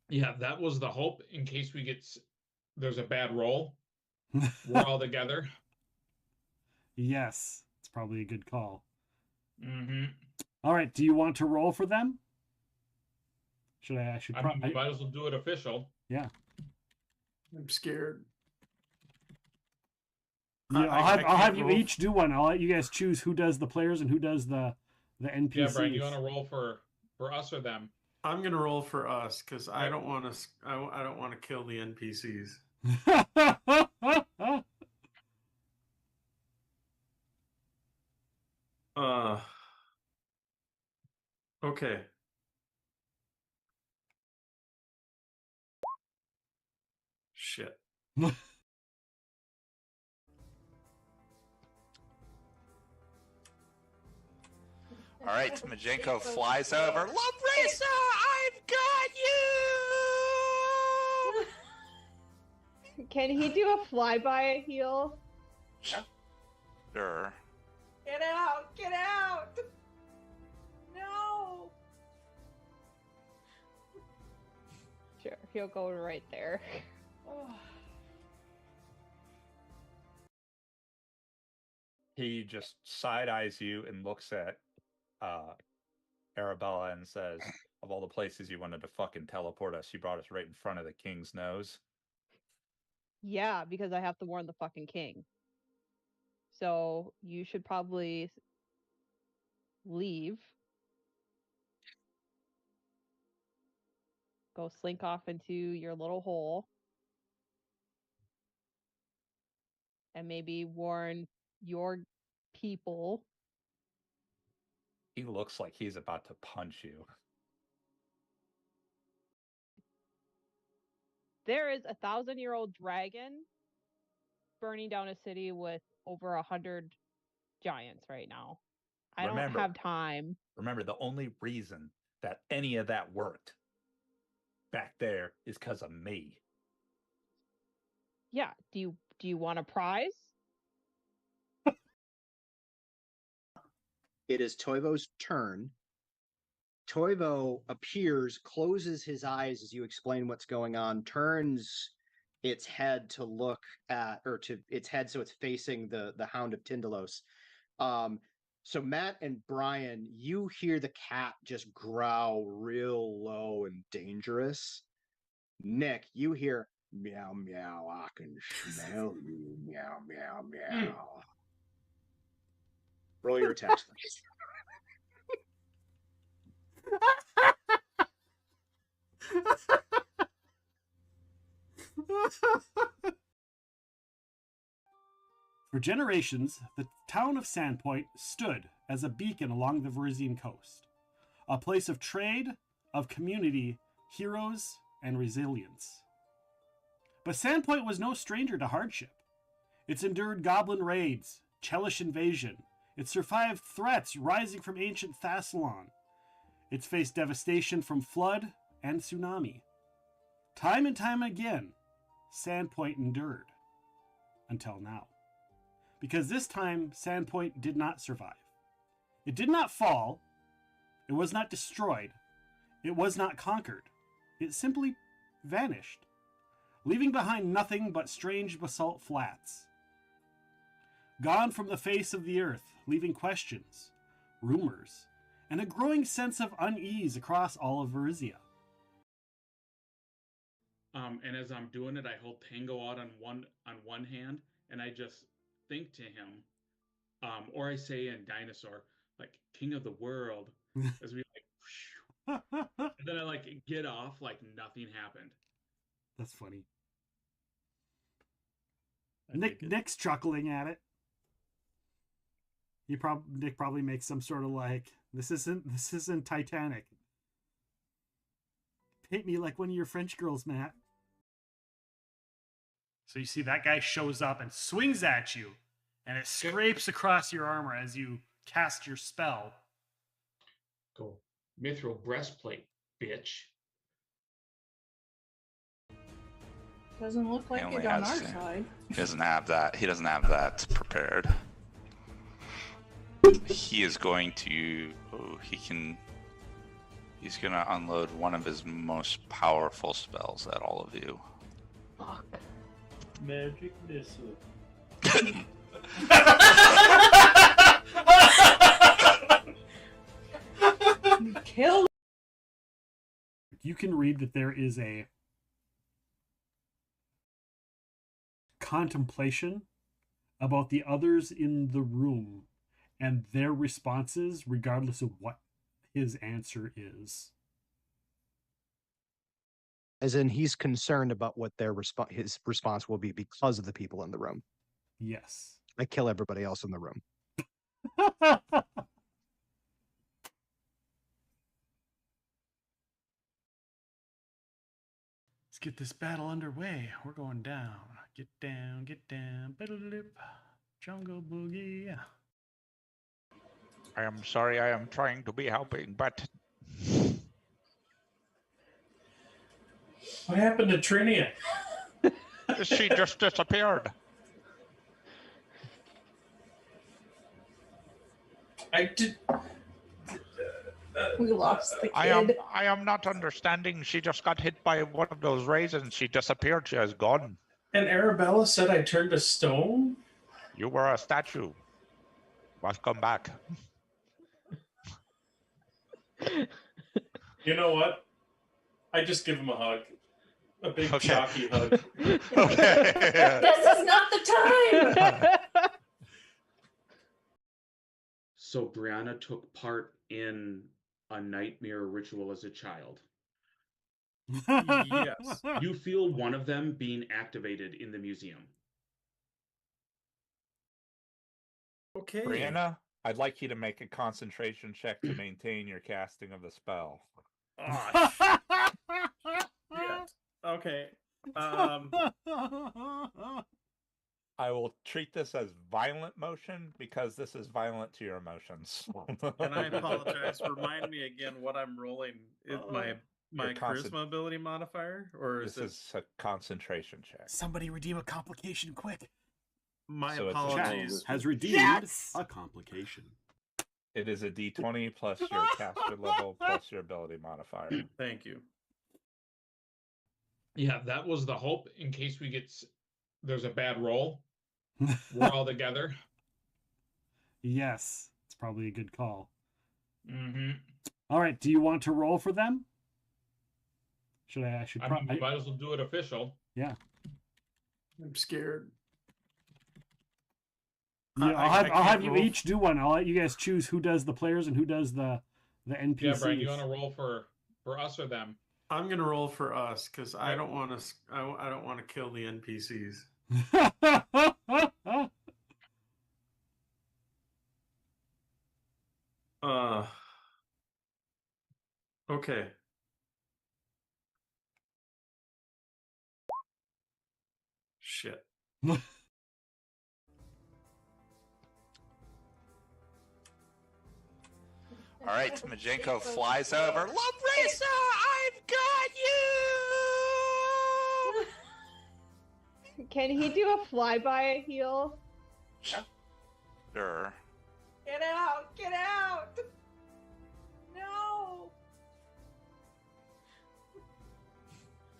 Yeah, that was the hope in case there's a bad roll. We're all together. Yes, it's probably a good call. Mm-hmm. All right, do you want to roll for them? Should I? We might as well do it official. Yeah. I'm scared. Yeah, I'll have you each do one. I'll let you guys choose who does the players and who does the NPCs. Yeah, Brian, you want to roll for us or them? I'm gonna roll for us because I don't want to. I don't want to kill the NPCs. Okay. Shit. All right, Majenko flies over. Labrisa, I've got you! Can he do a flyby heal? Sure. Get out! Get out! No! Sure, he'll go right there. He just side-eyes you and looks at Arabella and says, of all the places you wanted to fucking teleport us, you brought us right in front of the king's nose. Yeah, because I have to warn the fucking king. So you should probably leave. Go slink off into your little hole. And maybe warn your people. He looks like he's about to punch you. There is a 1,000-year-old dragon burning down a city with over 100 giants right now. I don't have time. Remember, the only reason that any of that worked back there is because of me. Yeah. Do you want a prize? It is Toivo's turn. Toivo appears, closes his eyes as you explain what's going on, turns its head to look at, or to its head so it's facing the Hound of Tyndalos. So Matt and Brian, you hear the cat just growl real low and dangerous. Nick, you hear meow meow, I can smell you, meow meow meow. Roll your attacks. For generations, the town of Sandpoint stood as a beacon along the Verizian coast, a place of trade, of community, heroes, and resilience. But Sandpoint was no stranger to hardship. It's endured goblin raids, Chelish invasion. It survived threats rising from ancient Thassalon. It's faced devastation from flood and tsunami. Time and time again, Sandpoint endured. Until now. Because this time, Sandpoint did not survive. It did not fall. It was not destroyed. It was not conquered. It simply vanished, leaving behind nothing but strange basalt flats. Gone from the face of the earth, leaving questions, rumors, and a growing sense of unease across all of Verizia. And as I'm doing it, I hold Tango out on one hand, and I just think to him, or I say in Dinosaur, like King of the World, as we like, and then I like get off like nothing happened. That's funny. Nick's chuckling at it. Nick probably makes some sort of like, this isn't Titanic. Hit me like one of your French girls, Matt. So you see that guy shows up and swings at you, and it scrapes across your armor as you cast your spell. Cool. Mithril breastplate, bitch. Doesn't look like it on our side. He doesn't have that. He doesn't have that prepared. He is going to. Oh, he He's gonna unload one of his most powerful spells at all of you. Fuck. Magic missile. Kill. You can read that there is a contemplation about the others in the room and their responses, regardless of what his answer is. As in, he's concerned about what his response will be because of the people in the room. Yes. I kill everybody else in the room. Let's get this battle underway. We're going down. Get down, get down. Biddle-lip. Jungle boogie. I am sorry, I am trying to be helping, but What happened to Trinia? she just disappeared. I did. We lost the kid. I am not understanding. She just got hit by one of those raisins. She disappeared. She is gone. And Arabella said I turned to stone? You were a statue. Must come back. You know what? I just give him a hug. A big chalky hug. Okay. This is not the time. So Brianna took part in a nightmare ritual as a child. Yes. You feel one of them being activated in the museum. Okay. Brianna, I'd like you to make a concentration check to maintain your casting of the spell. Oh, yeah. Okay. I will treat this as violent motion because this is violent to your emotions. And I apologize. Remind me again what I'm rolling. Is my Your charisma ability modifier, or is This is a concentration check. Somebody redeem a complication quick. my So it's a apologies? Has redeemed Yes! a complication. It is a d20 plus your caster level plus your ability modifier. Thank you. Yeah, that was the hope in case there's a bad roll. We're all together. Yes, it's probably a good call. Mm-hmm. All right, do you want to roll for them? Should I? I mean, we might as well do it official. Yeah. I'm scared. Yeah, I I'll have can't you roll. each do one. I'll let you guys choose who does the players and who does the NPCs. Yeah, Brian, you want to roll for us or them? I'm gonna roll for us because I don't want to. I don't want to kill the NPCs. Okay. Shit. All right, Majenko flies over. Lumbrisa, I've got you! Can he do a flyby heal? Sure. Get out! Get out! No!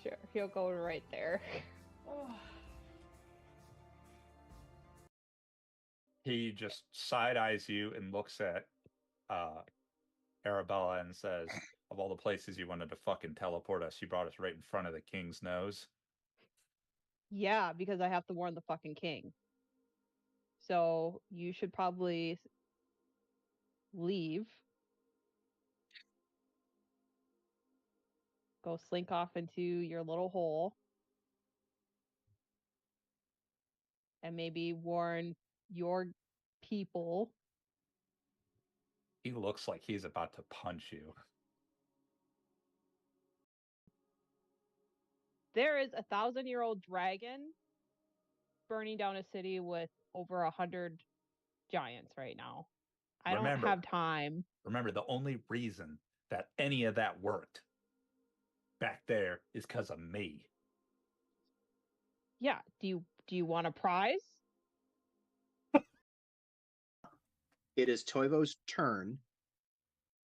Sure, he'll go right there. He just side eyes you and looks at Arabella and says, of all the places you wanted to fucking teleport us, you brought us right in front of the king's nose. Yeah, because I have to warn the fucking king. So you should probably leave. Go slink off into your little hole. And maybe warn your people. He looks like he's about to punch you. There is a 1,000-year-old dragon burning down a city with over 100 giants right now. I don't have time. Remember, the only reason that any of that worked back there is because of me. Yeah. Do you want a prize? It is Toivo's turn.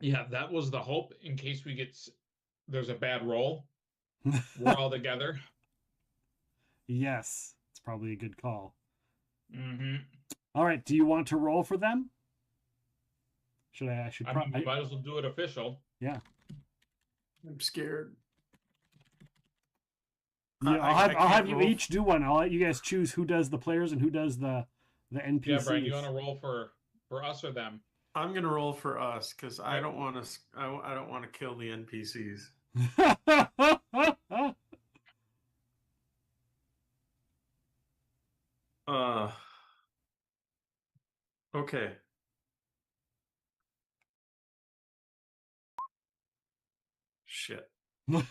Yeah, that was the hope in case there's a bad roll. We're all together. Yes, it's probably a good call. Mm-hmm. All right, do you want to roll for them? We might as well do it official. Yeah. I'm scared. Yeah, I'll have you each do one. I'll let you guys choose who does the players and who does the NPCs. Yeah, Brian, you want to roll for us or them? I'm gonna roll for us because I don't want to. I don't want to kill the NPCs. Okay. Shit. All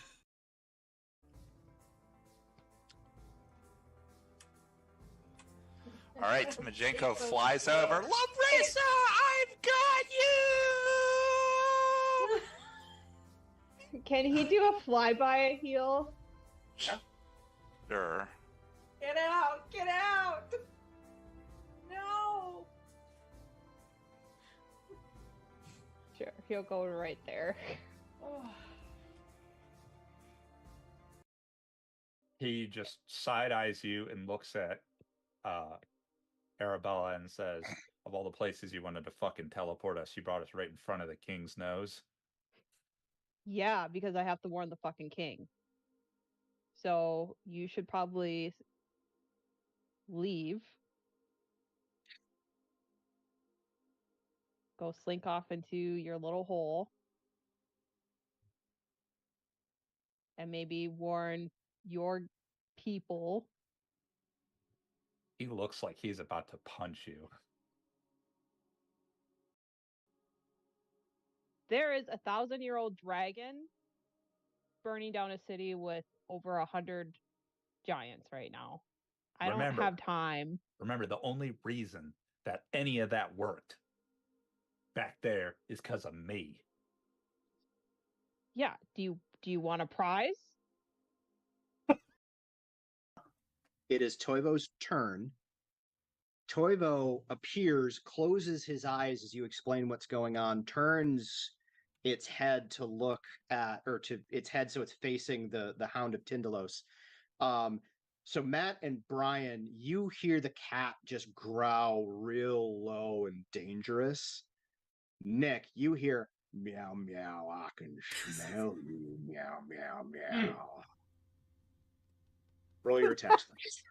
right, Majenko flies over. Labrisa, I've got you! Can he do a flyby heal? Sure. Get out! Get out! No! Sure, he'll go right there. He just side-eyes you and looks at Arabella and says, of all the places you wanted to fucking teleport us, you brought us right in front of the king's nose. Yeah, because I have to warn the fucking king. So you should probably leave. Go slink off into your little hole. And maybe warn your people. He looks like he's about to punch you. There is a 1,000-year-old dragon burning down a city with over 100 giants right now. I don't have time. Remember, the only reason that any of that worked back there is because of me. Yeah. Do you want a prize? It is Toivo's turn. Toivo appears, closes his eyes as you explain what's going on, turns its head to look at, or to its head so it's facing the Hound of Tindalos. So Matt and Brian, you hear the cat just growl real low and dangerous. Nick, you hear meow meow, I can smell you, meow meow meow. Roll your attacks, please.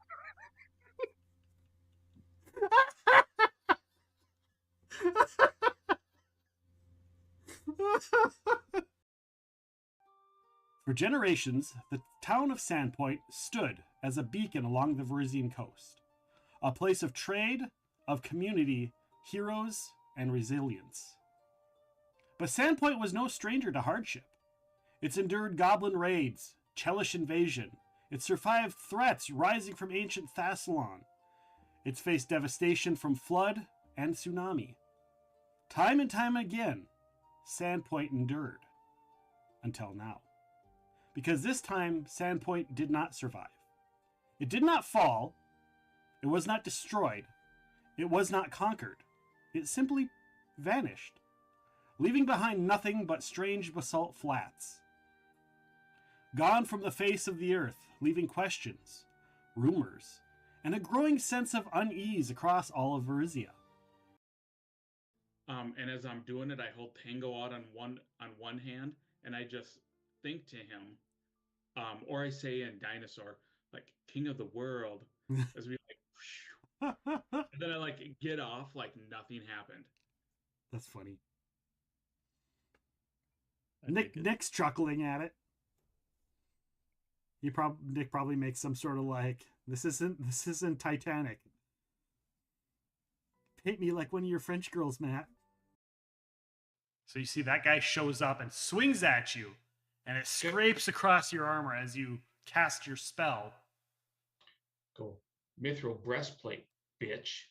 For generations, the town of Sandpoint stood as a beacon along the Varisian coast, a place of trade, of community, heroes, and resilience. But Sandpoint was no stranger to hardship. It's endured goblin raids, Chelish invasion. It survived threats rising from ancient Thassalon. It's faced devastation from flood and tsunami. Time and time again, Sandpoint endured. Until now. Because this time, Sandpoint did not survive. It did not fall. It was not destroyed. It was not conquered. It simply vanished, leaving behind nothing but strange basalt flats. Gone from the face of the earth, leaving questions, rumors, and a growing sense of unease across all of Varisia. And as I'm doing it, I hold Tango out on one hand, and I just think to him, or I say in Dinosaur, like King of the World, as we like, and then I like get off like nothing happened. That's funny. Nick's chuckling at it. Nick probably makes some sort of like, this isn't Titanic. Hit me like one of your French girls, Matt. So you see that guy shows up and swings at you, and it scrapes across your armor as you cast your spell. Go mithril breastplate, bitch.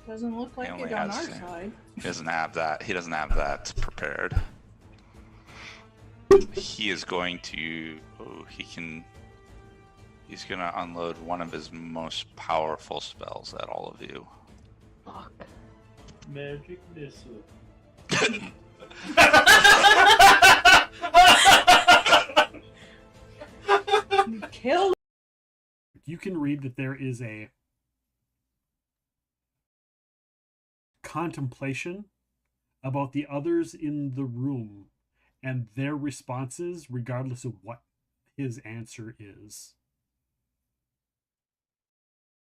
Doesn't look like it on our side. He doesn't have that. He doesn't have that prepared. He is going to. He's gonna unload one of his most powerful spells at all of you. Fuck. Magic missile. Kill. You can read that there is a contemplation about the others in the room and their responses, regardless of what his answer is.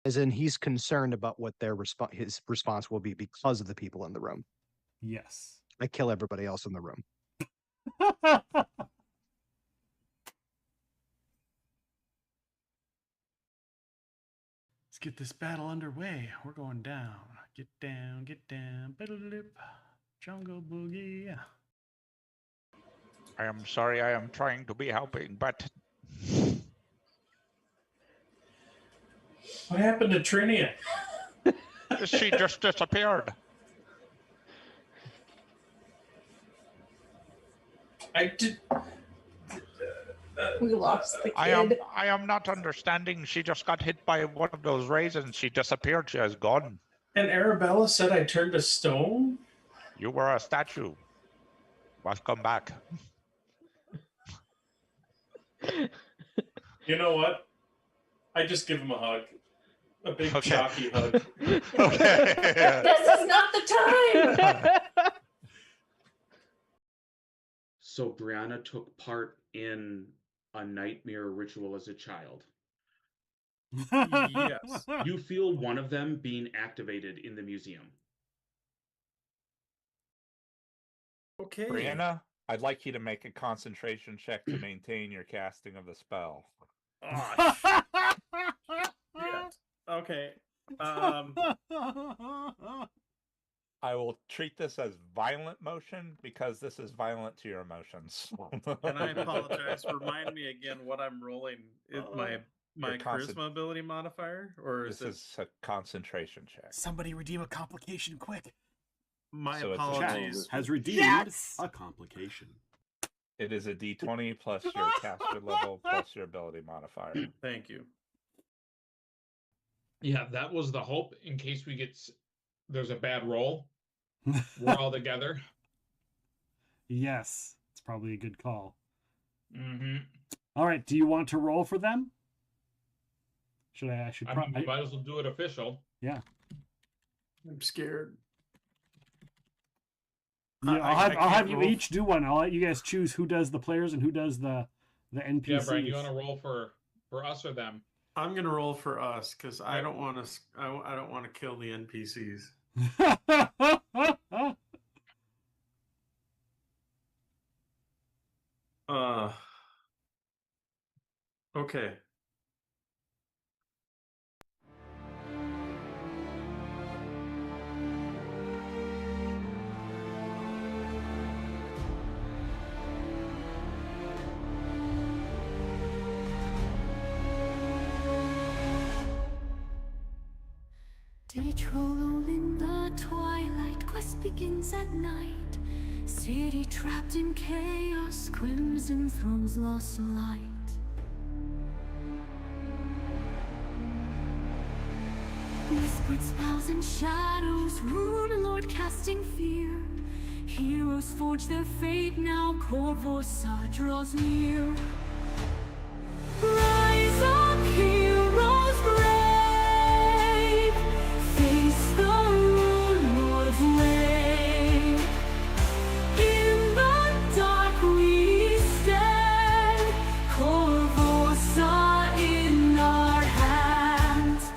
As in, he's concerned about what his response will be because of the people in the room. Yes. I kill everybody else in the room. Let's get this battle underway. We're going down. Get down, get down. Jungle boogie. I am sorry, I am trying to be helping, but What happened to Trinia? she just disappeared. I did. We lost the kid. I am not understanding. She just got hit by one of those raisins. She disappeared. She is gone. And Arabella said I turned to stone? You were a statue. Must come back. You know what? I just give him a hug. A big chalky hug. Okay. This is not the time! So Brianna took part in a nightmare ritual as a child. Yes. You feel one of them being activated in the museum. Okay. Brianna, I'd like you to make a concentration check to maintain your casting of the spell. Oh, yeah. Okay. I will treat this as violent motion because this is violent to your emotions. And I apologize. Remind me again what I'm rolling. Is my charisma ability modifier, or is this is a concentration check? Somebody redeem a complication quick. My So it's a apologies. Has redeemed a complication. It is a D20 plus your caster level plus your ability modifier. Thank you. Yeah, that was the hope in case there's a bad roll. We're all together. Yes, it's probably a good call. Mm-hmm. All right, do you want to roll for them? We might as well do it official. Yeah. I'm scared. Yeah, I'll have you each do one. I'll let you guys choose who does the players and who does the NPCs. Yeah, Brian, you want to roll for us or them? I'm gonna roll for us because I don't want to. I don't want to kill the NPCs. Okay. Day troll in the twilight, quest begins at night. City trapped in chaos, crimson thrones lost light. Whispered spells and shadows, Rune Lord casting fear. Heroes forge their fate now, Corvosa draws near. Rise up, heroes brave, face the Rune Lord's wave. In the dark we stand, Corvosa in our hands.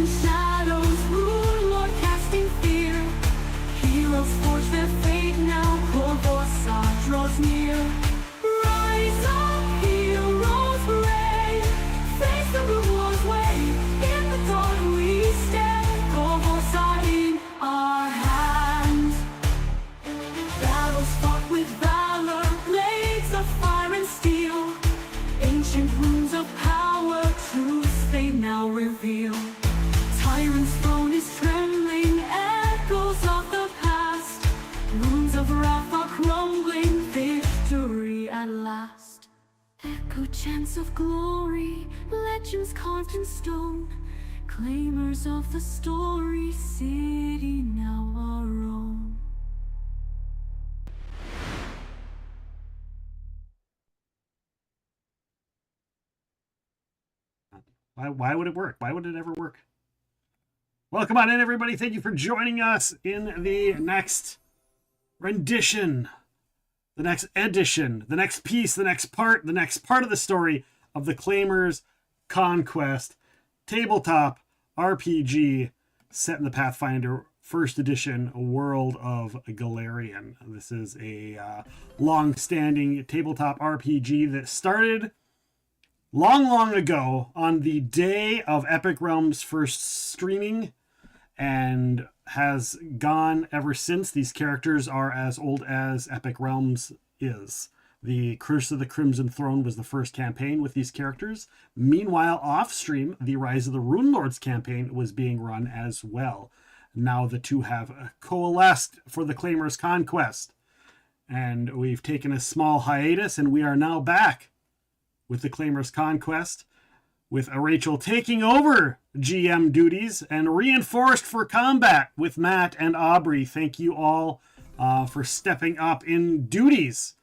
in shadows, Rune Lord casting fear. Heroes forge their fate now, Corvosa draws near. Rise up, heroes brave, face the Rune Lord's way. In the dawn we stand, Corvosa in our hands. Battles fought with valor, blades of fire and steel. Ancient runes of power, truths they now reveal. Tyrant's throne is trembling, echoes of the past. Runes of wrath are crumbling, victory at last. Echo chants of glory, legends carved in stone. Claimers of the story, city now our own. Why would it work? Why would it ever work? Well, come on in, everybody. Thank you for joining us in the next rendition, the next edition, the next piece, the next part of the story of the Claimers Conquest tabletop RPG set in the Pathfinder First Edition world of Galarian. This is a long-standing tabletop RPG that started long ago on the day of Epic Realms' first streaming and has gone ever since. These characters are as old as Epic Realms is. The Curse of the Crimson Throne was the first campaign with these characters. Meanwhile, off stream, the Rise of the Rune Lords campaign was being run as well. Now the two have coalesced for the Claimers Conquest. And we've taken a small hiatus, and we are now back with the Claimers Conquest, with Rachel taking over GM duties and reinforced for combat with Matt and Aubrey. Thank you all for stepping up in duties.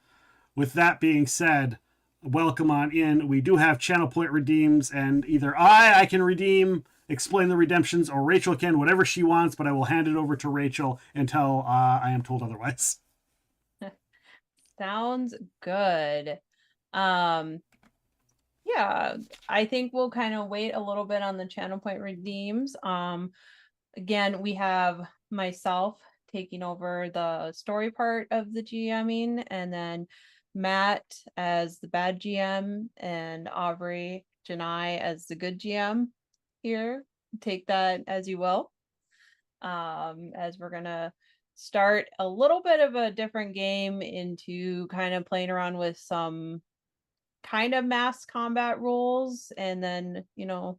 With that being said, welcome on in. We do have channel point redeems, and either I can redeem, explain the redemptions, or Rachel can, whatever she wants, but I will hand it over to Rachel until I am told otherwise. Sounds good. Yeah, I think we'll kind of wait a little bit on the channel point redeems. Again, we have myself taking over the story part of the GMing, and then Matt as the bad GM, and Aubrey, Janai as the good GM here. Take that as you will. As we're gonna start a little bit of a different game into kind of playing around with some kind of mass combat rules, and then, you know,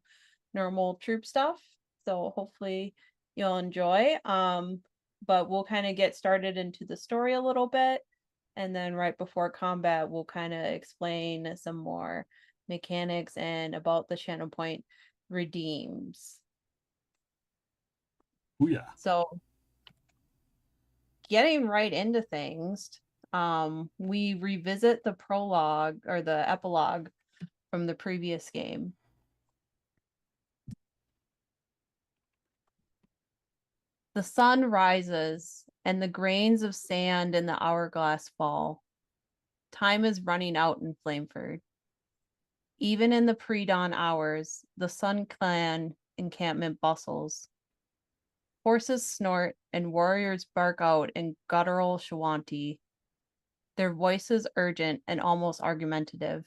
normal troop stuff. So hopefully you'll enjoy. But we'll kind of get started into the story a little bit, and then right before combat we'll kind of explain some more mechanics and about the channel point redeems. Oh yeah. So getting right into things, we revisit the prologue or the epilogue from the previous game. The sun rises and the grains of sand in the hourglass fall. Time is running out in Flameford. Even in the pre-dawn hours, the Sun Clan encampment bustles. Horses snort and warriors bark out in guttural Shawanti, their voices urgent and almost argumentative.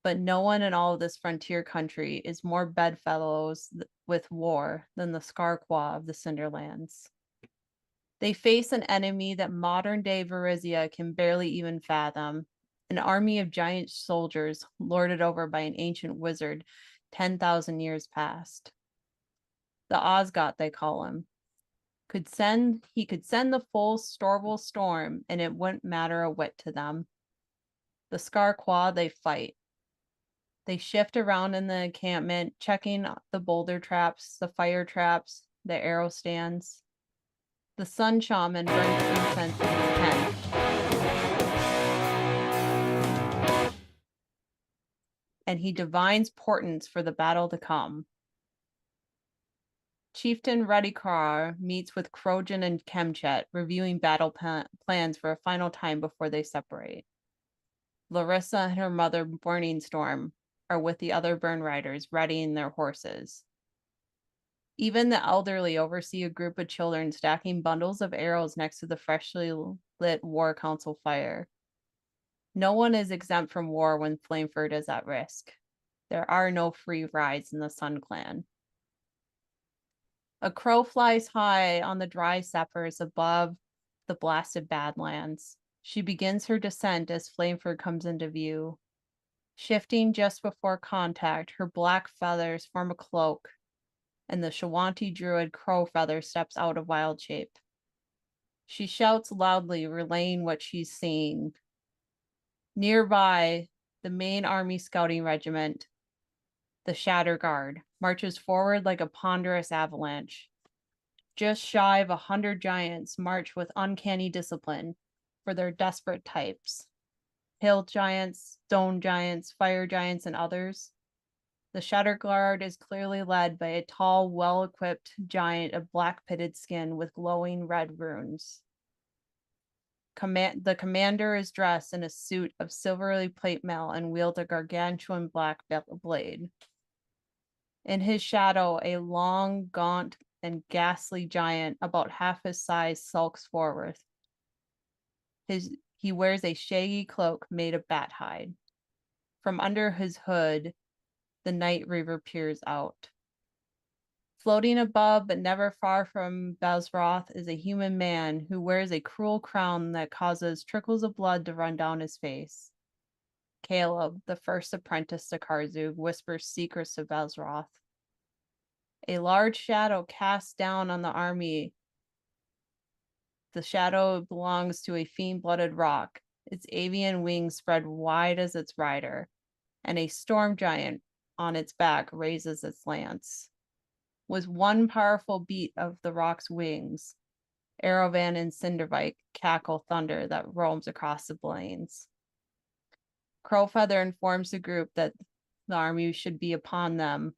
But no one in all of this frontier country is more bedfellows with war than the Sklar-Quah of the Cinderlands. They face an enemy that modern-day Varizia can barely even fathom, an army of giant soldiers lorded over by an ancient wizard 10,000 years past. The Osgot, they call him. He could send the full Storval storm, and it wouldn't matter a whit to them. The Sklar-Quah, they fight. They shift around in the encampment, checking the boulder traps, the fire traps, the arrow stands. The Sun Shaman burns incense in his tent. And he divines portents for the battle to come. Chieftain Radikar meets with Krojan and Kemchet, reviewing battle plans for a final time before they separate. Larissa and her mother, Burning Storm, are with the other Burn Riders, readying their horses. Even the elderly oversee a group of children stacking bundles of arrows next to the freshly lit war council fire. No one is exempt from war when Flameford is at risk. There are no free rides in the Sun Clan. A crow flies high on the dry sapphires above the blasted Badlands. She begins her descent as Flameford comes into view. Shifting just before contact, her black feathers form a cloak, and the Shawanti druid Crow Feather steps out of wild shape. She shouts loudly, relaying what she's seeing. Nearby, the main army scouting regiment, the Shatter Guard, marches forward like a ponderous avalanche. Just shy of 100 giants march with uncanny discipline for their desperate types. Hill giants, stone giants, fire giants, and others. The Shatter Guard is clearly led by a tall, well-equipped giant of black-pitted skin with glowing red runes. The commander is dressed in a suit of silvery plate mail and wields a gargantuan black blade. In his shadow, a long, gaunt, and ghastly giant about half his size sulks forward. He wears a shaggy cloak made of bat hide. From under his hood, the Night Reaver peers out. Floating above but never far from Belzroth is a human man who wears a cruel crown that causes trickles of blood to run down his face. Caleb, the first apprentice to Karzug, whispers secrets to Belzroth. A large shadow casts down on the army. The shadow belongs to a fiend-blooded rock, its avian wings spread wide as its rider, and a storm giant on its back raises its lance. With one powerful beat of the rock's wings, Aravan and Cinderbike cackle thunder that roams across the plains. Crowfeather informs the group that the army should be upon them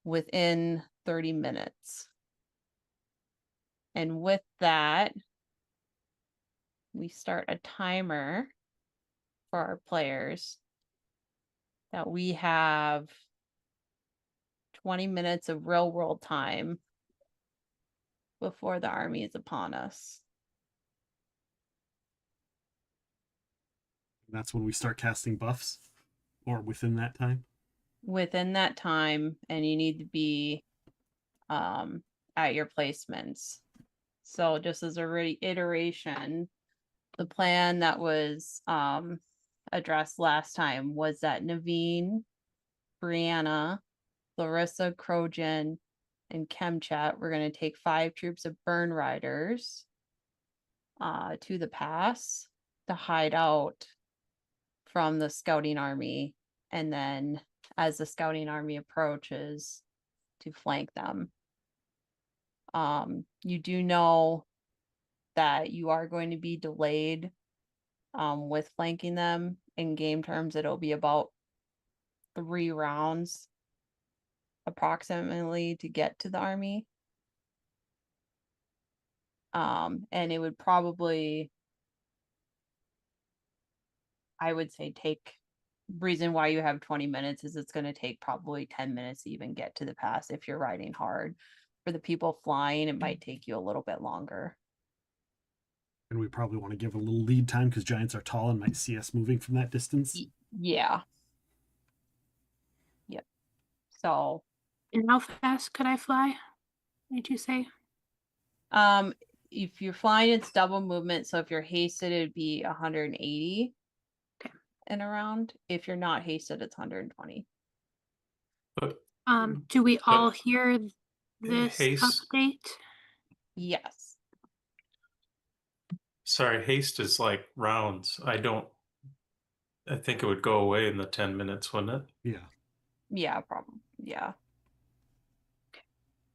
within 30 minutes. And with that, we start a timer for our players that we have 20 minutes of real world time before the army is upon us. That's when we start casting buffs, or within that time? Within that time, and you need to be at your placements. So just as a reiteration, the plan that was addressed last time was that Naveen, Brianna, Larissa, Krojan, and Chemchat were going to take 5 troops of Burn Riders to the pass to hide out from the scouting army, and then as the scouting army approaches, to flank them. You do know that you are going to be delayed with flanking them. In game terms, it'll be about 3 rounds approximately to get to the army. And it would probably, I would say, reason why you have 20 minutes is it's going to take probably 10 minutes to even get to the pass if you're riding hard. For the people flying, it might take you a little bit longer. And we probably want to give a little lead time because giants are tall and might see us moving from that distance. Yeah. Yep. So. And how fast could I fly? Did you say? If you're flying, it's double movement. So if you're hasted, it'd be 180 and around. If you're not hasted, it's 120. But do we all hear this update? Yes. Sorry, haste is like rounds. I think it would go away in the 10 minutes, wouldn't it? Yeah. Yeah, probably. Yeah.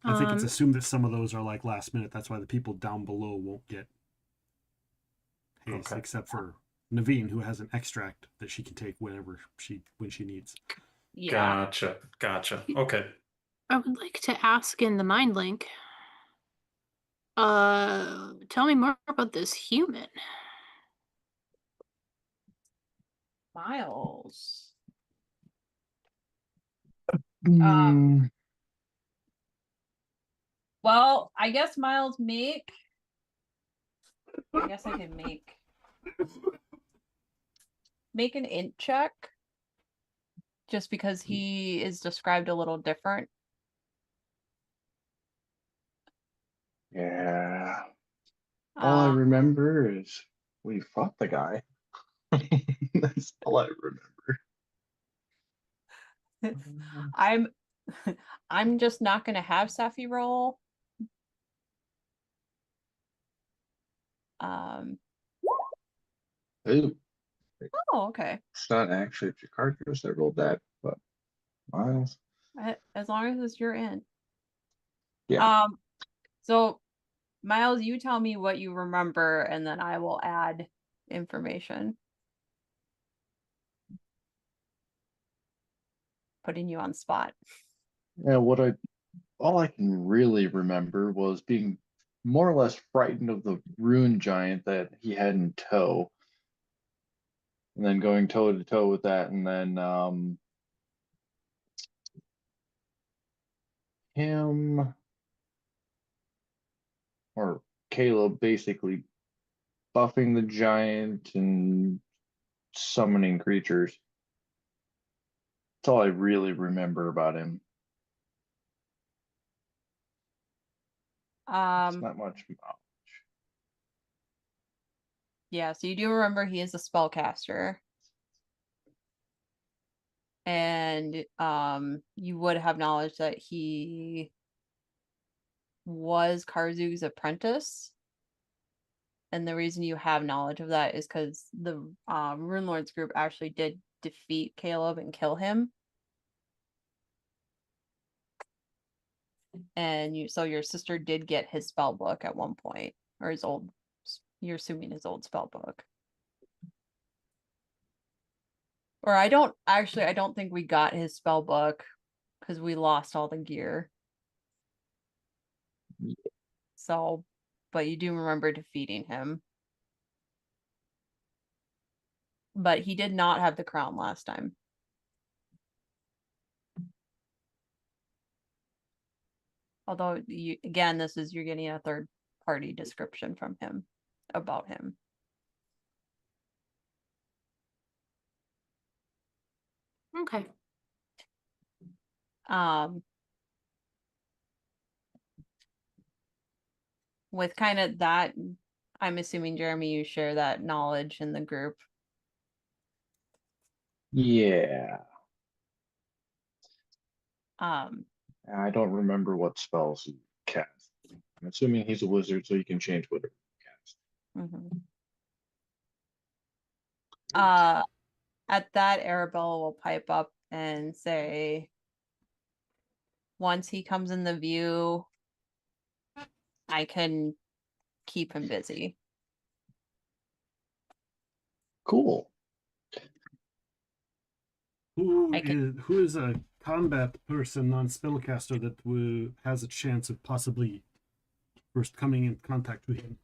I think it's assumed that some of those are like last minute. That's why the people down below won't get haste, except for Naveen, who has an extract that she can take when she needs. Yeah. Gotcha. Okay. I would like to ask in the mind link. Tell me more about this human. Miles. Well, I guess Miles I guess I can make an int check. Just because he is described a little different. Yeah. All I remember is we fought the guy. That's all I remember. I'm just not gonna have Safi roll. Ooh. Oh, okay. It's not actually Jakarta's that rolled that, but Miles. As long as it's your int. Yeah. So Miles, you tell me what you remember, and then I will add information. Putting you on spot. Yeah, all I can really remember was being more or less frightened of the Rune Giant that he had in tow. And then going toe to toe with that, and then him or Caleb basically buffing the giant and summoning creatures. That's all I really remember about him. It's not much knowledge. Yeah, so you do remember he is a spellcaster. And you would have knowledge that he was Karzug's apprentice. And the reason you have knowledge of that is because the Rune Lords group actually did defeat Caleb and kill him. And so your sister did get his spell book at one point, or his old, you're assuming his old spell book. Or I don't think we got his spell book because we lost all the gear. So, but you do remember defeating him. But he did not have the crown last time. Although, again, you're getting a third party description from him about him. Okay. With kind of that, I'm assuming, Jeremy, you share that knowledge in the group. Yeah. I don't remember what spells he cast. I'm assuming he's a wizard, so he can change whatever he casts. At that, Arabella will pipe up and say, once he comes in the view, I can keep him busy. Cool. Who is a combat person, non-spellcaster that has a chance of possibly first coming in contact with him?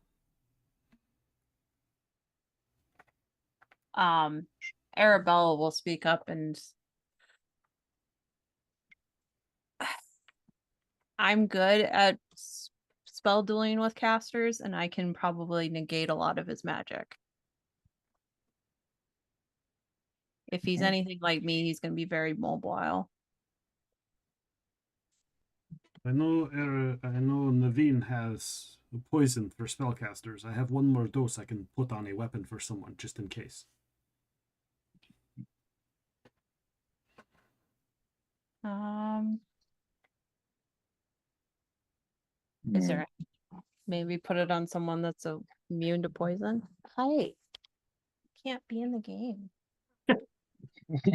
Arabella will speak up and I'm good at spell dueling with casters, and I can probably negate a lot of his magic. If he's anything like me, he's going to be very mobile. I know Naveen has poison for spellcasters. I have one more dose I can put on a weapon for someone, just in case. Is there maybe put it on someone that's immune to poison? Hi, can't be in the game.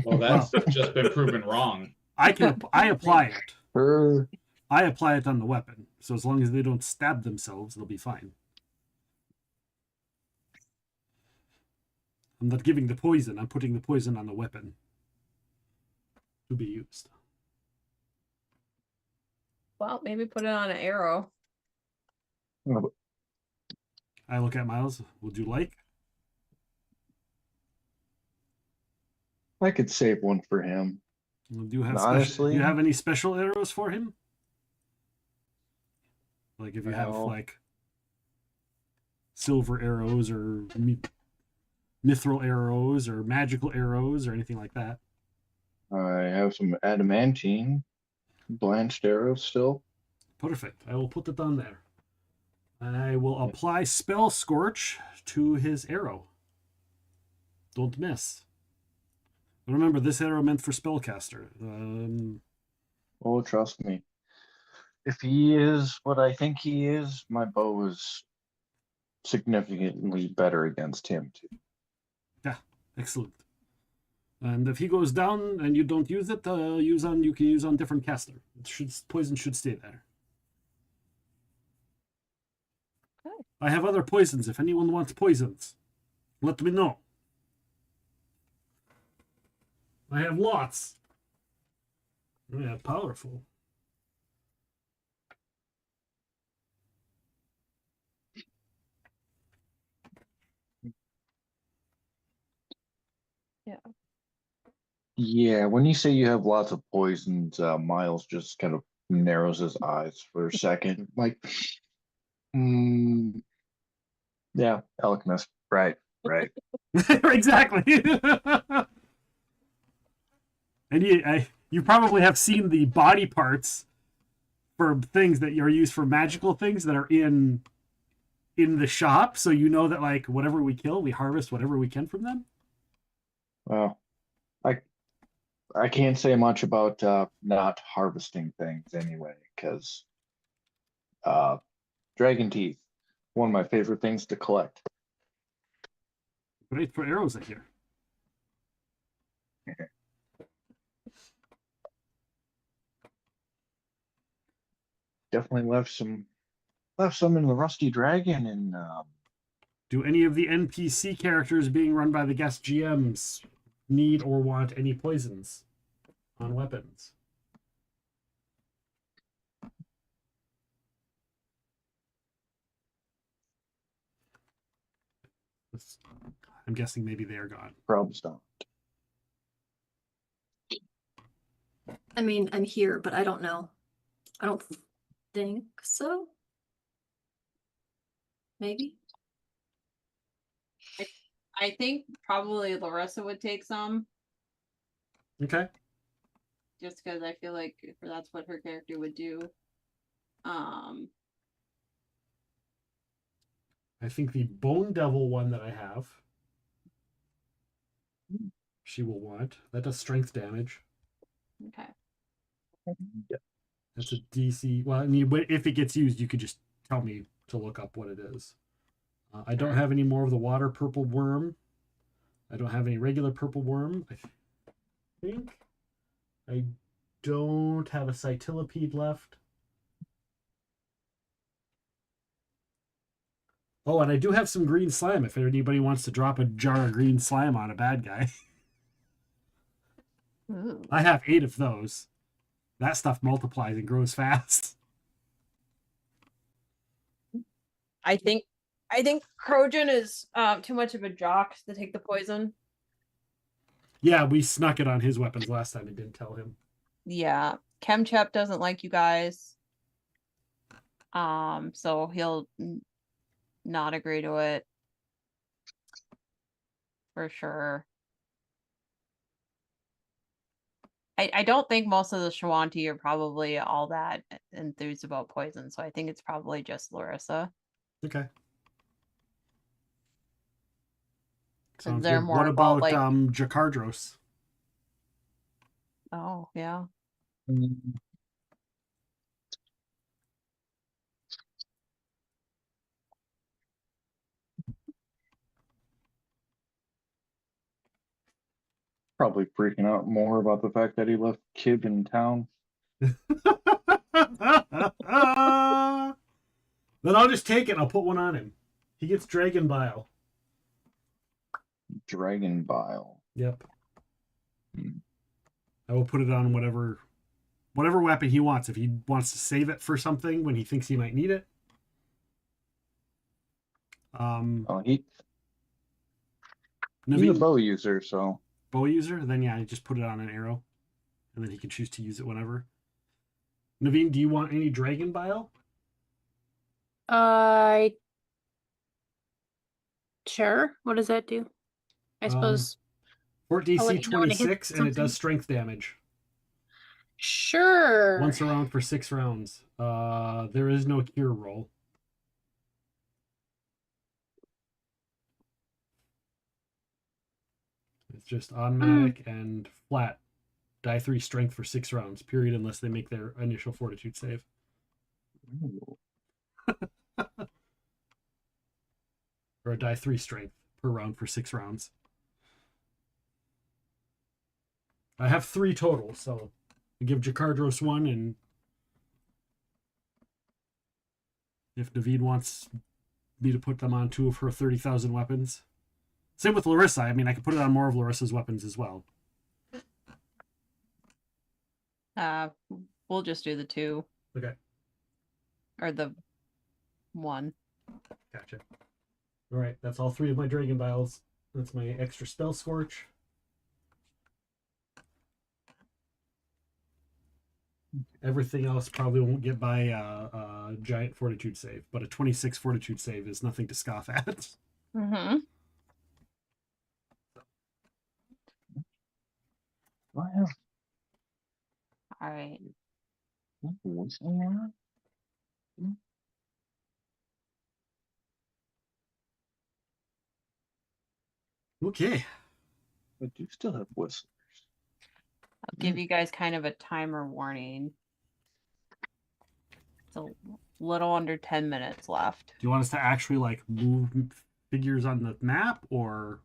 Well, that's just been proven wrong. I apply it. I apply it on the weapon, so as long as they don't stab themselves, they'll be fine. I'm not giving the poison. I'm putting the poison on the weapon to be used. Well, maybe put it on an arrow. I look at Miles. Would you like? I could save one for him. Do you have any special arrows for him? Like if you have like silver arrows or mithril arrows or magical arrows or anything like that. I have some adamantine blanched arrows still. Perfect. I will put it on there. I will apply Spell Scorch to his arrow. Don't miss. Remember, this arrow meant for spellcaster. Oh, trust me. If he is what I think he is, my bow is significantly better against him too. Yeah, excellent. And if he goes down and you don't use it, you can use on different caster. Poison should stay there. Okay. I have other poisons. If anyone wants poisons, let me know. I have lots. Yeah, powerful. Yeah. Yeah, when you say you have lots of poisons, Miles just kind of narrows his eyes for a second. Like, yeah, alchemist. Right. Exactly. And you probably have seen the body parts for things that are used for magical things that are in the shop, so you know that like whatever we kill, we harvest whatever we can from them. Well, I can't say much about not harvesting things anyway, because dragon teeth, one of my favorite things to collect. Great for arrows, I hear. Definitely left some in the Rusty Dragon, and do any of the NPC characters being run by the guest GMs need or want any poisons on weapons? I'm guessing maybe they are gone. Probably not. I mean, I'm here, but I don't know. I don't think so. Maybe. I think probably Larissa would take some. Okay. Just because I feel like that's what her character would do. I think the Bone Devil one that I have, she will want. That does strength damage. Okay. Yeah. That's a DC. Well, I mean, if it gets used, you could just tell me to look up what it is. I don't have any more of the water purple worm. I don't have any regular purple worm. I think I don't have a Cytillipede left. Oh, and I do have some green slime if anybody wants to drop a jar of green slime on a bad guy. Ooh. I have 8 of those. That stuff multiplies and grows fast. I think Crojan is too much of a jock to take the poison. Yeah, we snuck it on his weapons last time and didn't tell him. Yeah. Chemchep doesn't like you guys. So he'll not agree to it. For sure. I don't think most of the Shawanti are probably all that enthused about poison, so I think it's probably just Larissa. Okay. Sounds they're good. More what about like... Jakardros? Oh, yeah. Probably freaking out more about the fact that he left Kib in town. Then I'll just take it and I'll put one on him. He gets Dragon Bile. Dragon Bile. Yep. I will put it on whatever weapon he wants. If he wants to save it for something when he thinks he might need it. He's a bow user, so. Bow user? Then yeah, I just put it on an arrow. And then he can choose to use it whenever. Naveen, do you want any Dragon Bile? Sure. What does that do? I suppose. Fort I'll let DC you know when it hits 26, and it something. does strength damage. Sure. Once a round for 6 rounds. There is no cure roll. It's just automatic and flat. Die 3 strength for 6 rounds, period, unless they make their initial fortitude save. Or a die 3 strength per round for 6 rounds. I have 3 total, so I give Jakardros 1, and if Naveed wants me to put them on 2 of her 30,000 weapons. Same with Larissa. I mean, I could put it on more of Larissa's weapons as well. We'll just do the 2. Okay. Or the 1. Gotcha. All right, that's all 3 of my Dragon Vials. That's my extra Spell Scorch. Everything else probably won't get by a giant Fortitude save, but a 26 Fortitude save is nothing to scoff at. Mm-hmm. Wow. All right. What's going on? Okay. I do still have whistlers. I'll give you guys kind of a timer warning. It's a little under 10 minutes left. Do you want us to actually like move figures on the map, or?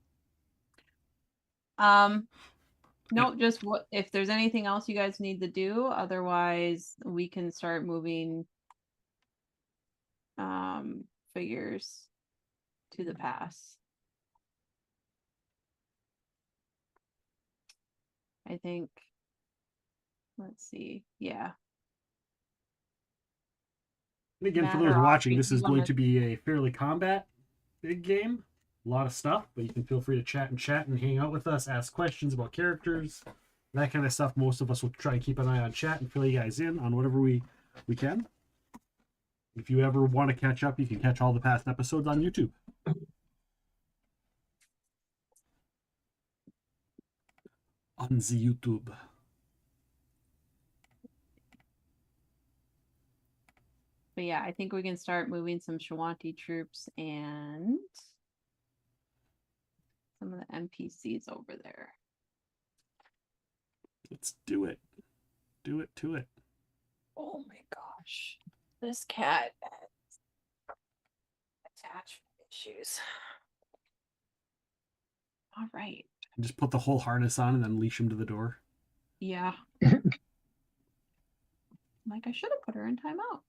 No, just what if there's anything else you guys need to do. Otherwise, we can start moving figures to the pass. I think. Let's see. Yeah. And again, for Matt those or watching, Aubrey, this do you is going wanna- to be a fairly combat big game. A lot of stuff, but you can feel free to chat and hang out with us, ask questions about characters, that kind of stuff. Most of us will try and keep an eye on chat and fill you guys in on whatever we can. If you ever want to catch up, you can catch all the past episodes on YouTube. On the YouTube. But yeah, I think we can start moving some Shawanti troops and some of the NPCs over there. Let's do it. Do it to it. Oh my gosh. This cat has attachment issues. All right. Just put the whole harness on and then leash him to the door. Yeah. Like, I should have put her in timeout.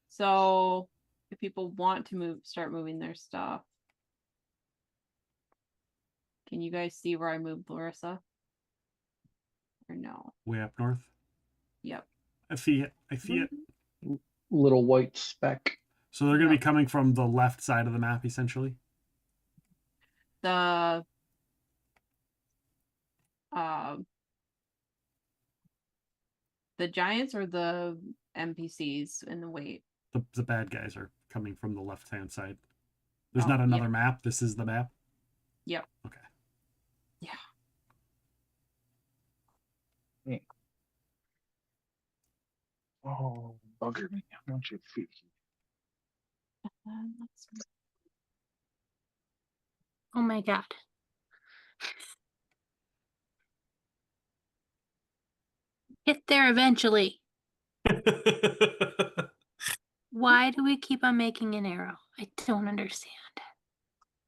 So if people want to start moving their stuff, can you guys see where I moved Larissa? Or no? Way up north. Yep. I see it. I see it. Little white speck. So they're going to be coming from the left side of the map, essentially. The giants or the NPCs in the wait? The bad guys are coming from the left-hand side. There's not another map. This is the map. Yep. Okay. Yeah. Yeah. Oh, bugger me. I want your feet. Oh my god. Get there eventually. Why do we keep on making an arrow? I don't understand.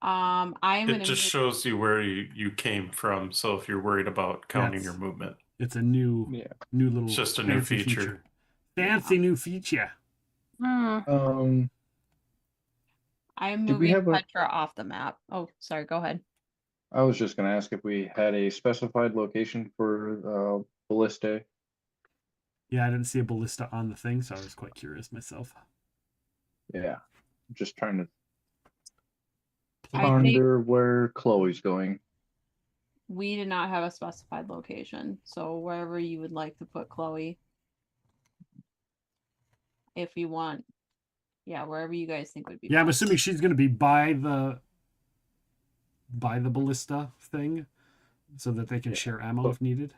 It just shows you where you came from. So if you're worried about counting your movement, it's a new little. It's just a new feature. Fancy new feature. I'm Did we moving have a- Petra off the map. Oh, sorry. Go ahead. I was just going to ask if we had a specified location for Ballista. Yeah, I didn't see a ballista on the thing, so I was quite curious myself. Yeah, I'm just trying to I ponder where Chloe's going. We did not have a specified location, so wherever you would like to put Chloe. if you want. Yeah, wherever you guys think would be. Yeah, I'm best. assuming she's going to be by the ballista thing, so that they can share ammo if needed.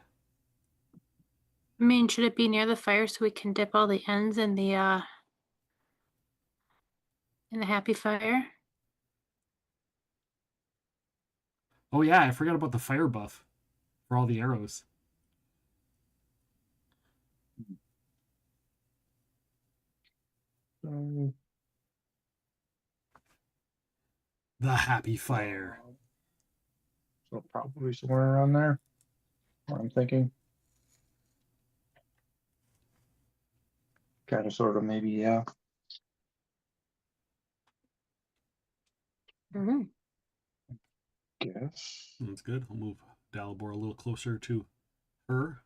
I mean, should it be near the fire so we can dip all the ends in the happy fire? Oh yeah, I forgot about the fire buff for all the arrows. The happy fire. So probably somewhere around there. What I'm thinking. Kind of, sort of, maybe, yeah. Mm-hmm. Guess. That's good. I'll move Dalibor a little closer to her.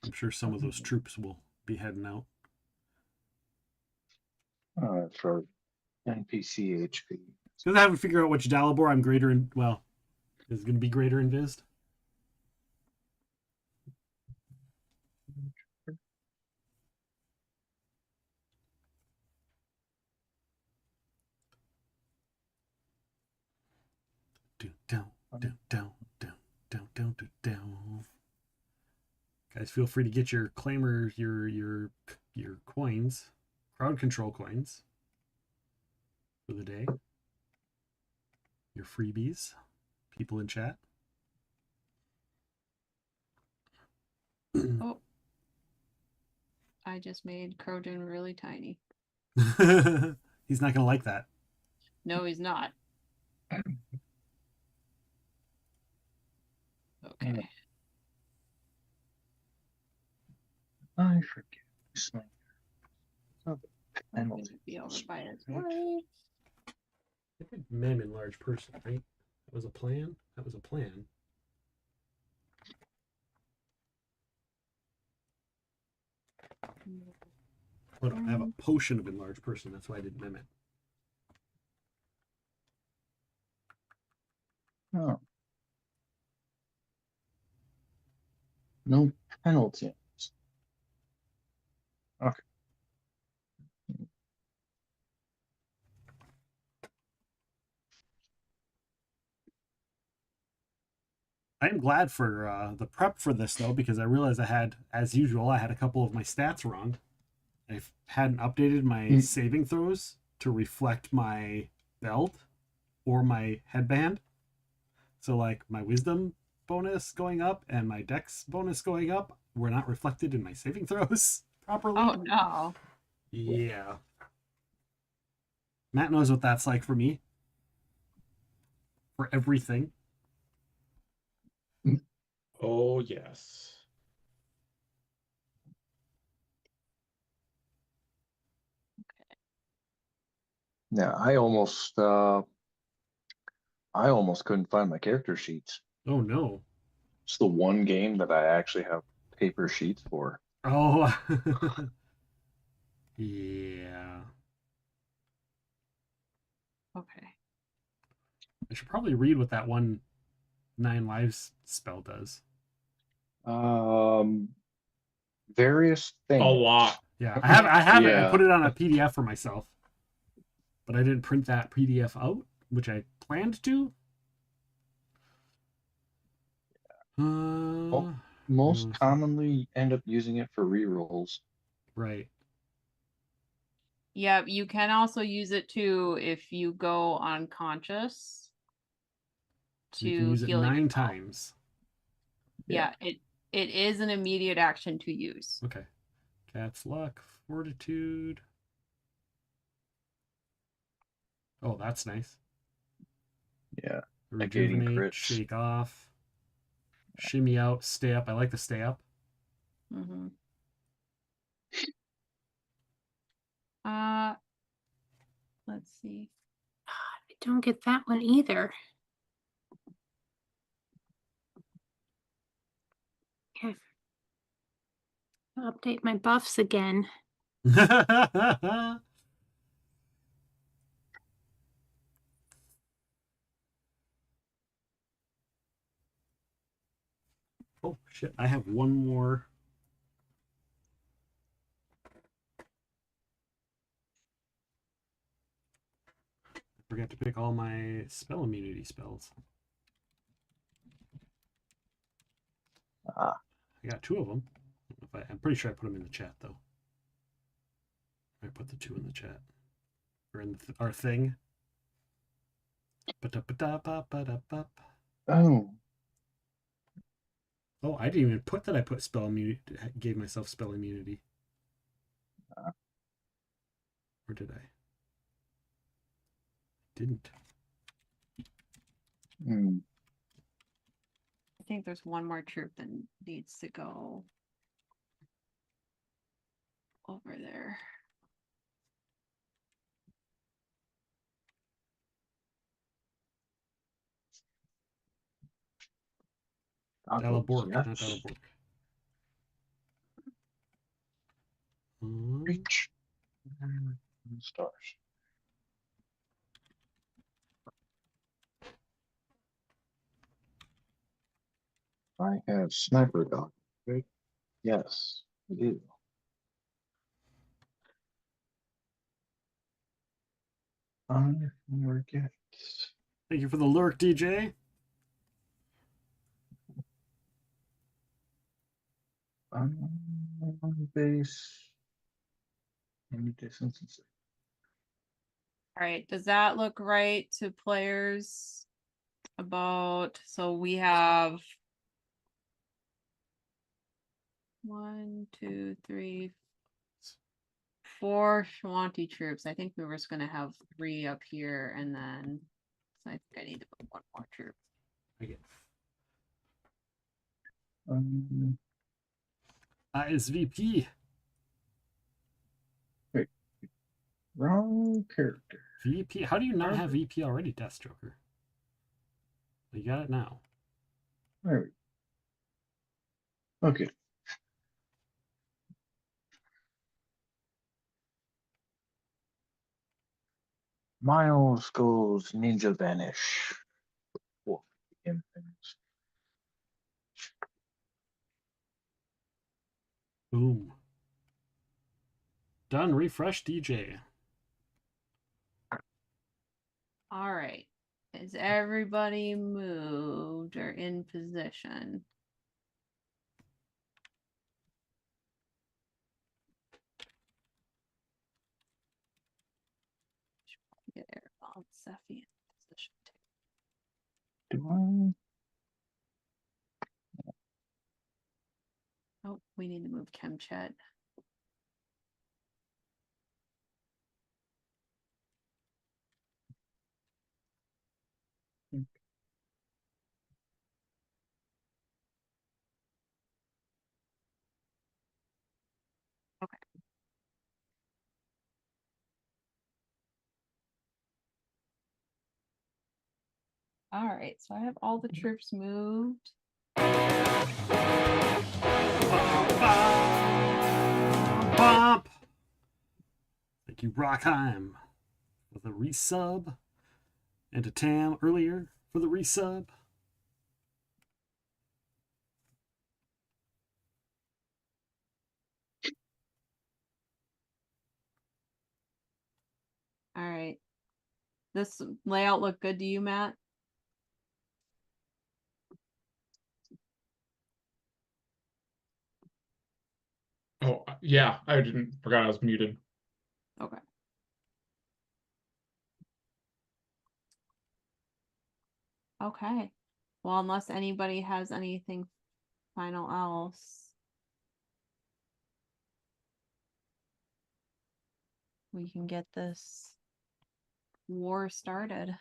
I'm sure some of those troops will be heading out. That's for NPC HP. Because I haven't figured out which Dalibor I'm greater in. Well, is going to be greater in Vizd. Down. Guys, feel free to get your claimers, your coins, crowd control coins for the day. Your freebies, people in chat. Oh, I just made Crojan really tiny. He's not gonna like that. No, he's not. Okay. I forget. I'm gonna be over by his wife. I did mem in large person, right? That was a plan. That was a plan. Oh, no, I have a potion of enlarged person. That's why I didn't mem it. Oh. No penalty. Okay. I am glad for the prep for this, though, because I realized I had, as usual, I had a couple of my stats wrong. I hadn't updated my saving throws to reflect my belt or my headband. So, like, my wisdom bonus going up and my dex bonus going up were not reflected in my saving throws properly. Oh, no. Yeah. Matt knows what that's like for me. For everything. Oh, yes. Yeah, I almost couldn't find my character sheets. Oh no. It's the one game that I actually have paper sheets for. Oh. Yeah. Okay. I should probably read what that 9 lives spell does. Various things. A lot. Yeah, I have it. Yeah. I put it on a PDF for myself, but I didn't print that PDF out, which I planned to. Most commonly end up using it for rerolls. Right. Yeah, you can also use it too if you go unconscious. So you can use it 9 times. Yeah, it is an immediate action to use. Okay. Cat's luck, fortitude. Oh, that's nice. Yeah. Rejuvenate, shake off, shimmy out, stay up. I like the stay up. Mm-hmm. Let's see. I don't get that one either. Okay. I'll update my buffs again. Oh shit! I have one more. Forgot to pick all my spell immunity spells. Ah. I got 2 of them. I'm pretty sure I put them in the chat, though. I put the 2 in the chat. Or in our thing. Oh. Oh, I didn't even put that I put spell immunity, gave myself spell immunity. Or did I? Didn't. I think there's one more troop that needs to go over there. Dalabork, yes. not Dalabork. Reach. Stars. I have sniper dog. Right? Yes, I do. I forget. Thank you for the lurk, DJ. Base. Distance. All right, does that look right to players? So we have 1, 2, 3, 4 Schwanti troops. I think we were just gonna have 3 up here, and then so I think I need to put 1 more troop. I get. Is VP. Wait. Wrong character. VP. How do you not have VP already, Deathstroker? You got it now. There we go. Okay. Miles goes Ninja Vanish. Boom. Done. Refresh, DJ. All right. Is everybody moved or in position? Get Airbound Sephi in position too. Do Oh, we need to move Chemchet. Okay. All right, so I have all the troops moved. Bump. Thank you, Rockheim, for the resub. And to Tam earlier for the resub. All right. This layout look good to you, Matt? Oh, yeah, I forgot I was muted. Okay. Okay. Well, unless anybody has anything final else, we can get this war started.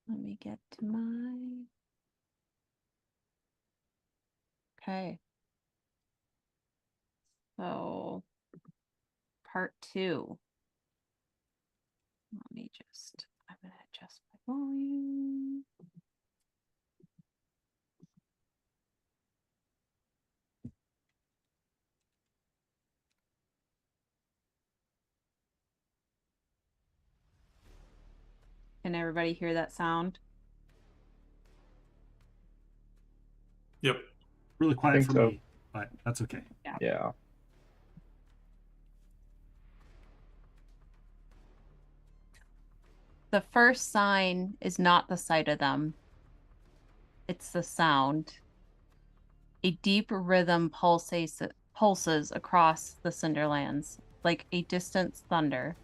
Let me get to my... Okay. So, part 2. Let me just, I'm going to adjust my volume. Can everybody hear that sound? Yep. Really quiet for me, but that's okay. Yeah. The first sign is not the sight of them. It's the sound. A deep rhythm pulses across the Cinderlands, like a distant thunder,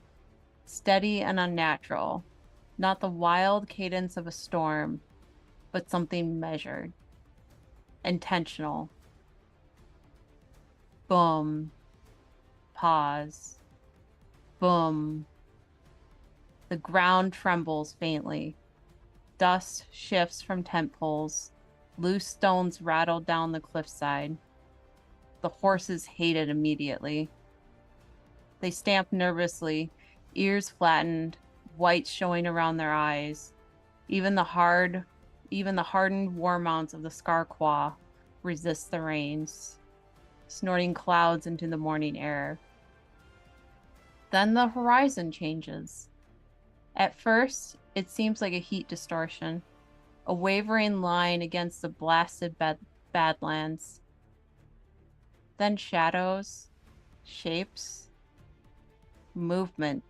steady and unnatural, not the wild cadence of a storm, but something measured, intentional. Boom. Pause. Boom. The ground trembles faintly. Dust shifts from tent poles. Loose stones rattle down the cliffside. The horses hate it immediately. They stamp nervously, ears flattened, whites showing around their eyes. Even the hardened war mounts of the Sklar-Quah resist the rains, snorting clouds into the morning air. Then the horizon changes. At first, it seems like a heat distortion, a wavering line against the blasted badlands. Then shadows, shapes, movement.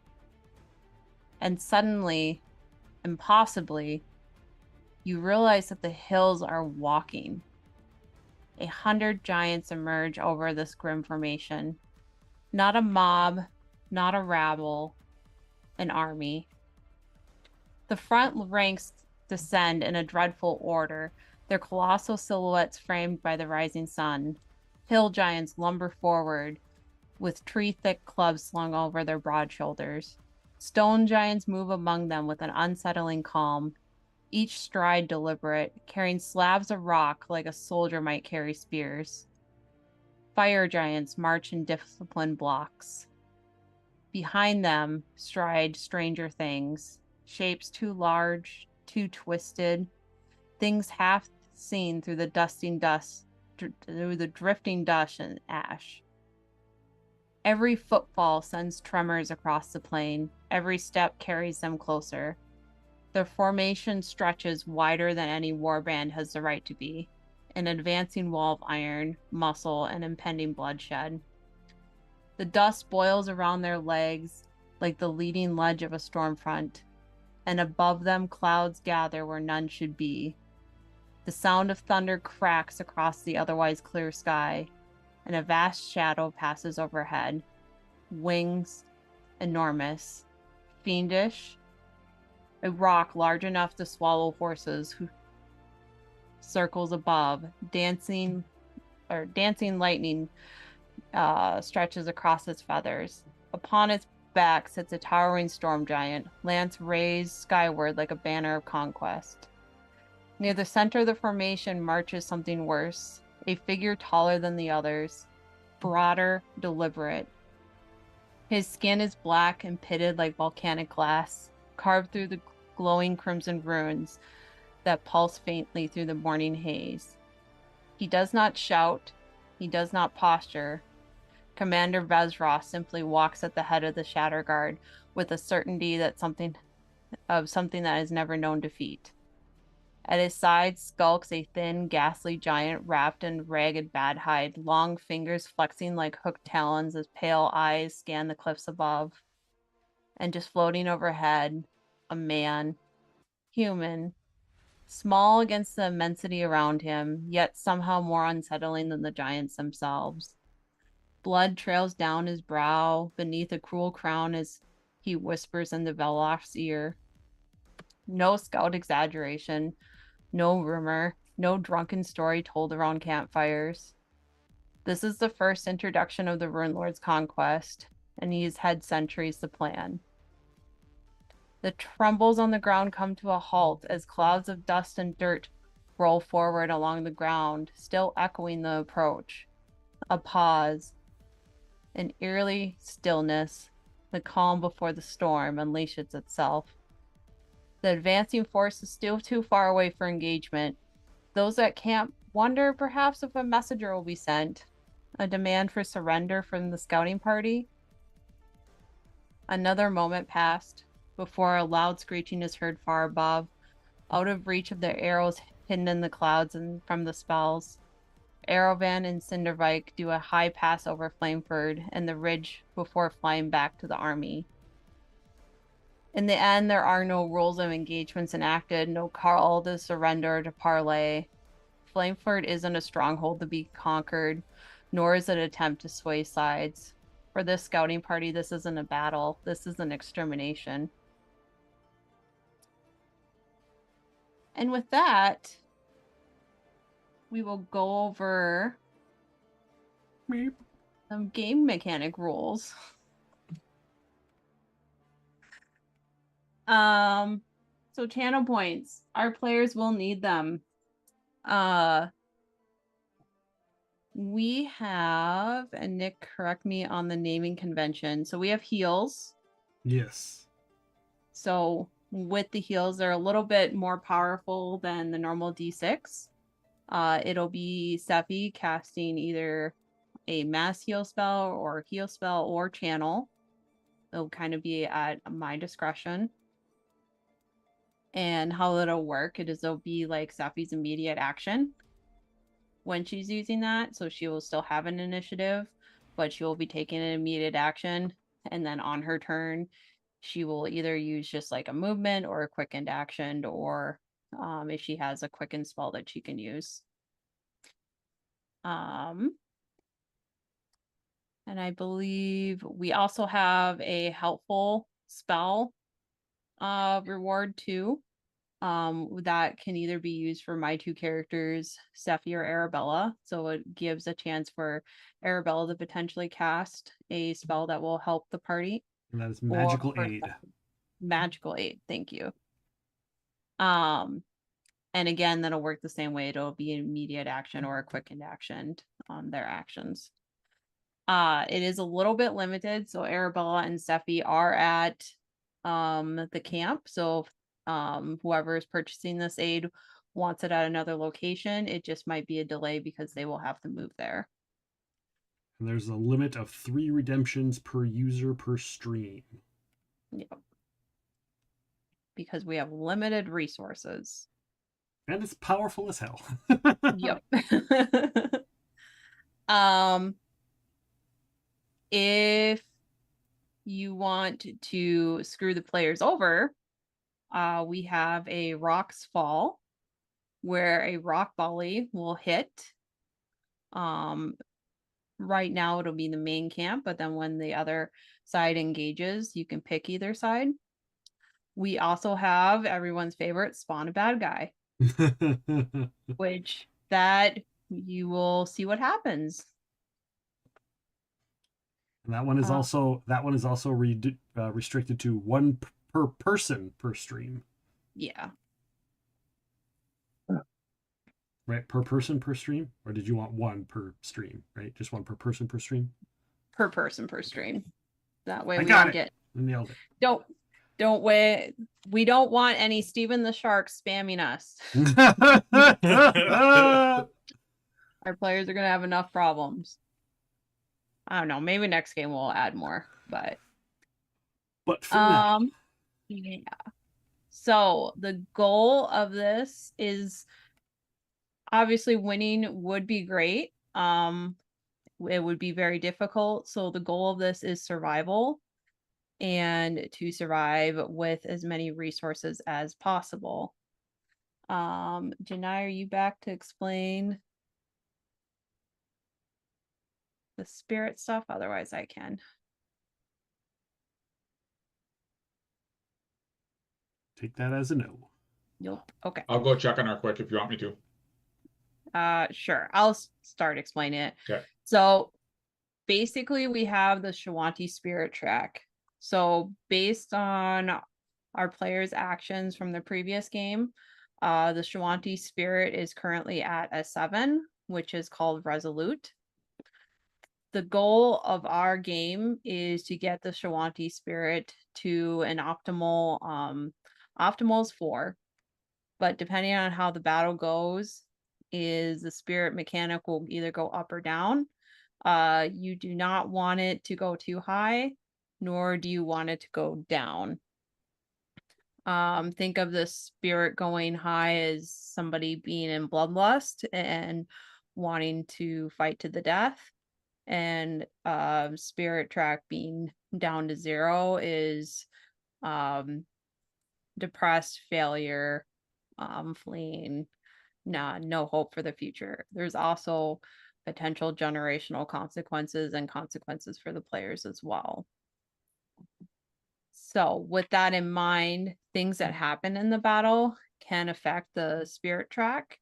And suddenly, impossibly, you realize that the hills are walking. 100 giants emerge over this grim formation. Not a mob, not a rabble, an army. The front ranks descend in a dreadful order, their colossal silhouettes framed by the rising sun. Hill giants lumber forward, with tree-thick clubs slung over their broad shoulders. Stone giants move among them with an unsettling calm, each stride deliberate, carrying slabs of rock like a soldier might carry spears. Fire giants march in disciplined blocks. Behind them stride stranger things, shapes too large, too twisted, things half seen through the drifting dust and ash. Every footfall sends tremors across the plain. Every step carries them closer. Their formation stretches wider than any warband has the right to be, an advancing wall of iron, muscle, and impending bloodshed. The dust boils around their legs like the leading ledge of a storm front, and above them clouds gather where none should be. The sound of thunder cracks across the otherwise clear sky, and a vast shadow passes overhead. Wings, enormous, fiendish, a rock large enough to swallow horses who circles above, dancing lightning stretches across its feathers. Upon its back sits a towering storm giant, lance raised skyward like a banner of conquest. Near the center of the formation marches something worse, a figure taller than the others, broader, deliberate. His skin is black and pitted like volcanic glass, carved through the glowing crimson runes that pulse faintly through the morning haze. He does not shout, he does not posture. Commander Vezra simply walks at the head of the Shatter Guard with a certainty that something that is never known defeat. At his side skulks a thin, ghastly giant wrapped in ragged bad hide, long fingers flexing like hooked talons as pale eyes scan the cliffs above. And just floating overhead, a man, human, small against the immensity around him, yet somehow more unsettling than the giants themselves. Blood trails down his brow beneath a cruel crown as he whispers into Velof's ear. No scout exaggeration, no rumor, no drunken story told around campfires. This is the first introduction of the Rune Lord's conquest, and he has had centuries to plan. The trembles on the ground come to a halt as clouds of dust and dirt roll forward along the ground, still echoing the approach. A pause. An eerie stillness, the calm before the storm unleashes itself. The advancing force is still too far away for engagement. Those at camp wonder perhaps if a messenger will be sent, a demand for surrender from the scouting party. Another moment passed before a loud screeching is heard far above, out of reach of their arrows hidden in the clouds and from the spells. Arovan and Cindervike do a high pass over Flameford and the ridge before flying back to the army. In the end, there are no rules of engagements enacted, no call to surrender, to parlay. Flameford isn't a stronghold to be conquered, nor is it an attempt to sway sides. For this scouting party, this isn't a battle. This is an extermination. And with that, we will go over some game mechanic rules. So channel points. Our players will need them. We have, and Nick, correct me on the naming convention. So we have heals. Yes. So with the heals, they're a little bit more powerful than the normal D6. It'll be Sephi casting either a mass heal spell or heal spell or channel. It'll kind of be at my discretion. And how it'll work, it'll be like Sephi's immediate action when she's using that. So she will still have an initiative, but she will be taking an immediate action. And then on her turn, she will either use just like a movement or a quickened action, or if she has a quickened spell that she can use. And I believe we also have a helpful spell reward too. That can either be used for my two characters, Sephi or Arabella. So it gives a chance for Arabella to potentially cast a spell that will help the party. And that is magical aid. Magical aid, thank you. And again, that'll work the same way. It'll be an immediate action or a quickened action on their actions. It is a little bit limited, so Arabella and Sephi are at the camp. So whoever is purchasing this aid wants it at another location, it just might be a delay because they will have to move there. And there's a limit of 3 redemptions per user per stream. Yep. Because we have limited resources. And it's powerful as hell. Yep. If you want to screw the players over, we have a rocks fall where a rock volley will hit. Right now it'll be the main camp, but then when the other side engages, you can pick either side. We also have everyone's favorite spawn a bad guy, which that you will see what happens. And that one is also restricted to 1 per person per stream. Yeah. Right, per person per stream, or did you want 1 per stream? Right, just 1 per person per stream. Per person per stream. That way I we got don't it. get. Nailed it. Don't wait. We don't want any Steven the Shark spamming us. Our players are gonna have enough problems. I don't know. Maybe next game we'll add more, but for now. Yeah. So the goal of this is obviously winning would be great. It would be very difficult. So the goal of this is survival and to survive with as many resources as possible. Janai, are you back to explain the spirit stuff? Otherwise I can. Take that as a no. Nope. Okay. I'll go check on her quick if you want me to. Sure. I'll start explaining it. Okay. So basically we have the Shawanti spirit track. So based on our players' actions from the previous game, the Shawanti spirit is currently at a 7, which is called Resolute. The goal of our game is to get the Shawanti spirit to an optimal, optimal is 4, but depending on how the battle goes, is the spirit mechanic will either go up or down. You do not want it to go too high, nor do you want it to go down. Think of the spirit going high as somebody being in bloodlust and wanting to fight to the death, and spirit track being down to 0 is depressed, failure, fleeing, no hope for the future. There's also potential generational consequences and consequences for the players as well. So with that in mind, things that happen in the battle can affect the spirit track,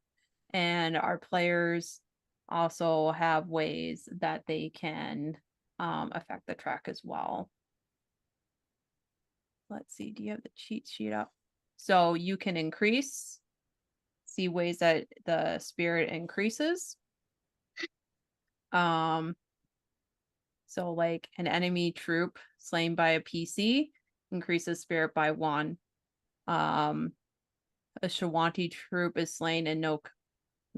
and our players also have ways that they can affect the track as well. Let's see, do you have the cheat sheet up? So you can see ways that the spirit increases. So like an enemy troop slain by a PC increases spirit by 1. A Shawanti troop is slain and no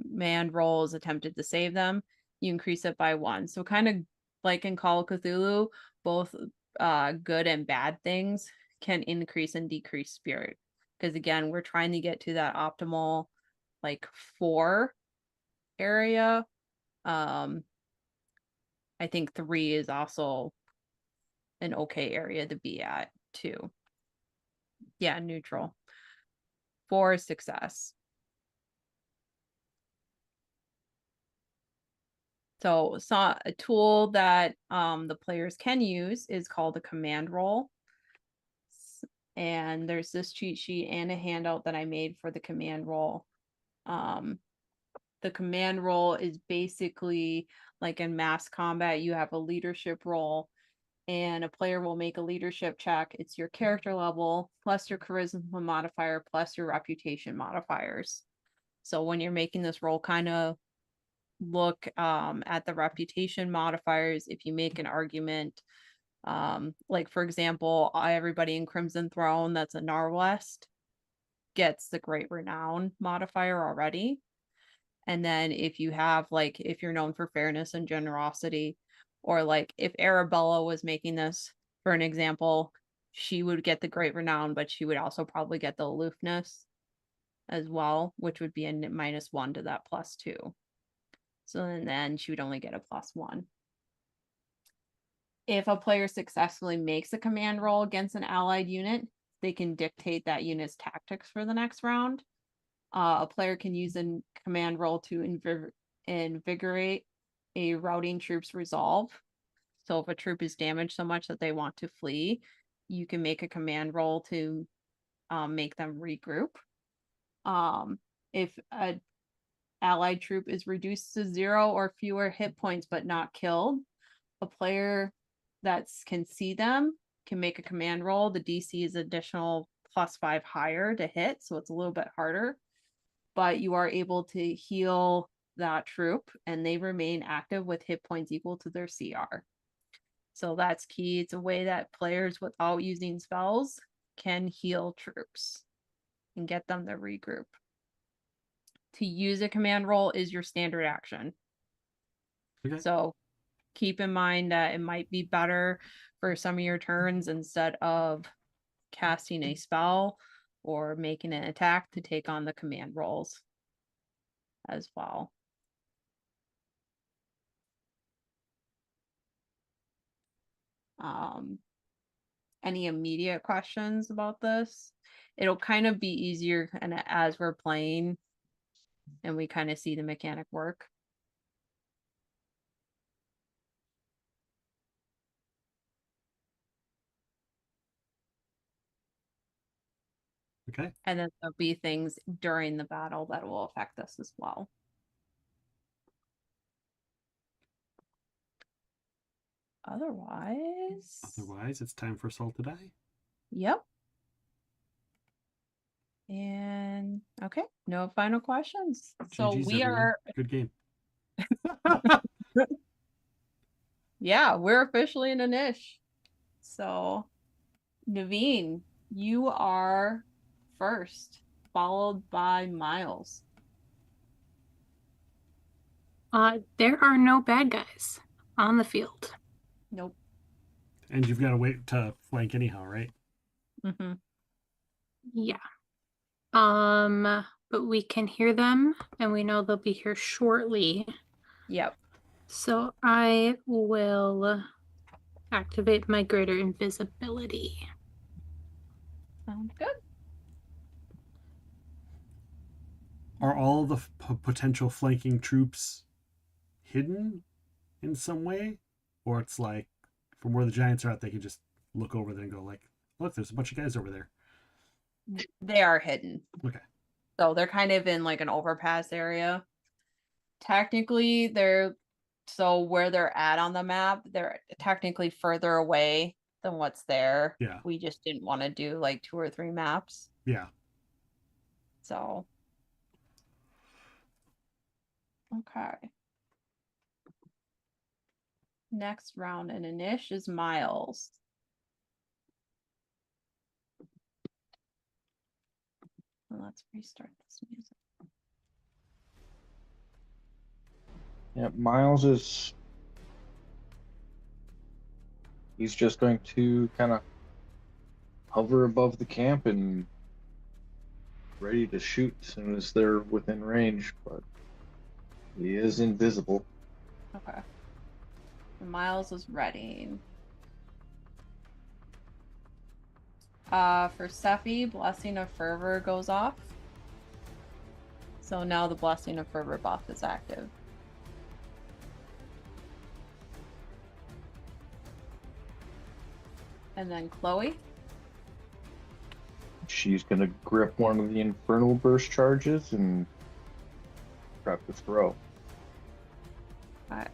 command roll is attempted to save them. You increase it by 1. So kind of like in Call of Cthulhu, both good and bad things can increase and decrease spirit. Because again, we're trying to get to that optimal like 4 area. I think 3 is also an okay area to be at too. Yeah, neutral. 4 is success. So a tool that the players can use is called a command roll. And there's this cheat sheet and a handout that I made for the command roll. The command roll is basically like in mass combat, you have a leadership role and a player will make a leadership check. It's your character level plus your charisma modifier plus your reputation modifiers. So when you're making this roll, kind of look at the reputation modifiers. If you make an argument, like for example, everybody in Crimson Throne that's a Narwest gets the Great Renown modifier already. And then if you have like, if you're known for fairness and generosity, or like if Arabella was making this for an example, she would get the Great Renown, but she would also probably get the aloofness as well, which would be a -1 to that +2. So then she would only get a +1. If a player successfully makes a command roll against an allied unit, they can dictate that unit's tactics for the next round. A player can use a command roll to invigorate a routing troop's resolve. So if a troop is damaged so much that they want to flee, you can make a command roll to make them regroup. If an allied troop is reduced to 0 or fewer hit points but not killed, a player that can see them can make a command roll. The DC is additional +5 higher to hit, so it's a little bit harder. But you are able to heal that troop and they remain active with hit points equal to their CR. So that's key. It's a way that players without using spells can heal troops and get them to regroup. To use a command roll is your standard action. Okay. So keep in mind that it might be better for some of your turns instead of casting a spell or making an attack to take on the command rolls as well. Any immediate questions about this? It'll kind of be easier and as we're playing and we kind of see the mechanic work. Okay. And then there'll be things during the battle that will affect us as well. Otherwise, it's time for Soul to Die. Yep. And okay, no final questions. So GG's, we everyone. are Good game. Yeah, we're officially in a niche. So Naveen, you are first, followed by Miles. There are no bad guys on the field. Nope. And you've got to wait to flank anyhow, right? Mm-hmm. Yeah. But we can hear them and we know they'll be here shortly. Yep. So I will activate my greater invisibility. Sounds good. Are all the potential flanking troops hidden in some way? Or it's like, from where the giants are at, they can just look over there and go like, look, there's a bunch of guys over there. They are hidden. Okay. So they're kind of in like an overpass area. Technically, so where they're at on the map, they're technically further away than what's there. Yeah. We just didn't want to do like 2 or 3 maps. Yeah. So. Okay. Next round in Inish is Miles. Well, let's restart this music. Yeah, Miles is. He's just going to kind of hover above the camp and ready to shoot as soon as they're within range, but he is invisible. Okay. And Miles is ready. For Sephi, Blessing of Fervor goes off. So now the Blessing of Fervor buff is active. And then Chloe. She's going to grip one of the Infernal Burst charges and prep to throw. Alright.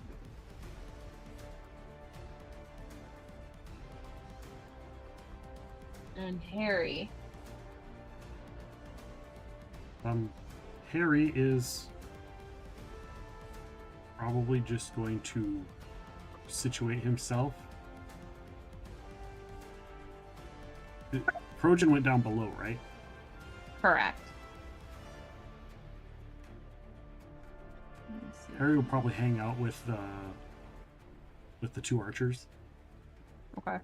And Harry. Harry is probably just going to situate himself. Trojan went down below, right? Correct. Harry will probably hang out with the 2 archers. Okay.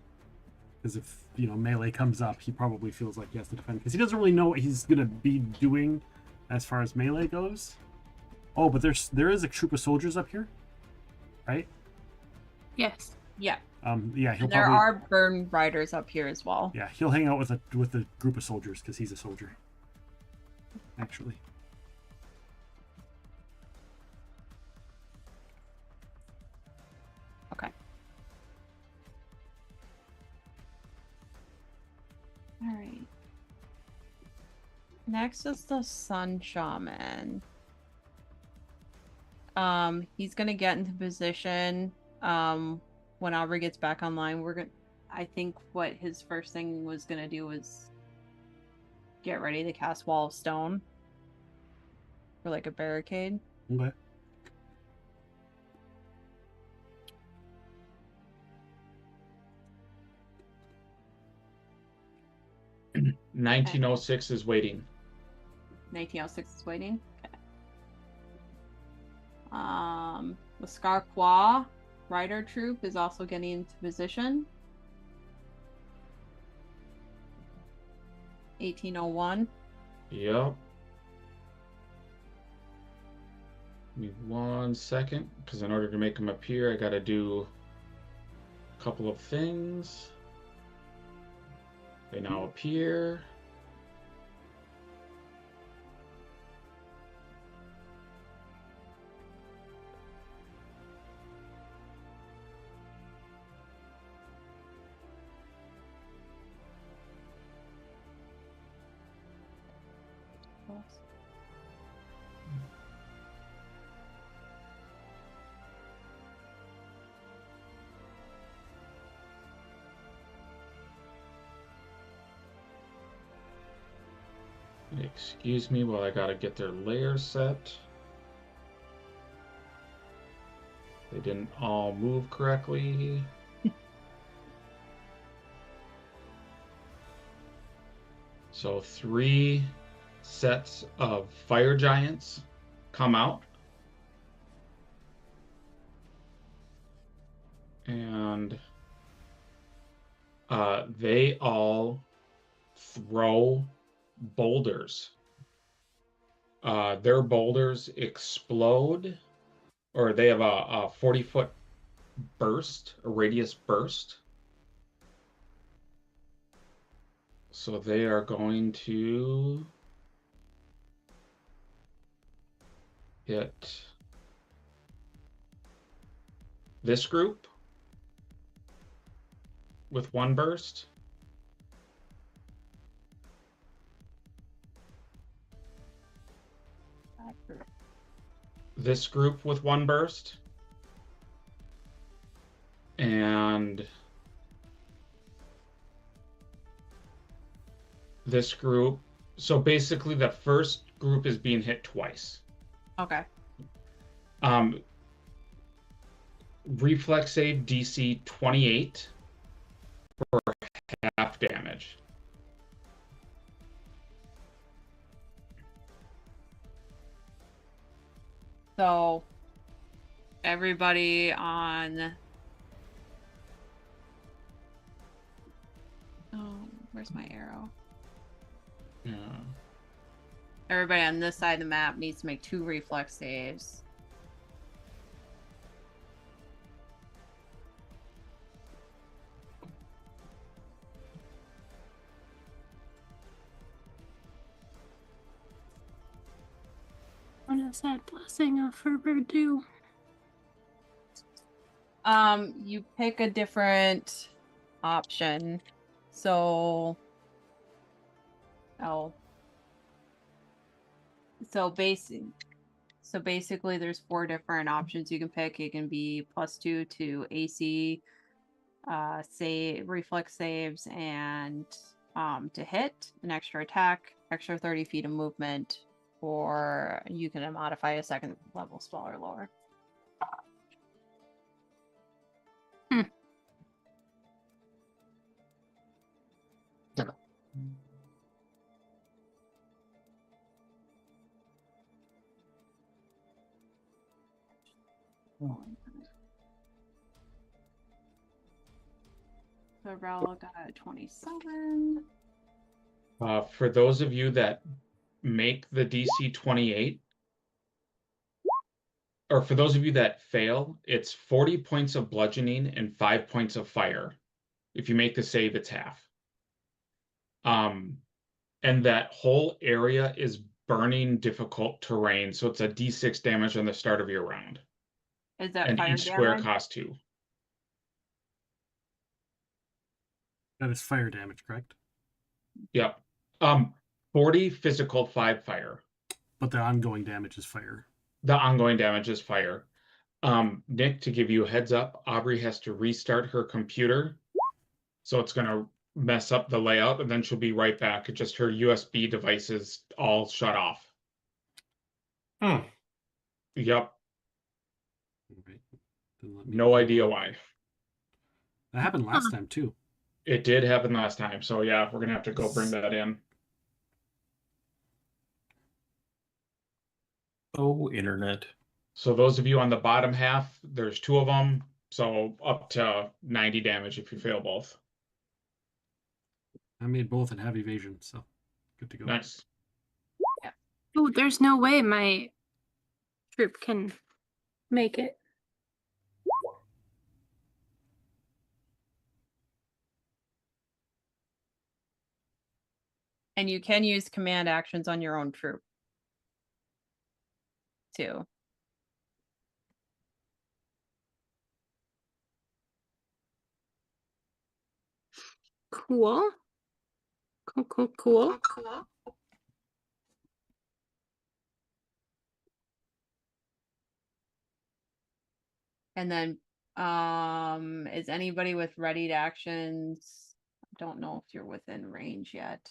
Because if melee comes up, he probably feels like he has to defend because he doesn't really know what he's gonna be doing as far as melee goes. Oh, but there is a troop of soldiers up here, right? Yes. Yeah. Yeah. And there are burn riders up here as well. Yeah, he'll hang out with a group of soldiers because he's a soldier. Actually. Okay. All right. Next is the Sun Shaman. He's gonna get into position. When Aubrey gets back online, I think what his first thing was gonna do was get ready to cast Wall of Stone for like a barricade. Okay. Okay. 1906 is waiting. 1906 is waiting. Okay. The Sklar-Quah Rider troop is also getting into position. 1801. Yep. Give me 1 second, because in order to make them appear, I got to do a couple of things. They now appear. Excuse me while I gotta get their layers set. They didn't all move correctly. So 3 sets of fire giants come out. And they all throw boulders. Their boulders explode, or they have a 40-foot burst, a radius burst. So they are going to hit this group with 1 burst. This group with 1 burst. And this group. So basically the first group is being hit twice. Okay. Reflex save DC 28 for half damage. So everybody on where's my arrow? Yeah. Everybody on this side of the map needs to make 2 reflex saves. What does that blessing of fervor do? You pick a different option. So basically there's 4 different options you can pick. It can be +2 to AC, reflex saves, and to hit, an extra attack, extra 30 feet of movement, or you can modify a 2nd level spell or lower. So Raul got a 27. For those of you that make the DC 28, or for those of you that fail, it's 40 points of bludgeoning and 5 points of fire. If you make the save, it's half. And that whole area is burning difficult terrain, so it's a D6 damage on the start of your round. Is that and fire each square damage? costs 2. That is fire damage, correct? Yep. 40 physical, 5 fire. But the ongoing damage is fire. The ongoing damage is fire. Nick, to give you a heads up, Aubrey has to restart her computer. So it's going to mess up the layout, and then she'll be right back. It's just her USB devices all shut off. Yep. Right. No idea why. That happened last time, too. It did happen last time. So yeah, we're going to have to go bring that in. Oh, internet. So those of you on the bottom half, there's 2 of them. So up to 90 damage if you fail both. I made both at heavy evasion, so good to go. Nice. Yeah. Oh, there's no way my troop can make it. And you can use command actions on your own troop, too. Cool. Cool. And then, is anybody with readied actions? I don't know if you're within range yet.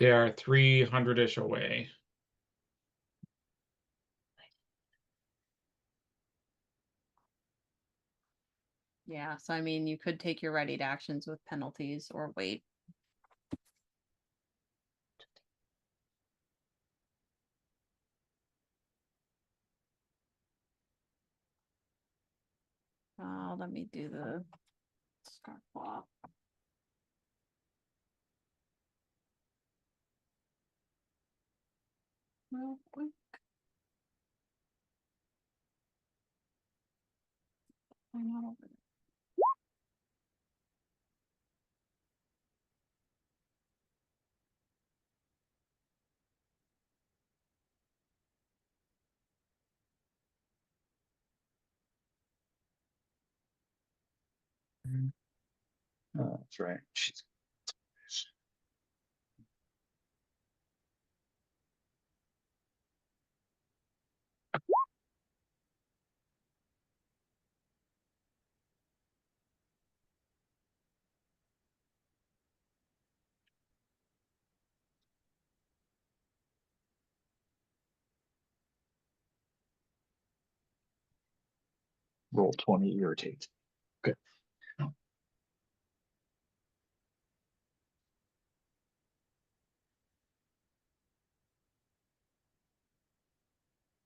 They are 300-ish away. Yeah, so I mean, you could take your readied actions with penalties or wait. Let me do the Sklar-Quah. Real quick. I'm not over there. That's right. She's roll 20 irritates. Okay.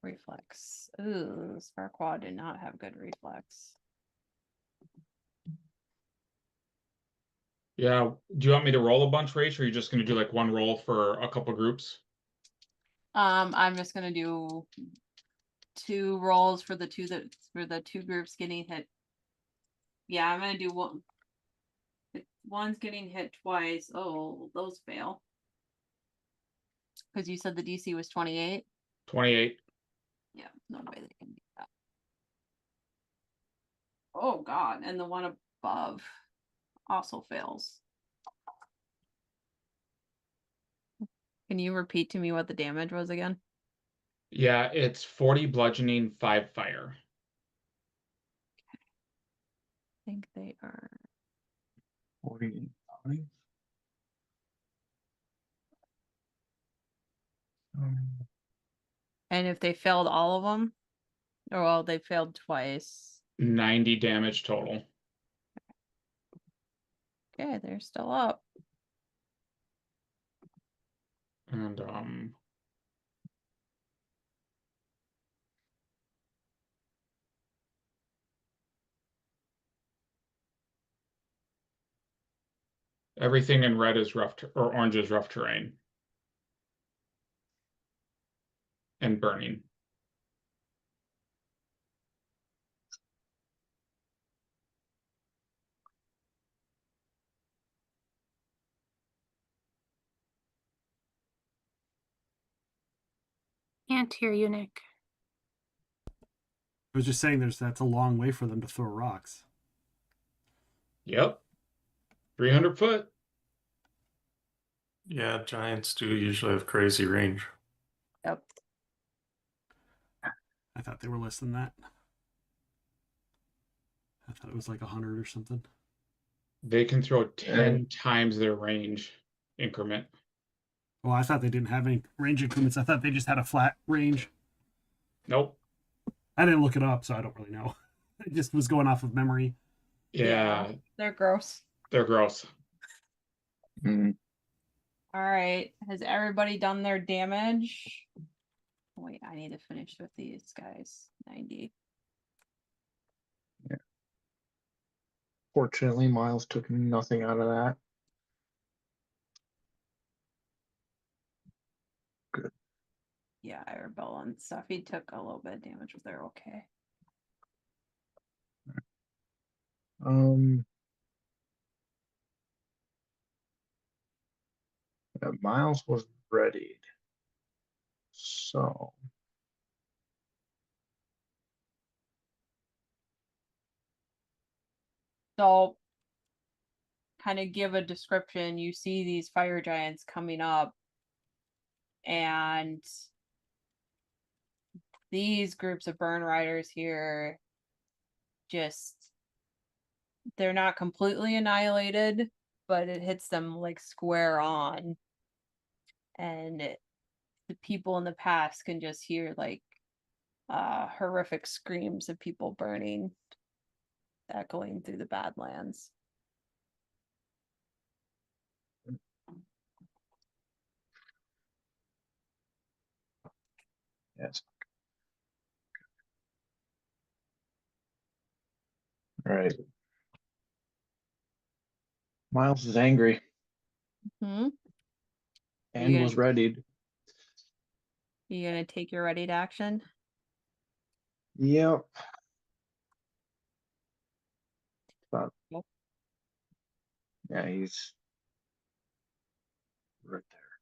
Reflex. Ooh, Sklar-Quah did not have good reflex. Yeah. Do you want me to roll a bunch, Rach, or are you just going to do like one roll for a couple groups? I'm just gonna do 2 rolls for the two groups getting hit. Yeah, I'm gonna do one. One's getting hit twice. Oh, those fail. Because you said the DC was 28. 28. Yeah, no way they can do that. Oh God, and the one above also fails. Can you repeat to me what the damage was again? Yeah, it's 40 bludgeoning, 5 fire. I think they are 45. And if they failed all of them, or well, they failed twice. 90 damage total. Okay, they're still up. And everything in red is rough, or orange is rough terrain. And burning. Can't hear you, Nick. I was just saying that's a long way for them to throw rocks. Yep. 300 foot. Yeah, giants do usually have crazy range. Yep. I thought they were less than that. I thought it was like 100 or something. They can throw 10 times their range increment. Well, I thought they didn't have any range increments. I thought they just had a flat range. Nope. I didn't look it up, so I don't really know. It just was going off of memory. Yeah. They're gross. They're gross. Mm. All right. Has everybody done their damage? Wait, I need to finish with these guys. 90. Yeah. Fortunately, Miles took nothing out of that. Good. Yeah, I rebel on stuff. He took a little bit of damage, but they're okay. Yeah, Miles was readied. So So, kind of give a description. You see these fire giants coming up, and these groups of burn riders here just they're not completely annihilated, but it hits them like square on. And the people in the past can just hear like horrific screams of people burning, echoing through the Badlands. yes. All right. Miles is angry Hmm. and was readied. You gonna take your ready to action? Yep. But Nope. yeah, he's right there.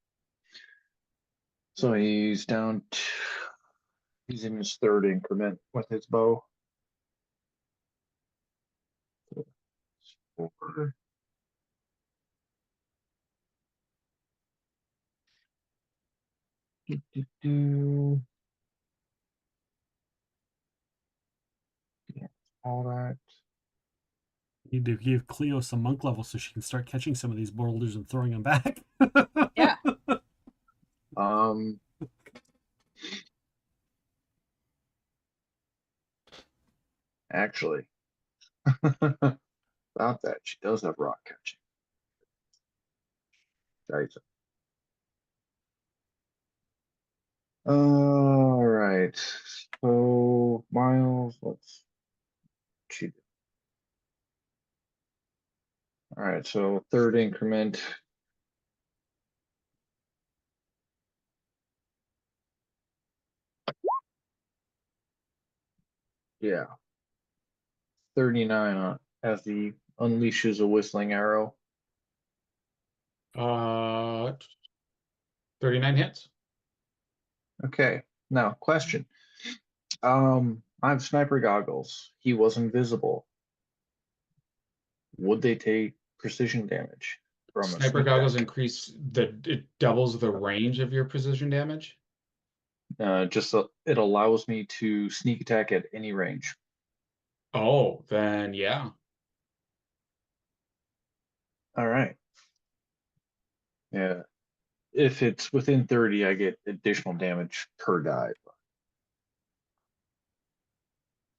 So he's down. He's in his 3rd increment with his bow. 4. Do. Yeah, all that. Need to give Cleo some monk level so she can start catching some of these boulders and throwing them back. Yeah. Actually, about that, she does have rock catching. Right. All right. So Miles, let's cheat. All right. So third increment. Yeah. 39 on as he unleashes a whistling arrow. 39 hits. Okay. Now, question. I have sniper goggles. He was invisible. Would they take precision damage from a Sniper sneak goggles attack? increase it doubles the range of your precision damage. It allows me to sneak attack at any range. Oh, then yeah. All right. Yeah. If it's within 30, I get additional damage per die.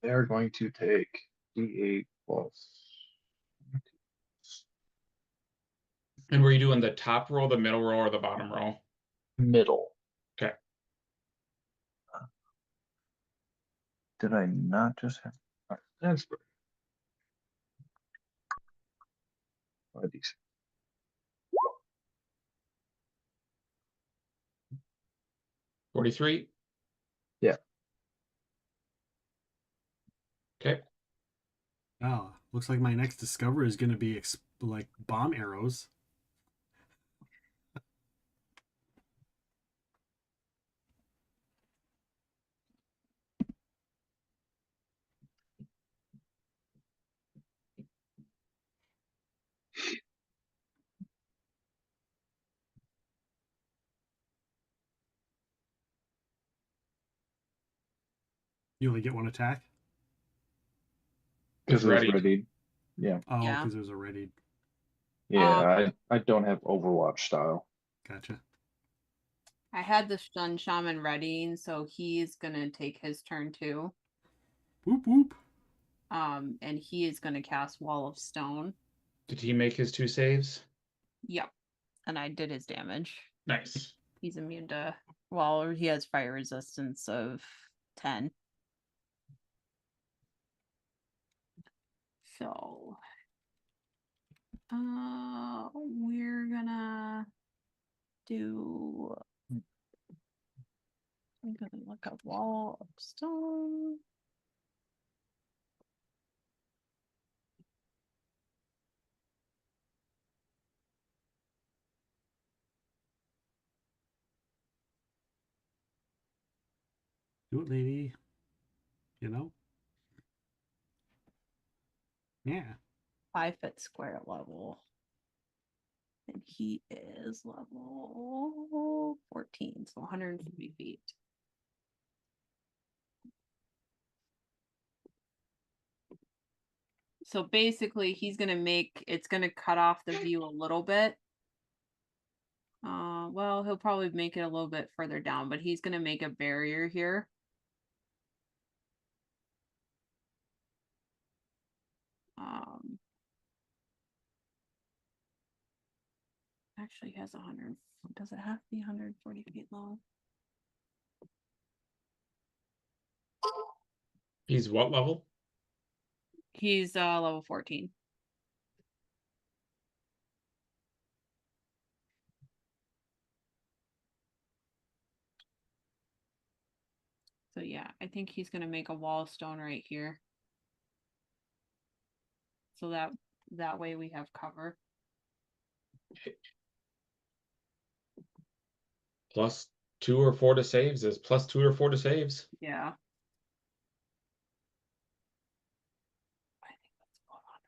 They're going to take D8 plus. And were you doing the top row, the middle row, or the bottom row? Middle. Okay. Did I not just have? That's 43. Yeah. Okay. Oh, looks like my next discovery is going to be like bomb arrows. You only get one attack? Because it was readied. readied. Yeah. Oh, Yeah. because it was a readied. Yeah, I don't have Overwatch style. Gotcha. I had the Stun Shaman ready, and so he's gonna take his turn too. Whoop whoop. And he is gonna cast Wall of Stone. Did he make his 2 saves? Yep. And I did his damage. Nice. He's immune to, well, he has fire resistance of 10. So, we're gonna do, I'm gonna look up Wall of Stone. Do it, lady. You know? Yeah. 5 foot square level. And he is level 14, so 150 feet. So basically, he's going to make, it's going to cut off the view a little bit. Well, he'll probably make it a little bit further down, but he's going to make a barrier here. Actually, he has 100. Does it have to be 140 feet long? He's what level? He's level 14. So yeah, I think he's gonna make a wall of stone right here. So that way we have cover. Plus 2 or 4 to saves is plus 2 or 4 to saves. Yeah. I think that's about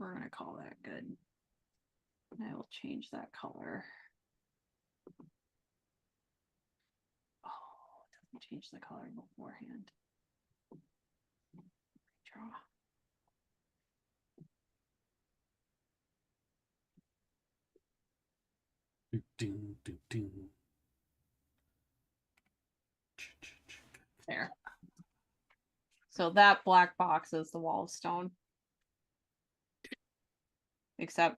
We're gonna call that good. I will change that color. Oh, it doesn't change the color beforehand. Draw. Ding, ding, ding. There. So that black box is the wall of stone. Except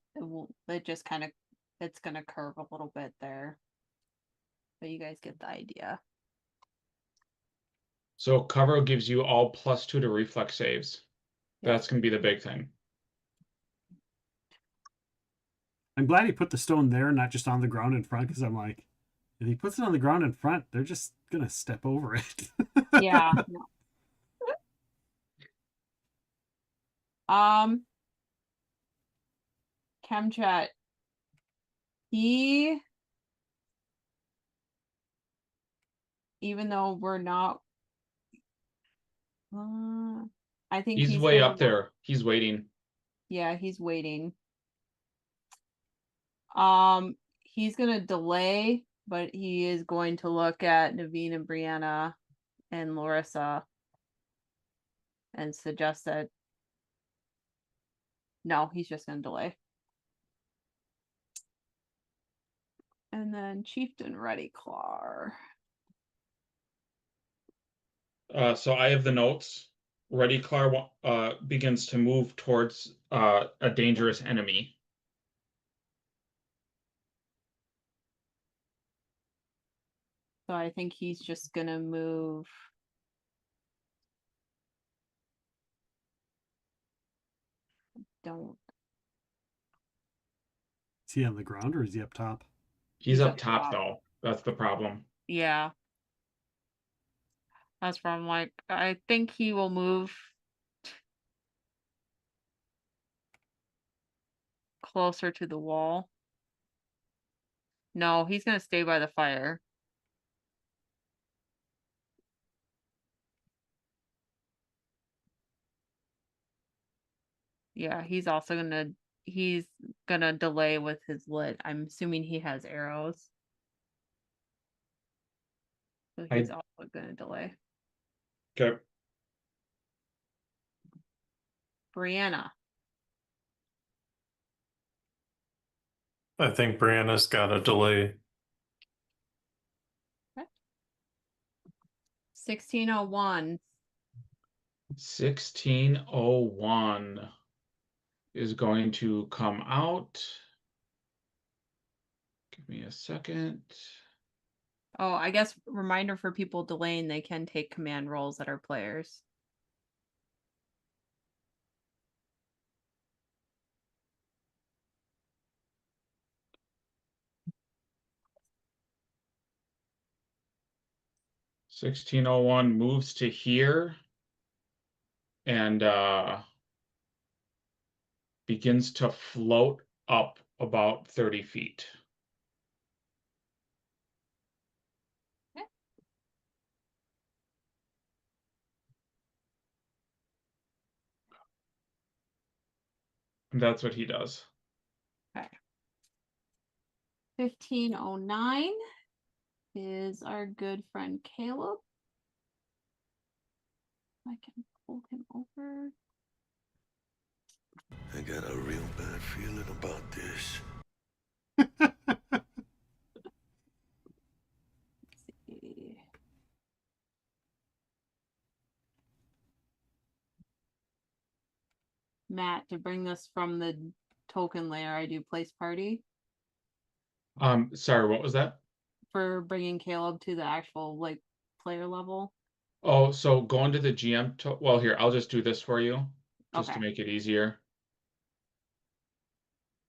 it just kind of, it's going to curve a little bit there. But you guys get the idea. So cover gives you all +2 to reflex saves. Yeah. That's going to be the big thing. I'm glad he put the stone there, not just on the ground in front, because I'm like, if he puts it on the ground in front, they're just gonna step over it. Yeah. No. Chemchat. He, even though we're not, I think He's way gonna up there. He's waiting. Yeah, he's waiting. He's gonna delay, but he is going to look at Naveen and Brianna and Larissa and suggest that no, he's just gonna delay. And then Chieftain Ready Claw. So I have the notes. Ready Claw begins to move towards a dangerous enemy. So I think he's just gonna move. Don't. Is he on the ground or is he up top? He's up top though. That's the problem. Yeah. That's from like, I think he will move closer to the wall. No, he's gonna stay by the fire. Yeah, he's gonna delay with his lit. I'm assuming he has arrows. So he's also gonna delay. Okay. Brianna. I think Brianna's got a delay. Okay. 1601. 1601 is going to come out. Give me a second. Oh, I guess reminder for people delaying, they can take command roles that are players. (1601) moves to here and begins to float up about 30 feet. Okay. And that's what he does. Okay. 1509 is our good friend Caleb. I can pull him over. I got a real bad feeling about this. Let's see. Matt, to bring this from the token layer, I do place party. Sorry, what was that? For bringing Caleb to the actual like player level. Oh, so go into the GM. Well, here, I'll just do this for you, just Okay. to make it easier.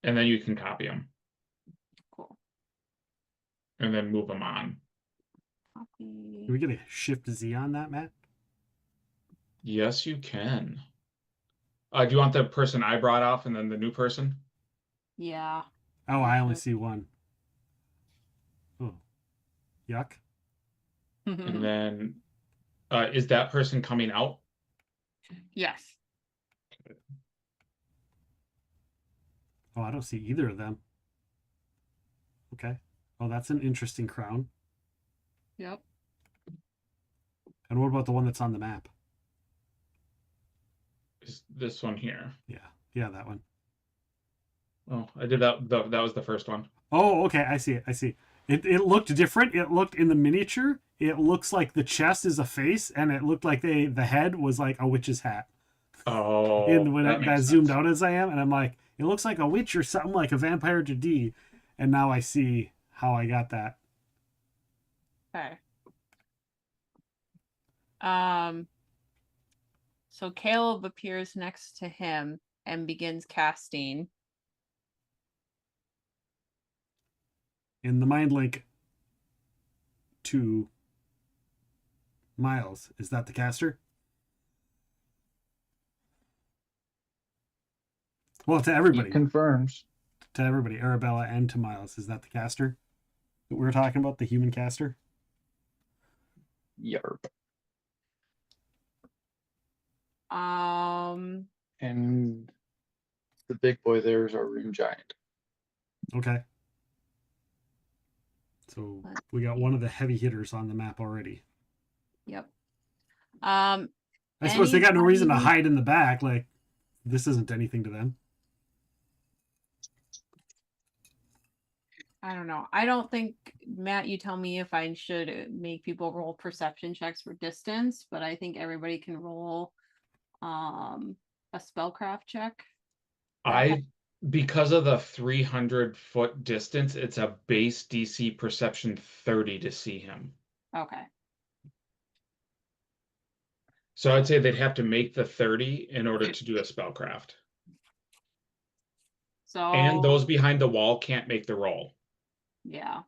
And then you can copy them. Cool. And then move them on. Can we get a Shift Z on that, Matt? Yes, you can. Do you want the person I brought off and then the new person? Yeah. Oh, I only see one. Oh, yuck. And then, is that person coming out? Yes. Oh, I don't see either of them. Okay. Oh, that's an interesting crown. Yep. And what about the one that's on the map? Is this one here? Yeah. Yeah, that one. Oh, I did that. That was the first one. Oh, okay. I see it. I see. It looked different. It looked in the miniature. It looks like the chest is a face, and it looked like the head was like a witch's hat. Oh, And when that I makes zoomed sense. out as I am, and I'm like, it looks like a witch or something like a vampire to D. And now I see how I got that. Okay. So Caleb appears next to him and begins casting. In the mind link to Miles, is that the caster? Well, to everybody. He confirms. To everybody, Arabella and to Miles, is that the caster that we were talking about, the human caster? Yarp. And the big boy there is our Rune Giant. Okay. So we got one of the heavy hitters on the map already. Yep. I suppose they got no reason to hide in the back. Like, this isn't anything to them. I don't know. I don't think, Matt, you tell me if I should make people roll perception checks for distance, but I think everybody can roll a spellcraft check. Because of the 300-foot distance, it's a base DC perception 30 to see him. Okay. So I'd say they'd have to make the 30 in order to do a spellcraft. So And those behind the wall can't make the roll. Yeah.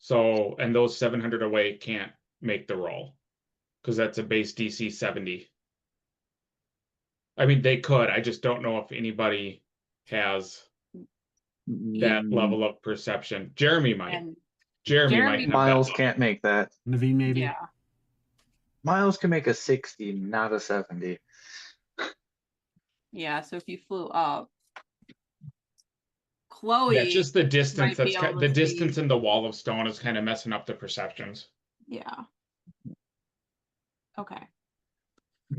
So, and those 700 away can't make the roll because that's a base DC 70. I mean, they could. I just don't know if anybody has that level of perception. Jeremy might. And Jeremy might have Miles that can't make that. Naveen maybe. Yeah. Miles can make a 60, not a 70. Yeah, so if you flew up, Chloe. Yeah, just the distance. might be That's able the to distance see- in the wall of stone is kind of messing up the perceptions. Yeah. Okay.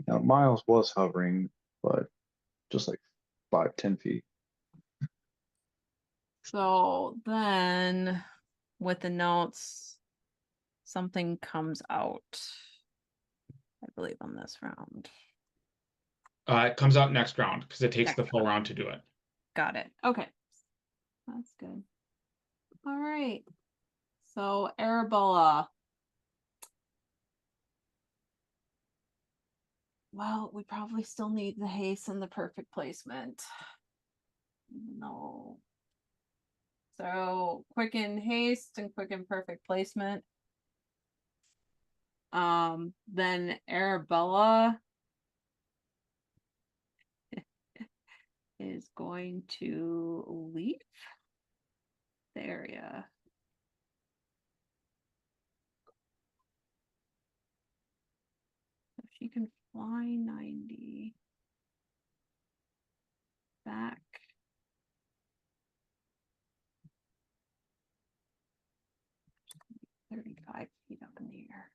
Now, Miles was hovering, but just like 5-10 feet. So then with the notes, something comes out, I believe, on this round. It comes out next round because it takes Next the full round to do it. Got it. Okay. That's good. All right. So Arabella. Well, we probably still need the haste and the perfect placement. No. So quicken haste and quicken perfect placement. Then Arabella is going to leave the area. If she can fly 90 back. "35 feet up in the air."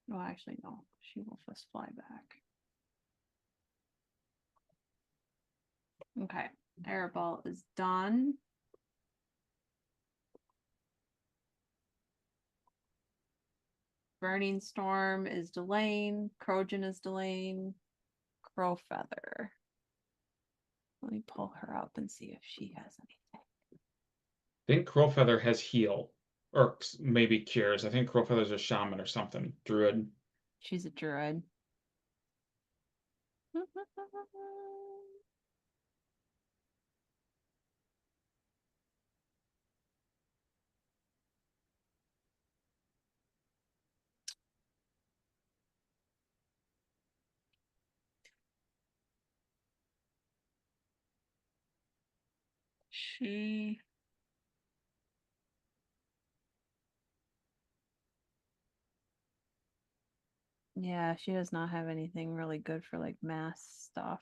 No, actually, no. She will just fly back. Okay. Arabelle is done. Burning Storm is delaying. Crojan is delaying. Crowfeather. Let me pull her up and see if she has anything. I think Crowfeather has heal or maybe cures. I think Crowfeather's a shaman or something. Druid. She's a druid. She Yeah, she does not have anything really good for like mass stuff.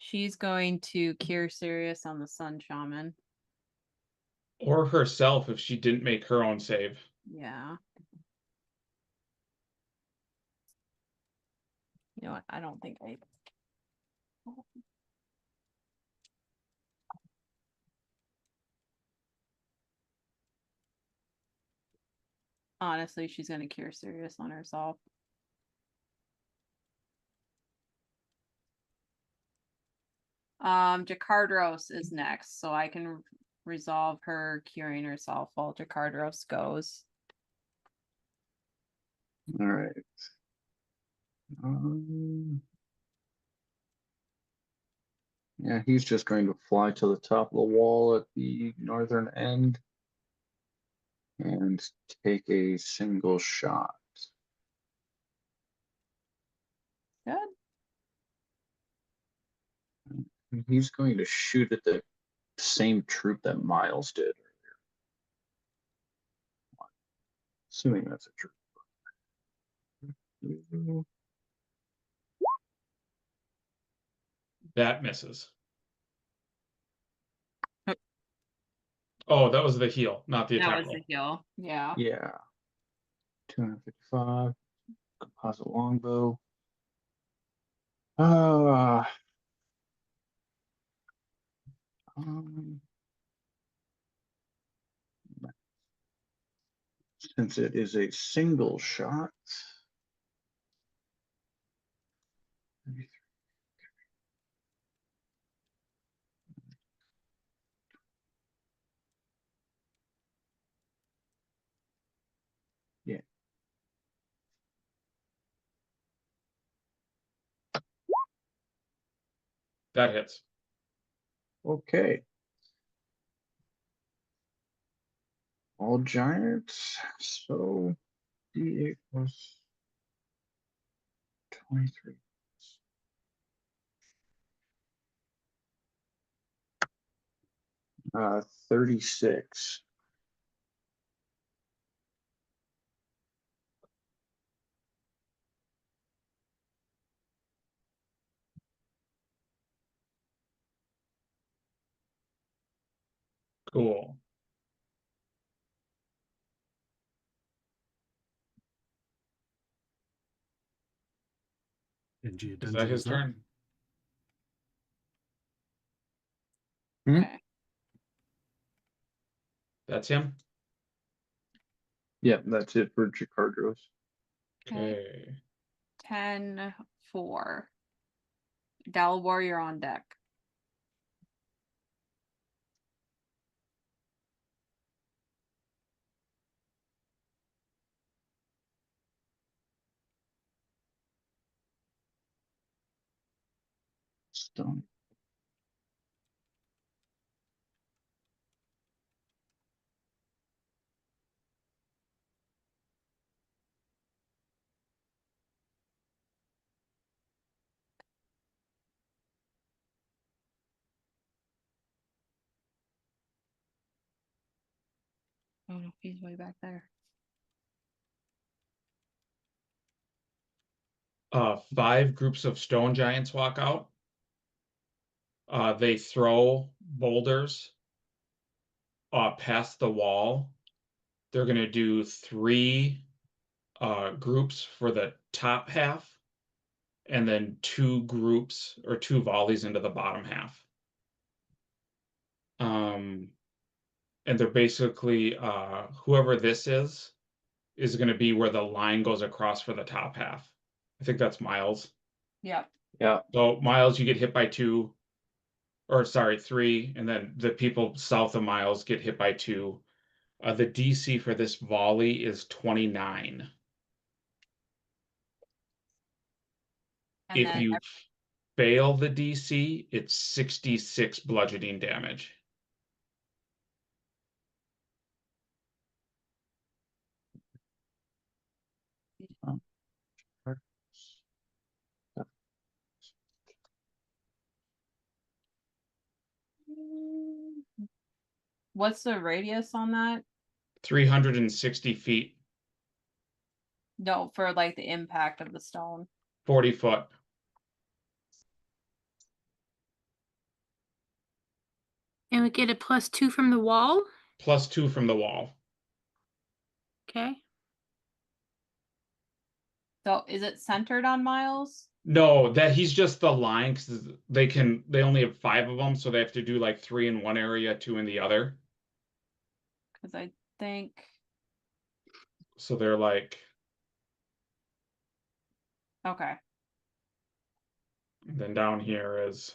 She's going to cure Sirius on the Sun Shaman. Or herself if she didn't make her own save. Yeah. You know what? I don't think I. Honestly, she's going to cure Sirius on herself. Jakardros is next, so I can resolve her curing herself while Jakardros goes. All right. Yeah, he's just going to fly to the top of the wall at the northern end and take a single shot. Good. And he's going to shoot at the same troop that Miles did earlier. Assuming that's a troop. That misses. Oh, that was the heal, not the attack. That was the heal. Yeah. Yeah. 255. Composite longbow. Um, since it is a single shot. Yeah. That hits. Okay. All giants. So D8 plus 23. 36. Cool. Is that his turn? Okay. That's him? Yep, that's it for Jakardros. Okay. 10-4. Dal Warrior on deck. Stone. Oh no, he's way back there. 5 groups of stone giants walk out. They throw boulders past the wall. They're going to do 3 groups for the top half, and then 2 groups or 2 volleys into the bottom half. And they're basically whoever this is going to be where the line goes across for the top half. I think that's Miles. Yep. Yeah. So Miles, you get hit by 2, or sorry, 3, and then the people south of Miles get hit by 2. The DC for this volley is 29. And If then you fail the DC, it's 66 bludgeoning damage. what's the radius on that? 360 feet, No, for like the impact of the stone. 40 foot. And we get a +2 from the wall? +2 from the wall. Okay. So is it centered on Miles? No, that he's just the line because they only have 5 of them, so they have to do like 3 in one area, 2 in the other. Because I think. So they're like. Okay. And then down here is.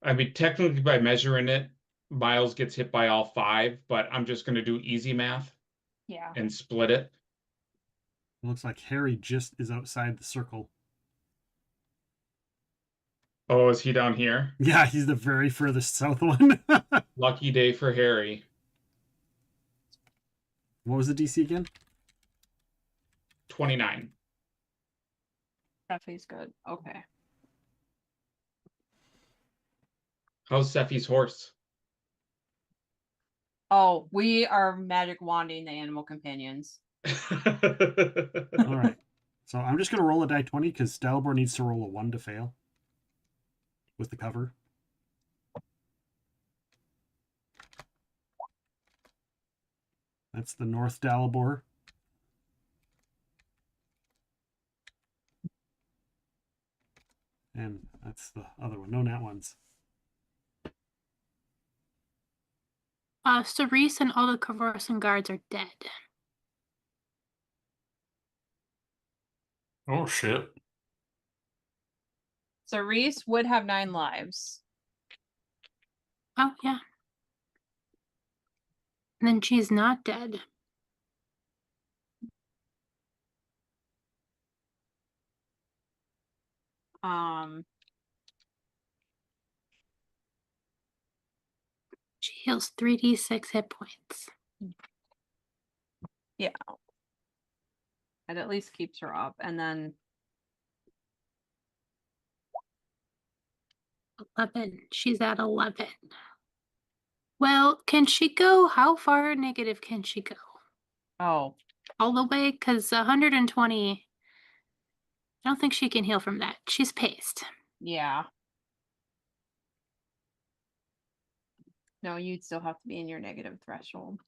I mean, technically by measuring it, Miles gets hit by all 5, but I'm just going to do easy math. Yeah. And split it. It looks like Harry just is outside the circle. Oh, is he down here? Yeah, he's the very furthest south one. Lucky day for Harry. What was the DC again? 29. Steffi's good. Okay. How's Seffi's horse? Oh, we are magic wanding the animal companions. All right. So I'm just going to roll a die 20 because Dalibor needs to roll a 1 to fail with the cover. That's the North Dalibor. And that's the other one. No nat ones. Cerise and all the Corvosan guards are dead. Oh shit. Cerise would have 9 lives. Oh, yeah. And then she's not dead. She heals 3d6 hit points. Yeah. It at least keeps her up. And then 11. She's at 11. Well, can she go? How far negative can she go? Oh. All the way? Because 120. I don't think she can heal from that. She's paced. Yeah. No, you'd still have to be in your negative threshold.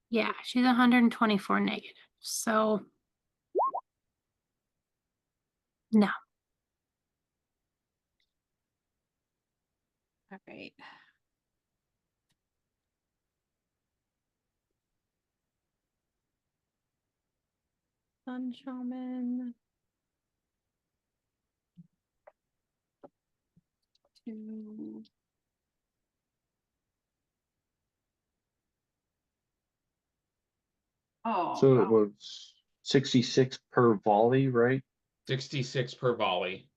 Yeah, she's 124 negative. So no. All right. Sun Shaman. 2. Oh. So wow. it was 66 per volley, right? 66 per volley.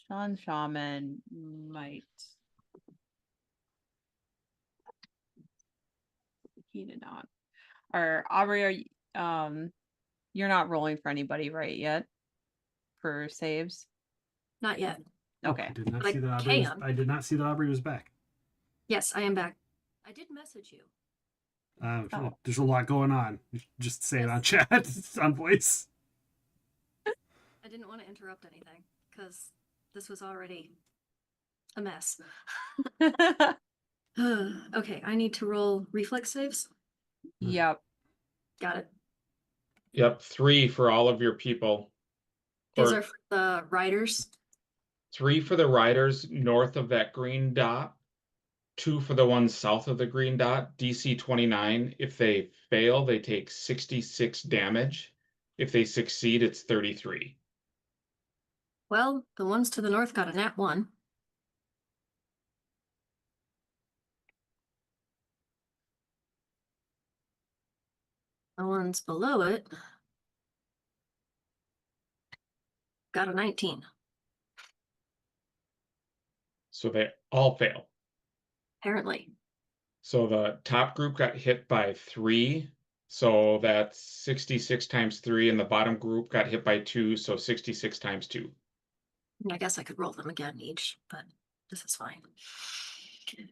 Sun Shaman might. He did not. Or Aubrey, are you, you're not rolling for anybody right yet for saves? Not yet. Okay. I did not But see I that Aubrey was, can. I did not see that Aubrey was back. Yes, I am back. I did message you. Oh. There's a lot going on. Just say it on chat, on voice. I didn't want to interrupt anything because this was already a mess. Okay, I need to roll reflex saves. Yep. Got it. Yep, 3 for all of your people. These Or are for the riders. 3 for the riders north of that green dot. 2 for the ones south of the green dot. DC 29. If they fail, they take 66 damage. If they succeed, it's 33. Well, the ones to the north got a nat 1. The ones below it got a 19. So they all fail. Apparently. So the top group got hit by 3. So that's 66 times 3. And the bottom group got hit by 2. So 66 times 2. I guess I could roll them again each, but this is fine.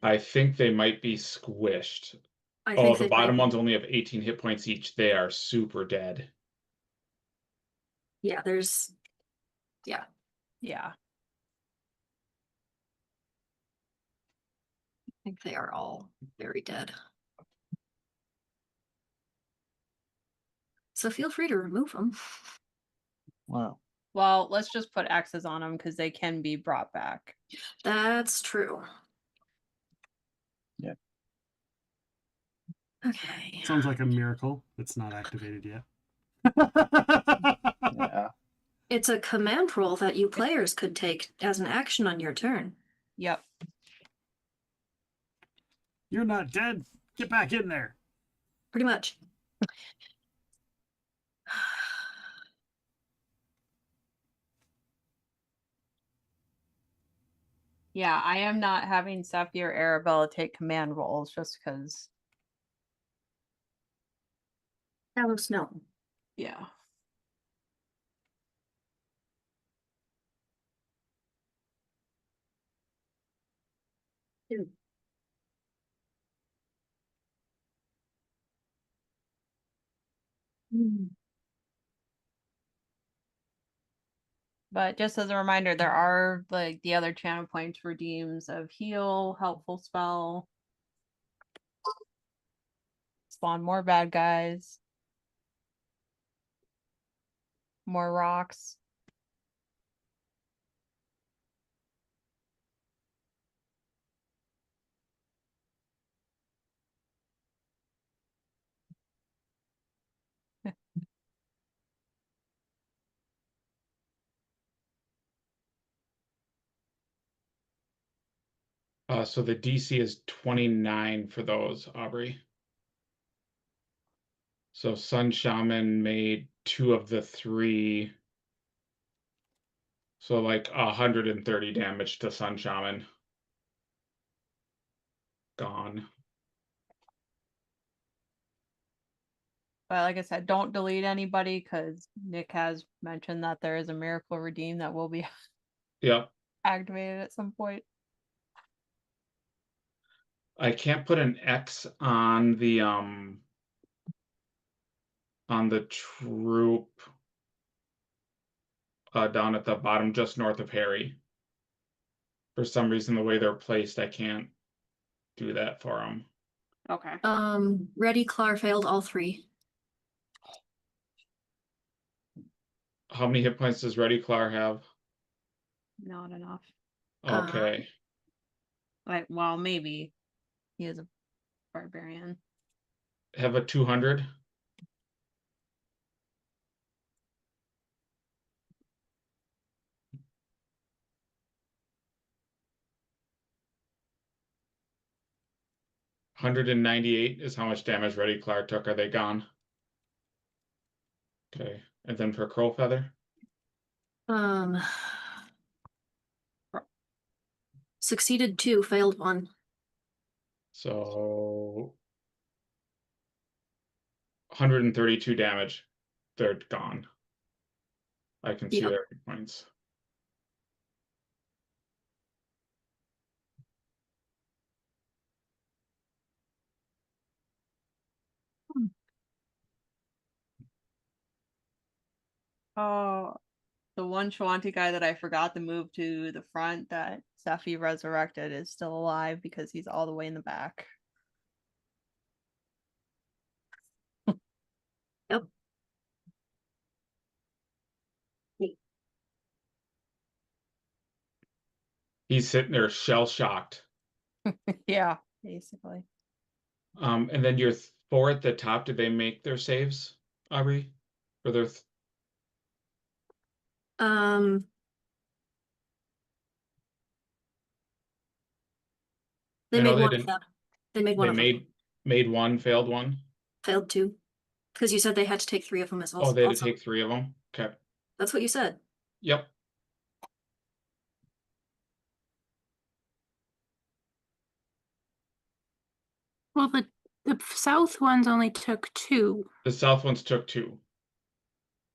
I think they might be squished. I Oh, think the they bottom might- ones only have 18 hit points each. They are super dead. Yeah, there's. Yeah. Yeah. I think they are all very dead. So feel free to remove them. Wow. Well, let's just put X's on them because they can be brought back. That's true. Yeah. Okay. Sounds like a miracle. It's not activated yet. Yeah. It's a command roll that you players could take as an action on your turn. Yep. You're not dead. Get back in there. Pretty much. Yeah, I am not having Sephi or Arabella take command roles just because. Talos, no. Yeah. Two. But just as a reminder, there are like the other channel points redeems of heal, helpful spell, spawn more bad guys, more rocks. So the DC is 29 for those, Aubrey. So Sun Shaman made 2 of the 3. So like 130 damage to Sun Shaman. Gone. But like I said, don't delete anybody because Nick has mentioned that there is a miracle redeem that will be Yep. activated at some point. I can't put an X on the troop down at the bottom just north of Harry. For some reason, the way they're placed, I can't do that for them. Okay. Ready, Clar failed all 3. How many hit points does Ready Clar have? Not enough. Okay. Like, well, maybe he is a barbarian. Have a 200? $198 is how much damage Ready Clar took. Are they gone? Okay. And then for Crow Feather? Succeeded 2, failed 1. So 132 damage. They're gone. I can see Yep. their hit points. Oh, the one Shawanti guy that I forgot to move to the front that Sephi resurrected is still alive because he's all the way in the back. Yep. He's sitting there shell shocked. Yeah, basically. And then your 4 at the top, did they make their saves, Aubrey? For their They I know made they one of didn't. them. They made one They of them. made 1, failed 1. Failed 2. Because you said they had to take 3 of them as well. Oh, they had to take 3 of them. Okay. That's what you said. Yep. Well, the south ones only took 2. The south ones took 2.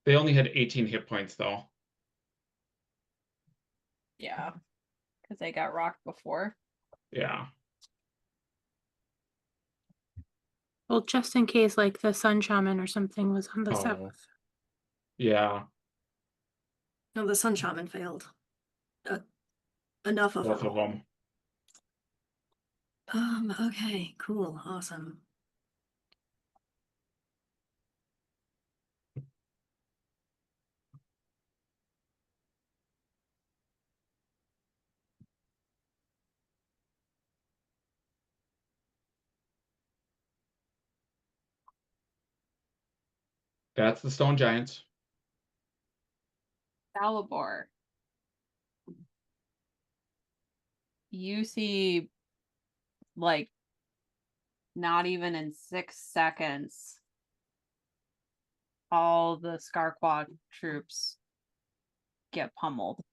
They only had 18 hit points though. Yeah, because they got rocked before. Yeah. Well, just in case, like the Sun Shaman or something was on the Oh. 7th. Yeah. No, the Sun Shaman failed. Enough of Both of them. Okay, cool, awesome. That's the Stone Giants. Dalibor. You see, like, not even in 6 seconds, all the Sklar-Quah troops get pummeled.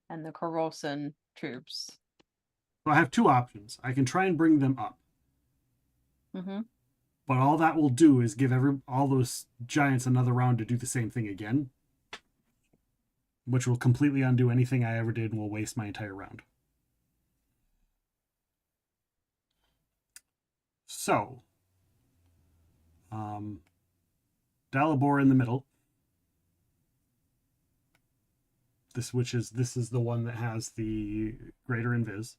And the Corrosion troops. So I have 2 options. I can try and bring them up. Mm-hmm. But all that will do is give all those giants another round to do the same thing again. Which will completely undo anything I ever did and will waste my entire round. So, Dalibor in the middle. This is the one that has the greater invis.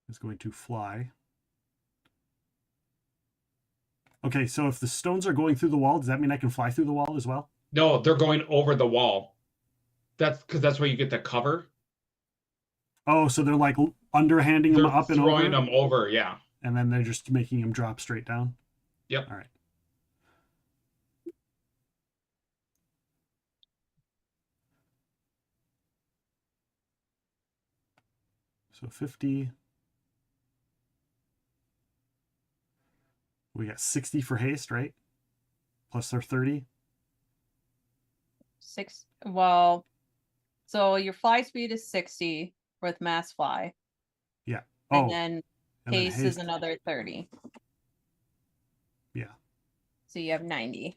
Is going to fly. Okay, so if the stones are going through the wall, does that mean I can fly through the wall as well? No, they're going over the wall. That's because that's where you get the cover. Oh, so they're like underhanding them up and over? Throwing them over, yeah. And then they're just making them drop straight down? Yep. All right. So 50. We got 60 for haste, right? Plus their 30. 6. Well, so your fly speed is 60 with mass fly. Yeah. And then haste is another 30. Yeah. So you have 90.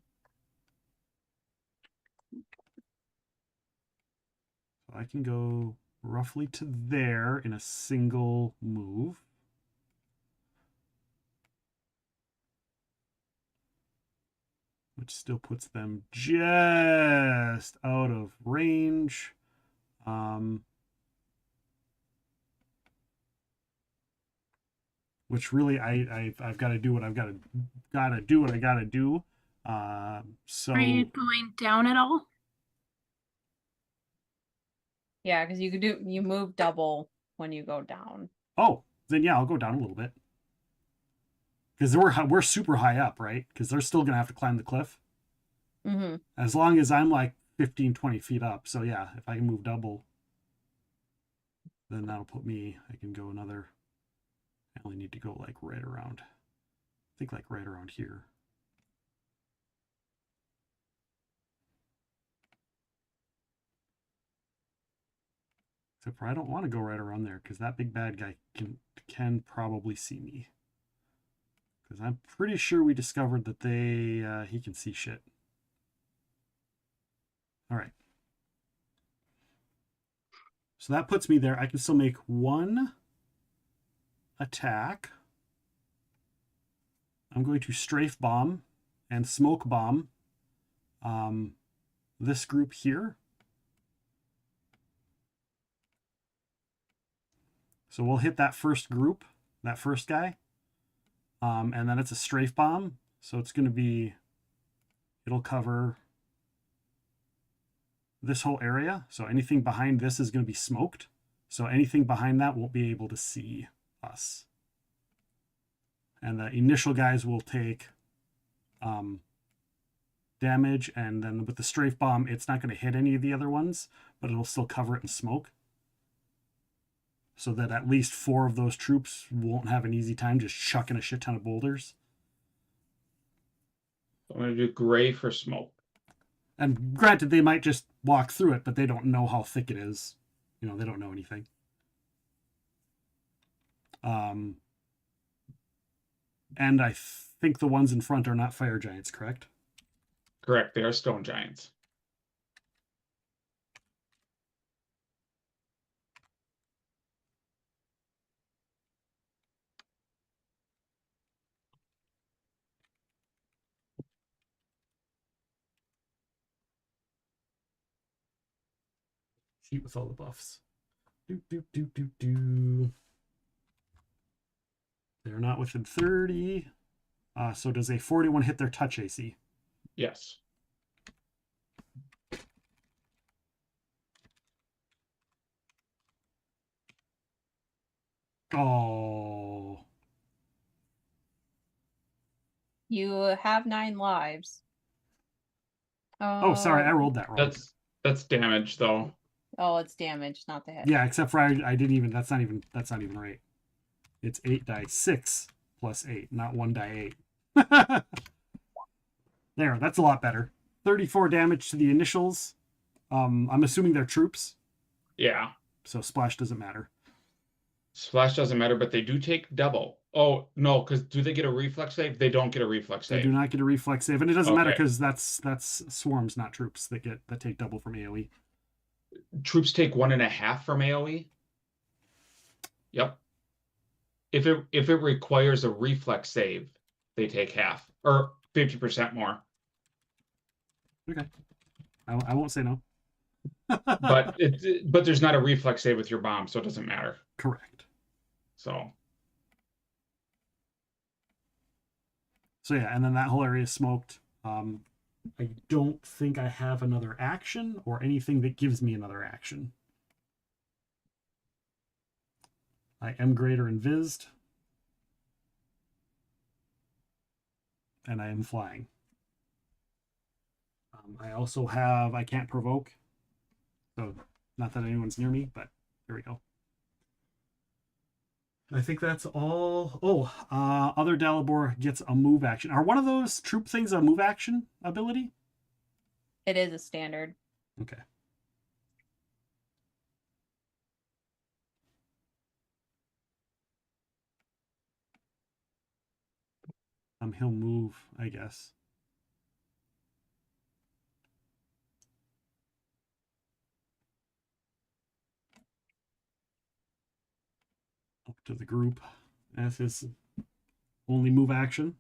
So I can go roughly to there in a single move. Which still puts them just out of range. Which really I've got to do what I've got to do what I got to do. So Are you going down at all? Yeah, because you move double when you go down. Oh, then yeah, I'll go down a little bit. Because we're super high up, right? Because they're still gonna have to climb the cliff. Mm-hmm. As long as I'm like 15, 20 feet up. So yeah, if I can move double, then that'll put me, I can go another, I only need to go like right around, I think like right around here. Except for I don't want to go right around there because that big bad guy can probably see me. Because I'm pretty sure we discovered that he can see shit. All right. So that puts me there. I can still make 1 attack. I'm going to strafe bomb and smoke bomb this group here. So we'll hit that first group, that first guy. And then it's a strafe bomb. So it's going to be, it'll cover this whole area. So anything behind this is going to be smoked. So anything behind that won't be able to see us. And the initial guys will take damage. And then with the strafe bomb, it's not going to hit any of the other ones, but it'll still cover it in smoke. So that at least 4 of those troops won't have an easy time just chucking a shit ton of boulders. I'm going to do gray for smoke. And granted, they might just walk through it, but they don't know how thick it is. You know, they don't know anything. And I think the ones in front are not fire giants, correct? Correct. They are stone giants. Cheat with all the buffs. Do. They're not within 30. So does a 41 hit their touch AC? Yes. Oh. You have 9 lives. Oh, sorry, I rolled that wrong. That's damage though. Oh, it's damage, not the hit. Yeah, except for I didn't even. That's not even right. It's 8 die 6 plus 8, not 1 die 8. There, that's a lot better. 34 damage to the initials. I'm assuming they're troops. Yeah. So splash doesn't matter. Splash doesn't matter, but they do take double. Oh no, because do they get a reflex save? They don't get a reflex save. They do not get a reflex save, and it doesn't matter Okay. because that's swarms, not troops that take double from AOE. Troops take 1.5 from AOE. Yep. If it requires a reflex save, they take half or 50% more. Okay. I won't say no. But there's not a reflex save with your bomb, so it doesn't matter. Correct. So yeah, and then that whole area is smoked. I don't think I have another action or anything that gives me another action. I am greater invised. And I am flying. I also have, I can't provoke. So, not that anyone's near me, but here we go. I think that's all. Oh, other Dalibor gets a move action. Are one of those troop things a move action ability? It is a standard. Okay. He'll move, I guess. Up to the group as his only move action.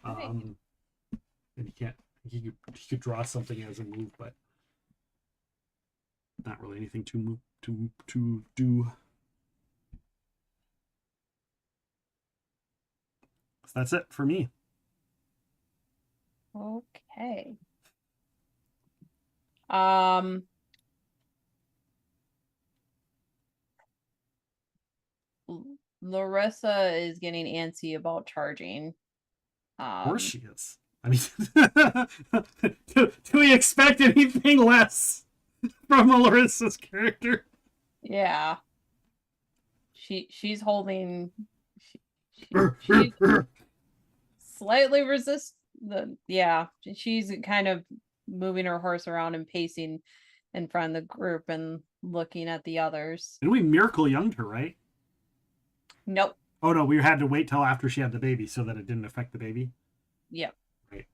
And he could draw something as a move, but not really anything to do. So that's it for me. Okay. Larissa is getting antsy about charging. Of course she is. I mean, do we expect anything less from Larissa's character? Yeah. She's holding. She slightly resist the. Yeah, she's kind of moving her horse around and pacing in front of the group and looking at the others. And we miracle younged her, right? Nope. Oh no, we had to wait till after she had the baby so that it didn't affect the baby. Yep. Right.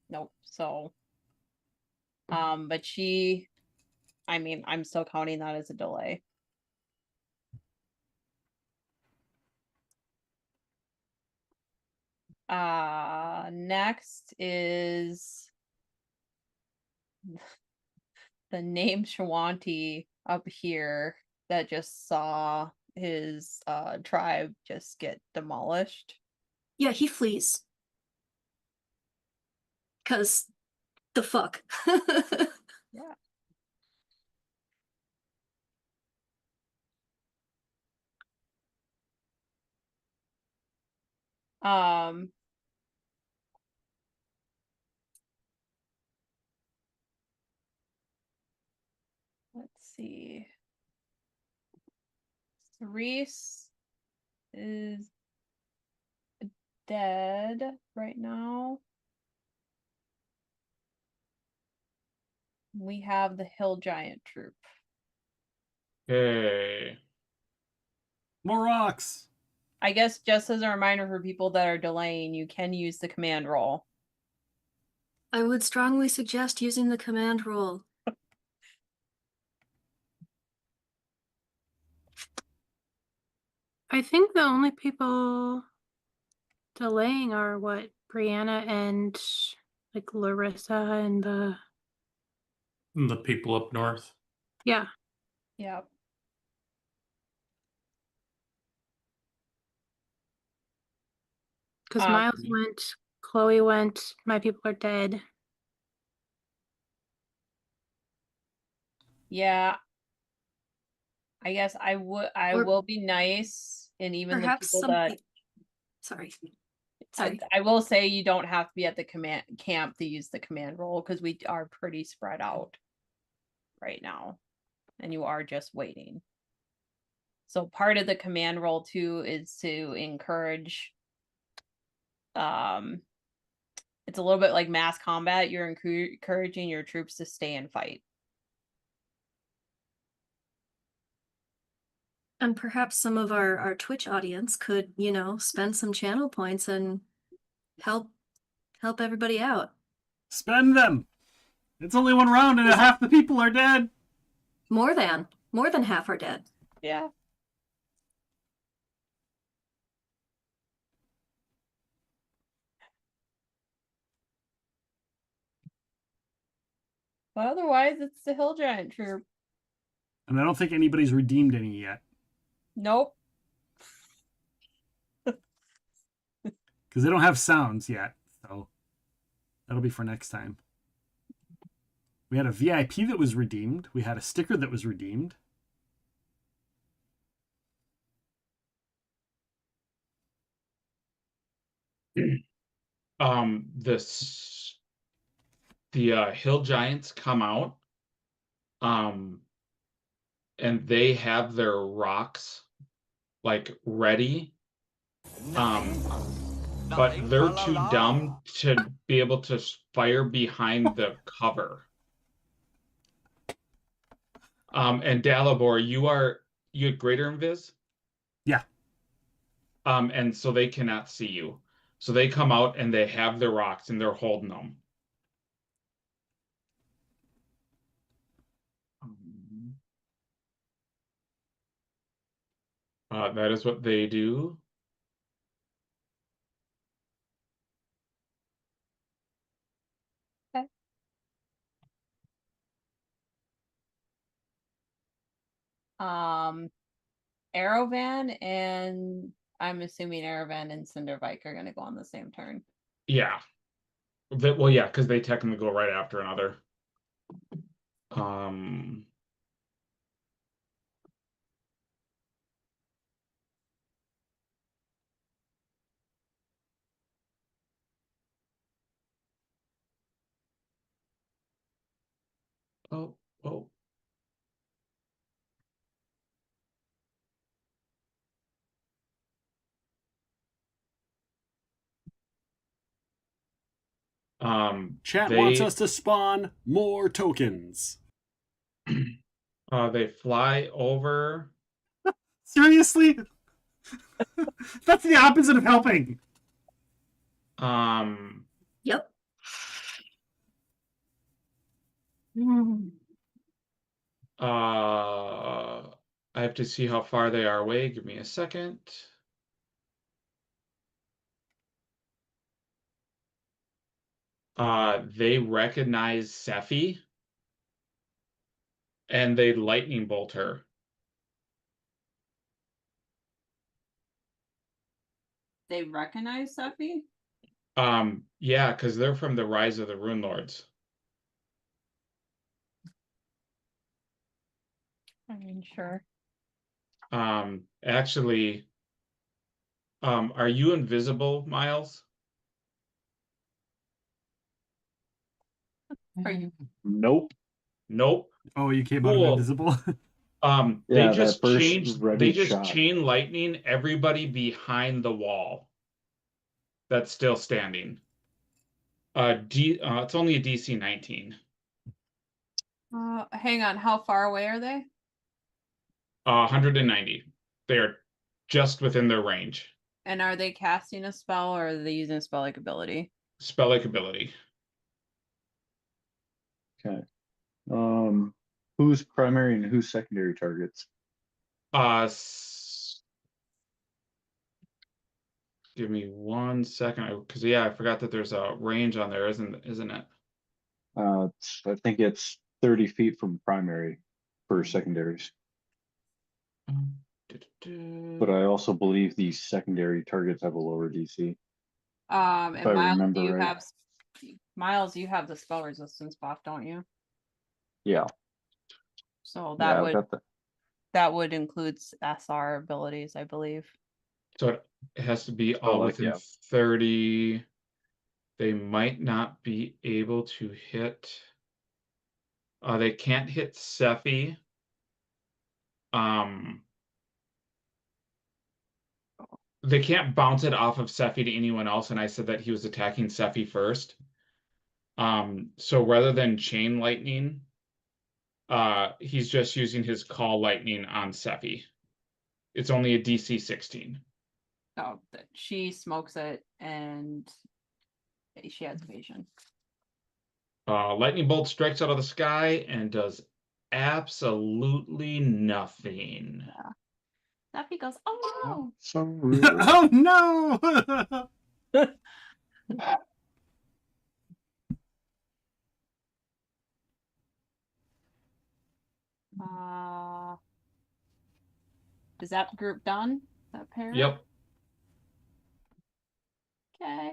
Nope. So, but I mean, I'm still counting that as a delay. Next is the name Shawanti up here that just saw his tribe just get demolished. Yeah, he flees. 'Cause the fuck. Yeah. Let's see. Reese is dead right now. We have the Hill Giant troop. hey. More rocks. I guess just as a reminder for people that are delaying, you can use the command roll. I would strongly suggest using the command roll. I think the only people delaying are what, Brianna and like Larissa and the people up north. Yeah. Yep. Because Miles went, Chloe went, my people are dead. Yeah. I guess I will be nice, and even the Perhaps people that sorry. I will say you don't have to be at the command camp to use the command roll because we are pretty spread out right now, and you are just waiting. So part of the command roll too is to encourage. It's a little bit like mass combat. You're encouraging your troops to stay and fight. And perhaps some of our Twitch audience could, spend some channel points and help everybody out. Spend them. It's only one round and half the people are dead. More than half are dead. Yeah. But otherwise, it's the Hill Giant troop. And I don't think anybody's redeemed any yet. Nope. Because they don't have sounds yet. So that'll be for next time. We had a VIP that was redeemed. We had a sticker that was redeemed. The Hill Giants come out, and they have their rocks like ready, but they're too dumb to be able to fire behind the cover. And Dalibor, you had greater invis? Yeah. And so they cannot see you. So they come out and they have their rocks and they're holding them. That is what they do. Okay. Arovan and I'm assuming Arovan and Cindervike are going to go on the same turn. Yeah. Well, yeah, because they technically go right after another. Oh. Chat wants us to spawn more tokens. They fly over. Seriously? That's the opposite of helping. Yep. I have to see how far they are away. Give me a second. They recognize Sephi, and they lightning bolt her. They recognize Sephi? Yeah, because they're from the Rise of the Rune Lords. I mean, sure. Actually, are you invisible, Miles? Are you? Nope. Nope. Oh, you came out of invisible. They just chain lightning everybody behind the wall that's still standing. It's only a DC 19. Hang on, how far away are they? 190. They're just within their range. And are they casting a spell or are they using a spell-like ability? Spell-like ability. Okay. Who's primary and who's secondary targets? Give me 1 second, because I forgot that there's a range on there, isn't it? I think it's 30 feet from primary for secondaries. Du-du-du. But I also believe these secondary targets have a lower DC. And If I Miles, remember you right. have Miles, you have the spell resistance buff, don't you? Yeah. So Yeah, that I've got the that would include SR abilities, I believe. So it has to be all like, within yeah. 30. They might not be able to hit. They can't hit Sephi. They can't bounce it off of Sephi to anyone else, and I said that he was attacking Sephi first. So rather than chain lightning, he's just using his call lightning on Sephi. It's only a DC 16. Oh, she smokes it and she has evasion. Lightning bolt strikes out of the sky and does absolutely nothing. Yeah. Sephi goes, oh So rude. Oh no! no. Is that group done? That pair? Yep. Okay.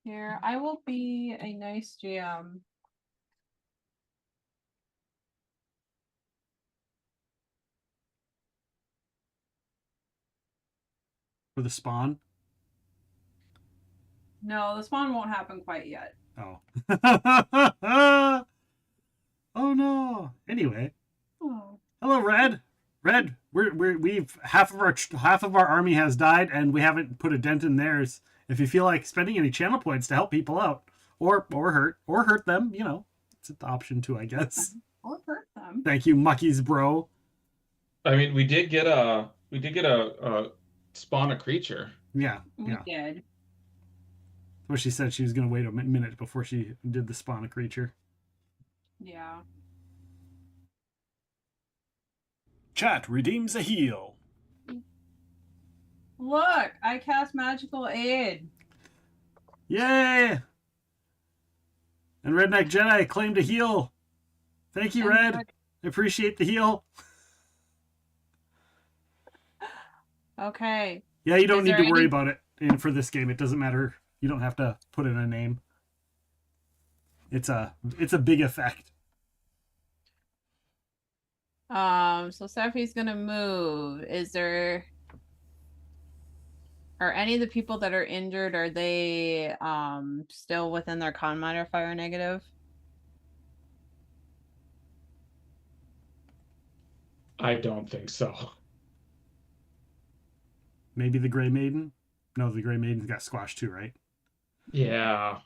Here, I will be a nice GM. For the spawn? No, the spawn won't happen quite yet. Oh. Oh no. Anyway. Oh. Hello, Red. Red, we've half of our army has died, and we haven't put a dent in theirs. If you feel like spending any channel points to help people out, or hurt them, you know, it's an option too, I guess. Or hurt them. Thank you, Muckies, bro. I mean, we did get a spawn a creature. Yeah, We did. Well, she said she was going to wait a minute before she did the spawn a creature. Yeah. Chat redeems a heal. Look, I cast magical aid. Yay! And Redneck Jedi claimed a heal. Thank you, Red. I appreciate the heal. Okay. Yeah, you don't need to worry about it. And for this game, it doesn't matter. You don't have to put in a name. It's a big effect. So Sephi's gonna move. Are any of the people that are injured, are they still within their con modifier negative? I don't think so. Maybe the Grey Maiden? No, the Grey Maiden's got squashed too, right? Yeah.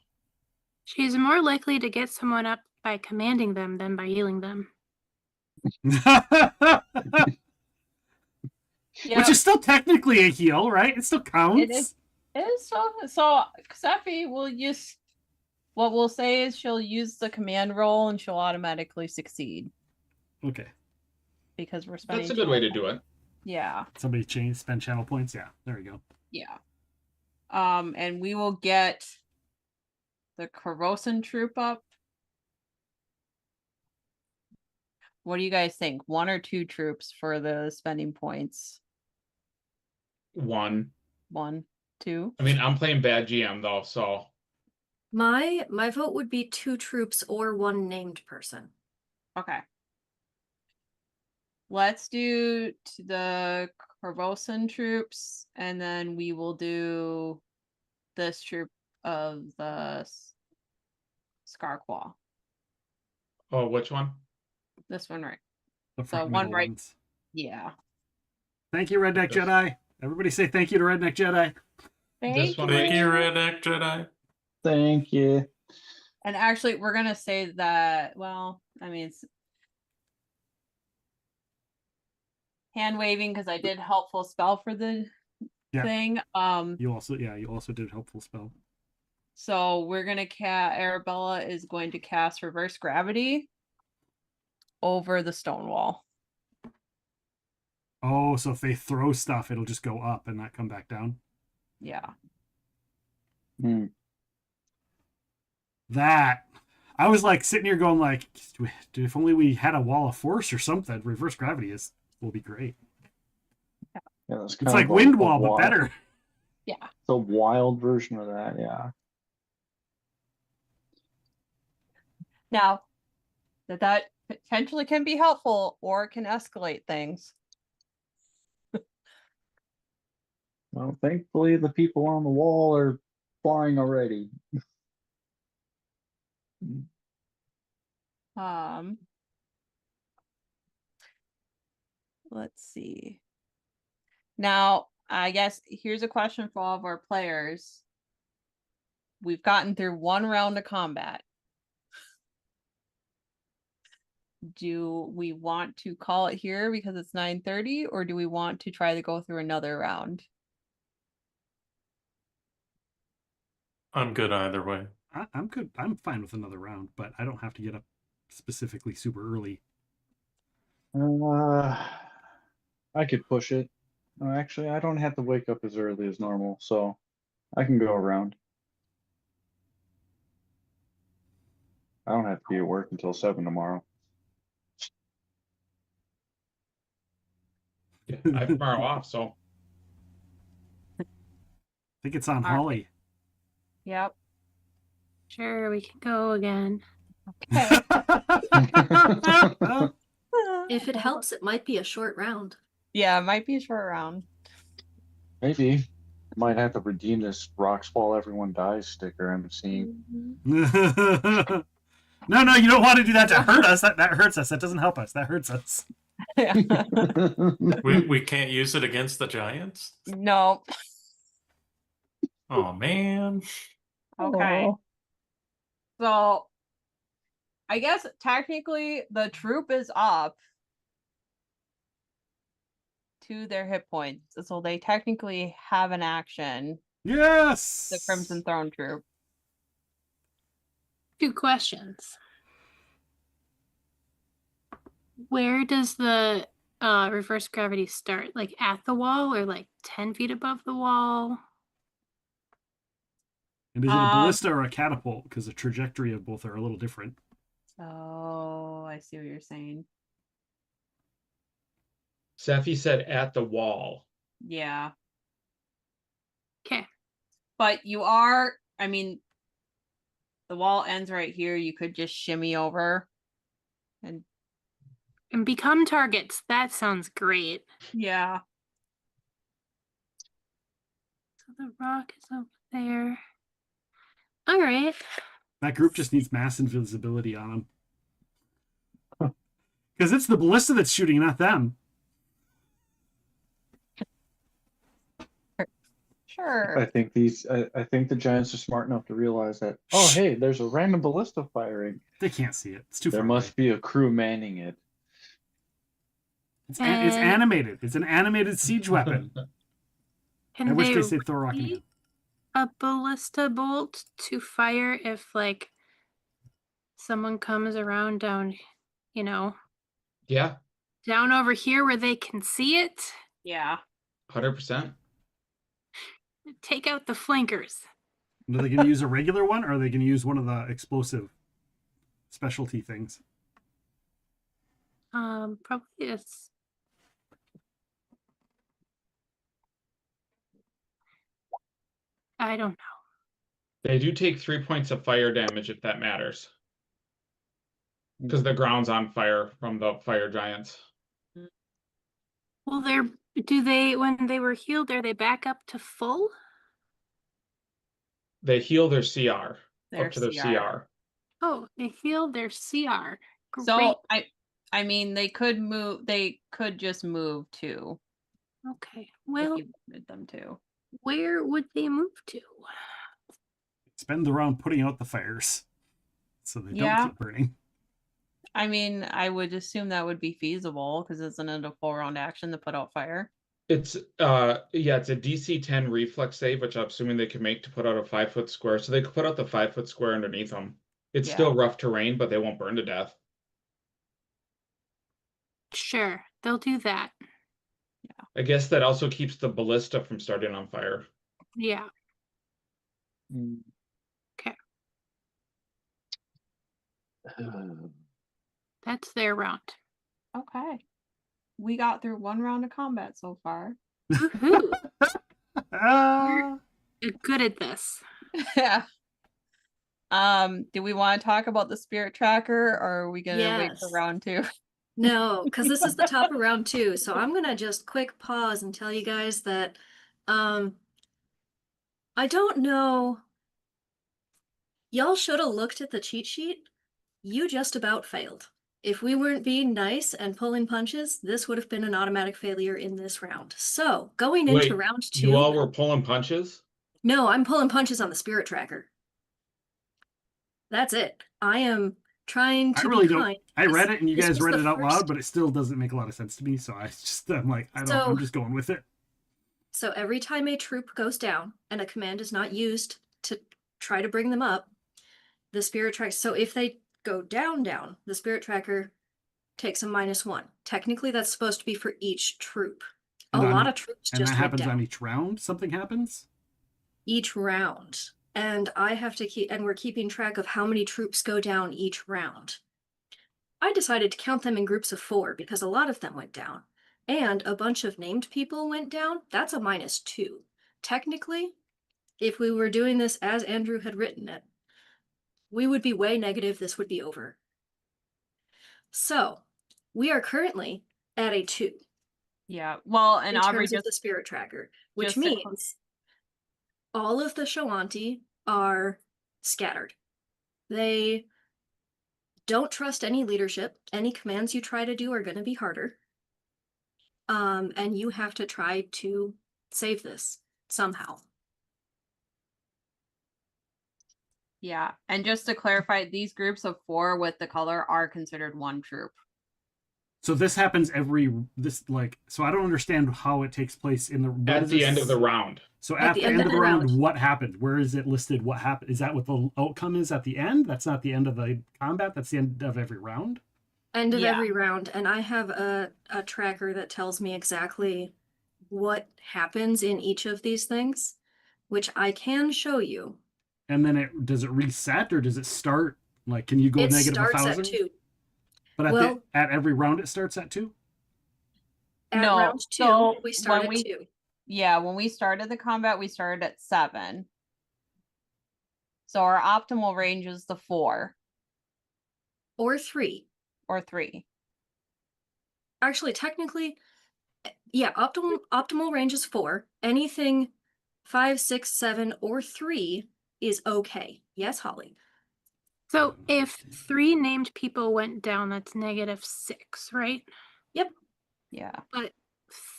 She's more likely to get someone up by commanding them than by healing them. Which is still technically a heal, right? It still counts. It is so Sephi will use what we'll say is she'll use the command roll and she'll automatically succeed. Okay. Because we're spending. That's a good way to do it. Yeah. Somebody spend channel points. Yeah, there we go. Yeah. And we will get the Corvosan troop up. What do you guys think? 1 or 2 troops for the spending points? 1. 1, 2. I mean, I'm playing bad GM though, so. My vote would be 2 troops or 1 named person. Okay. Let's do the Corvosan troops, and then we will do this troop of the Sklar-Quah. Oh, which one? This one, right? The one right. Ones. Yeah. Thank you, Redneck Jedi. Everybody say thank you to Redneck Jedi. Thank you, Redneck Jedi. Thank you. And actually, we're gonna say that. Well, I mean, it's hand waving because I did helpful spell for the thing. You also did helpful spell. So we're gonna Arabella is going to cast reverse gravity over the stone wall. Oh, so if they throw stuff, it'll just go up and not come back down. Yeah. That I was like sitting here going like, if only we had a wall of force or something. Reverse gravity will be great. Yeah, it's It's like wind wall, but better. Yeah. It's a wild version of that, yeah. Now, that potentially can be helpful or it can escalate things. Well, thankfully the people on the wall are flying already. Let's see. Now, I guess here's a question for all of our players. We've gotten through one round of combat. Do we want to call it here because it's 9:30, or do we want to try to go through another round? I'm good either way. I'm good. I'm fine with another round, but I don't have to get up specifically super early. I could push it. Actually, I don't have to wake up as early as normal, so I can go around. I don't have to be at work until 7 tomorrow. Yeah, I have tomorrow off, so. I think it's on Holly. Yep. Sure, we can go again. Okay. If it helps, it might be a short round. Yeah, it might be a short round. Maybe. Might have to redeem this Rocks Fall Everyone Dies sticker I'm seeing. No, you don't want to do that to hurt us. That hurts us. That doesn't help us. That hurts us. We can't use it against the Giants? No. Oh, man. Okay. So, I guess technically the troop is up to their hit points. So they technically have an action. Yes! The Crimson Throne troop. 2 questions. Where does the reverse gravity start? Like at the wall or like 10 feet above the wall? And is it a ballista or a catapult? Because the trajectory of both are a little different. Oh, I see what you're saying. Sephi said at the wall. Yeah. Okay. But you are, I mean, the wall ends right here. You could just shimmy over and become targets. That sounds great. Yeah. So the rock is over there. All right. That group just needs mass invisibility on them. Because it's the ballista that's shooting, not them. Sure. I think the Giants are smart enough to realize that, oh, hey, there's a random ballista firing. They can't see it. It's too far There must be a crew manning it. It's animated. It's an animated siege weapon. I wish they said Thor rocking a ballista bolt to fire if like someone comes around down, Yeah. down over here where they can see it. Yeah. 100%. Take out the flankers. Are they going to use a regular one, or are they going to use one of the explosive specialty things? Probably it's. I don't know. They do take 3 points of fire damage if that matters. Because the ground's on fire from the fire giants. Well, when they were healed, are they back up to full? They heal their CR. Their up to their CR. Oh, they heal their CR. Great. So I mean they could move, they could just move too. Okay. Well, if you wanted them to. Where would they move to? Spend the round putting out the fires so they don't keep burning. I mean, I would assume that would be feasible because isn't it a full round action to put out fire? It's it's a DC 10 reflex save, which I'm assuming they can make to put out a 5-foot square. So they could put out the 5-foot square underneath them. It's still rough terrain, but they won't burn to death. Sure, they'll do that. Yeah. I guess that also keeps the ballista from starting on fire. Yeah. Okay. That's their round. Okay. We got through one round of combat so far. Woohoo! You're good at this. Yeah. Do we want to talk about the spirit tracker, or are we gonna wait for Yes. round 2? No, because this is the top of round 2. So I'm gonna just quick pause and tell you guys that I don't know. Y'all should have looked at the cheat sheet. You just about failed. If we weren't being nice and pulling punches, this would have been an automatic failure in this round. So going into round 2. You all were pulling punches? No, I'm pulling punches on the spirit tracker. That's it. I am trying to I really be don't. kind. I read it and you This guys was read the it out first- loud, but it still doesn't make a lot of sense to me. So I'm like, I'm just going with it. So every time a troop goes down and a command is not used to try to bring them up, the spirit tracker. So if they go down, the spirit tracker takes a -1. Technically, that's supposed to be for each troop. A lot of troops and just that went happens down on each round. Something happens. each round, and I have to keep. And we're keeping track of how many troops go down each round. I decided to count them in groups of 4 because a lot of them went down, and a bunch of named people went down. That's a -2. Technically, if we were doing this as Andrew had written it, we would be way negative. This would be over. So we are currently at a 2. Yeah. Well, and in Aubrey terms of just the spirit tracker, which just to cl- means all of the Shawanti are scattered. They don't trust any leadership. Any commands you try to do are going to be harder. And you have to try to save this somehow. Yeah, and just to clarify, these groups of 4 with the color are considered one troop. So this happens so I don't understand how it takes place in the at the end of the round. So at the end of the round, what happened? Where is it listed? What happened? Is that what the outcome is at the end? That's not the end of the combat. That's the end of every round. End of every round, and I have a tracker that tells me exactly what happens in each of these things, which I can show you. And then does it reset or does it start? Like, can you go negative starts 1,000? at 2. But at every round it starts at 2? At round 2, we start at 2. Yeah, when we started the combat, we started at 7. So our optimal range is the 4. Or 3. Or 3. Actually, technically, yeah, optimal range is 4. Anything 5, 6, 7, or 3 is okay. Yes, Holly? So if 3 named people went down, that's -6, right? Yep. Yeah. But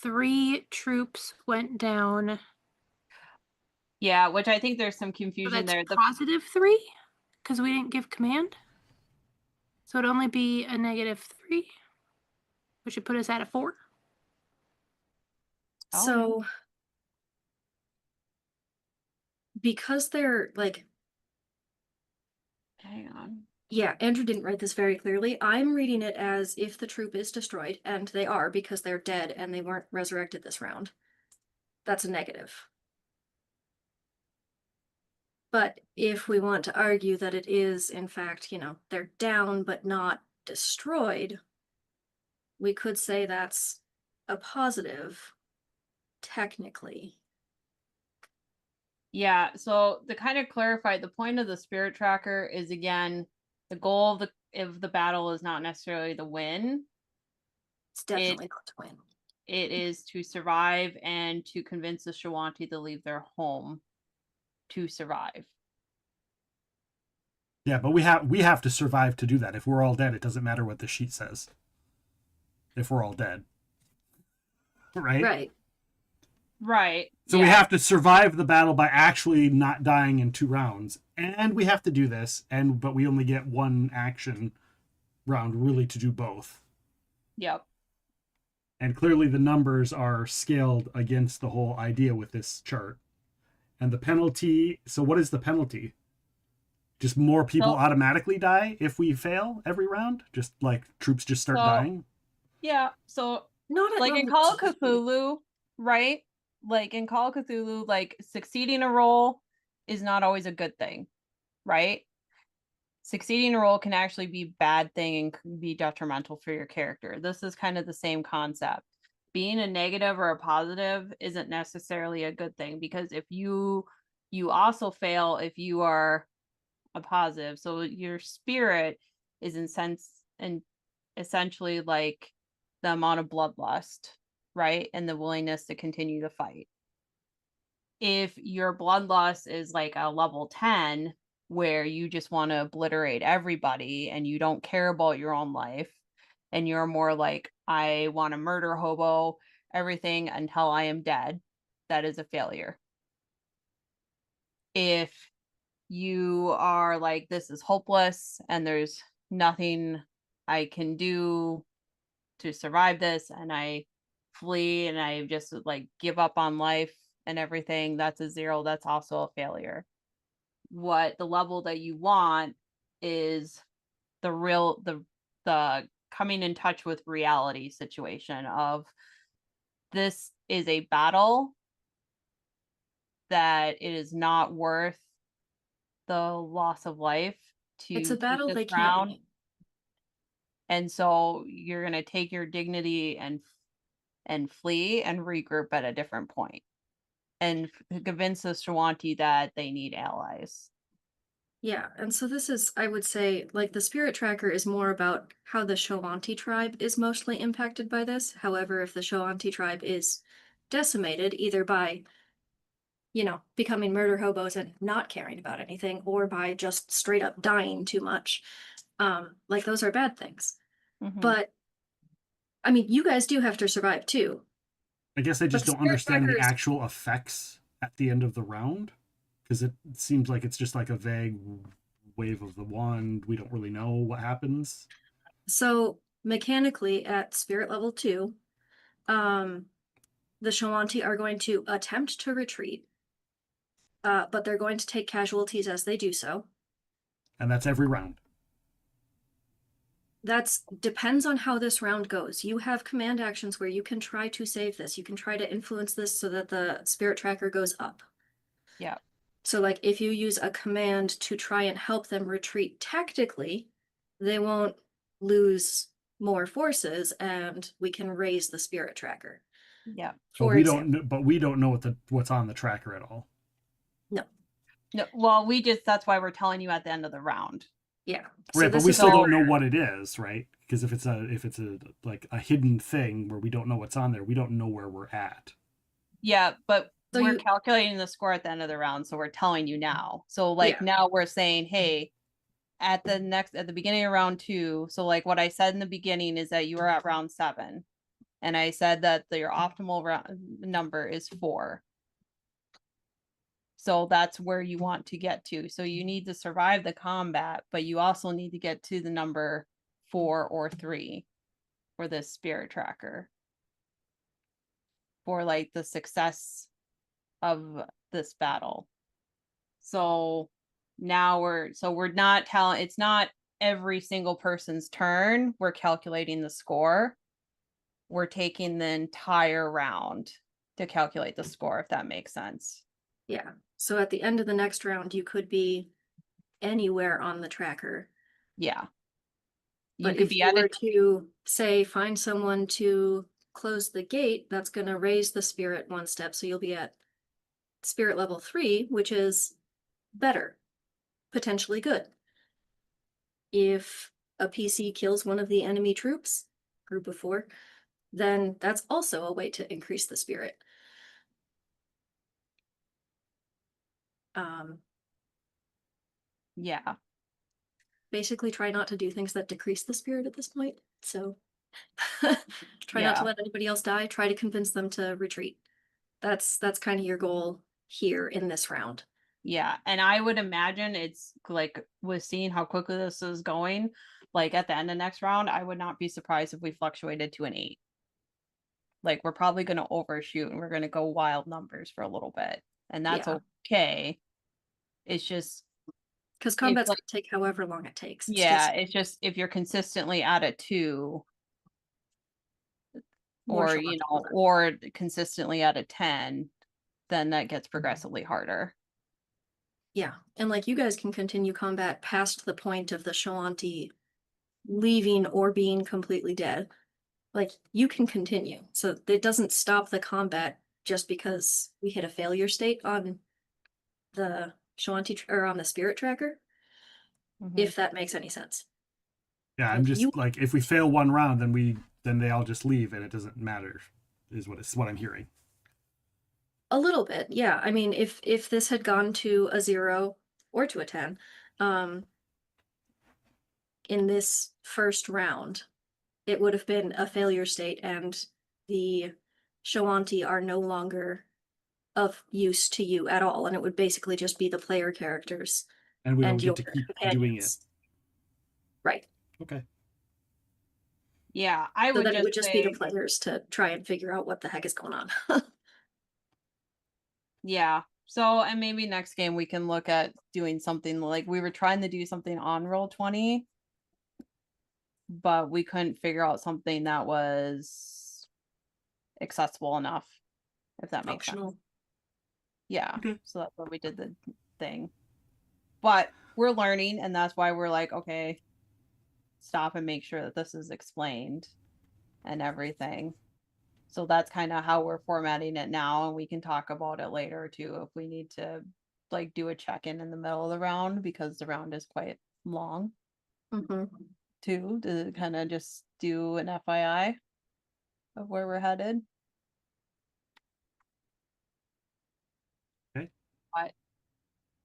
3 troops went down. Yeah, which I think there's some So confusion that's there. +3 because we didn't give command. So it'd only be a -3, which would put us at a 4. So because they're like, hang on. Yeah, Andrew didn't write this very clearly. I'm reading it as if the troop is destroyed, and they are because they're dead and they weren't resurrected this round. That's a negative. But if we want to argue that it is, in fact, they're down but not destroyed, we could say that's a positive, technically. Yeah, so to kind of clarify, the point of the spirit tracker is, again, the goal of the battle is not necessarily the win. It's definitely not to win. It is to survive and to convince the Shawanti to leave their home to survive. Yeah, but we have to survive to do that. If we're all dead, it doesn't matter what the sheet says. If we're all dead. Right? Right. So we have to survive the battle by actually not dying in 2 rounds. And we have to do this, but we only get 1 action round really to do both. Yep. And clearly the numbers are scaled against the whole idea with this chart. And the penalty, so what is the penalty? Just more people automatically die if we fail every round? Just like troops just start dying? Yeah, so not like in Call of Cthulhu, right? Like in Call of Cthulhu, like succeeding a roll is not always a good thing, right? succeeding a roll can actually be a bad thing and can be detrimental for your character. This is kind of the same concept. Being a negative or a positive isn't necessarily a good thing, because if you also fail if you are a positive. So your spirit is essentially like the amount of bloodlust, right? And the willingness to continue the fight. If your bloodlust is like a level 10, where you just want to obliterate everybody and you don't care about your own life, and you're more like, I want to murder hobo everything until I am dead, that is a failure. If you are like, this is hopeless and there's nothing I can do to survive this, and I flee and I just like give up on life and everything, that's a 0. That's also a failure. What the level that you want is the coming in touch with reality situation of, this is a battle that it is not worth the loss of life to It's a keep battle this they can't crown. win. And so you're going to take your dignity and flee and regroup at a different point and convince the Shawanti that they need allies. Yeah, and so this is, I would say, like, the spirit tracker is more about how the Shawanti tribe is mostly impacted by this. However, if the Shawanti tribe is decimated, either by, becoming murder hobos and not caring about anything, or by just straight up dying too much, like, those are bad things. Mm-hmm. But, I mean, you guys do have to survive too. I guess I just But don't understand the trackers- actual effects at the end of the round, because it seems like it's just like a vague wave of the wand. We don't really know what happens. So mechanically at spirit level 2, the Shawanti are going to attempt to retreat, but they're going to take casualties as they do so. And that's every round. That depends on how this round goes. You have command actions where you can try to save this. You can try to influence this so that the spirit tracker goes up. Yeah. So like if you use a command to try and help them retreat tactically, they won't lose more forces and we can raise the spirit tracker. Yeah. But we don't know what's on the tracker at all. No. Well, that's why we're telling you at the end of the round. Yeah. Right, but we still don't know what it is, right? Because if it's a like a hidden thing where we don't know what's on there, we don't know where we're at. Yeah, but we're calculating the score at the end of the round, so we're telling you now. So like now we're saying, hey, at the beginning of round 2, so like what I said in the beginning is that you are at round 7. And I said that your optimal number is 4. So that's where you want to get to. So you need to survive the combat, but you also need to get to the number 4 or 3 for this spirit tracker, for like the success of this battle. So now we're not telling, it's not every single person's turn. We're calculating the score. We're taking the entire round to calculate the score, if that makes sense. Yeah. So at the end of the next round, you could be anywhere on the tracker. Yeah. But if you were to say, find someone to close the gate, that's going to raise the spirit 1 step. So you'll be at spirit level 3, which is better, potentially good. If a PC kills one of the enemy troops, group of 4, then that's also a way to increase the spirit. Yeah. Basically try not to do things that decrease the spirit at this point. So try not to let anybody else die. Try to convince them to retreat. That's kind of your goal here in this round. Yeah. And I would imagine it's like, with seeing how quickly this is going, like at the end of next round, I would not be surprised if we fluctuated to an 8. Like we're probably going to overshoot and we're going to go wild numbers for a little bit. And that's okay. It's just, because combat's going to take however long it takes. It's just if you're consistently at a 2, or or consistently at a 10, then that gets progressively harder. Yeah, and like you guys can continue combat past the point of the Shawanti leaving or being completely dead. Like you can continue. So it doesn't stop the combat just because we hit a failure state on the Shawanti or on the spirit tracker. If that makes any sense. Yeah, I'm just like, if we fail one round, then they all just leave and it doesn't matter, is what I'm hearing. A little bit, yeah. I mean, if this had gone to a 0 or to a 10, in this first round, it would have been a failure state, and the Shawanti are no longer of use to you at all, and it would basically just be the player characters And we don't and get your to keep doing it. companions. Right. Okay. Yeah, I So would then it would just just be say, the players to try and figure out what the heck is going on. yeah. So, and maybe next game we can look at doing something like we were trying to do something on Roll20, but we couldn't figure out something that was accessible enough, if that makes sense. Yeah. So that's why we did the thing. But we're learning, and that's why we're like, okay, stop and make sure that this is explained and everything. So that's kind of how we're formatting it now, and we can talk about it later too if we need to like do a check-in in the middle of the round, because the round is quite long too, to kind of just do an FYI of where we're headed. Okay. But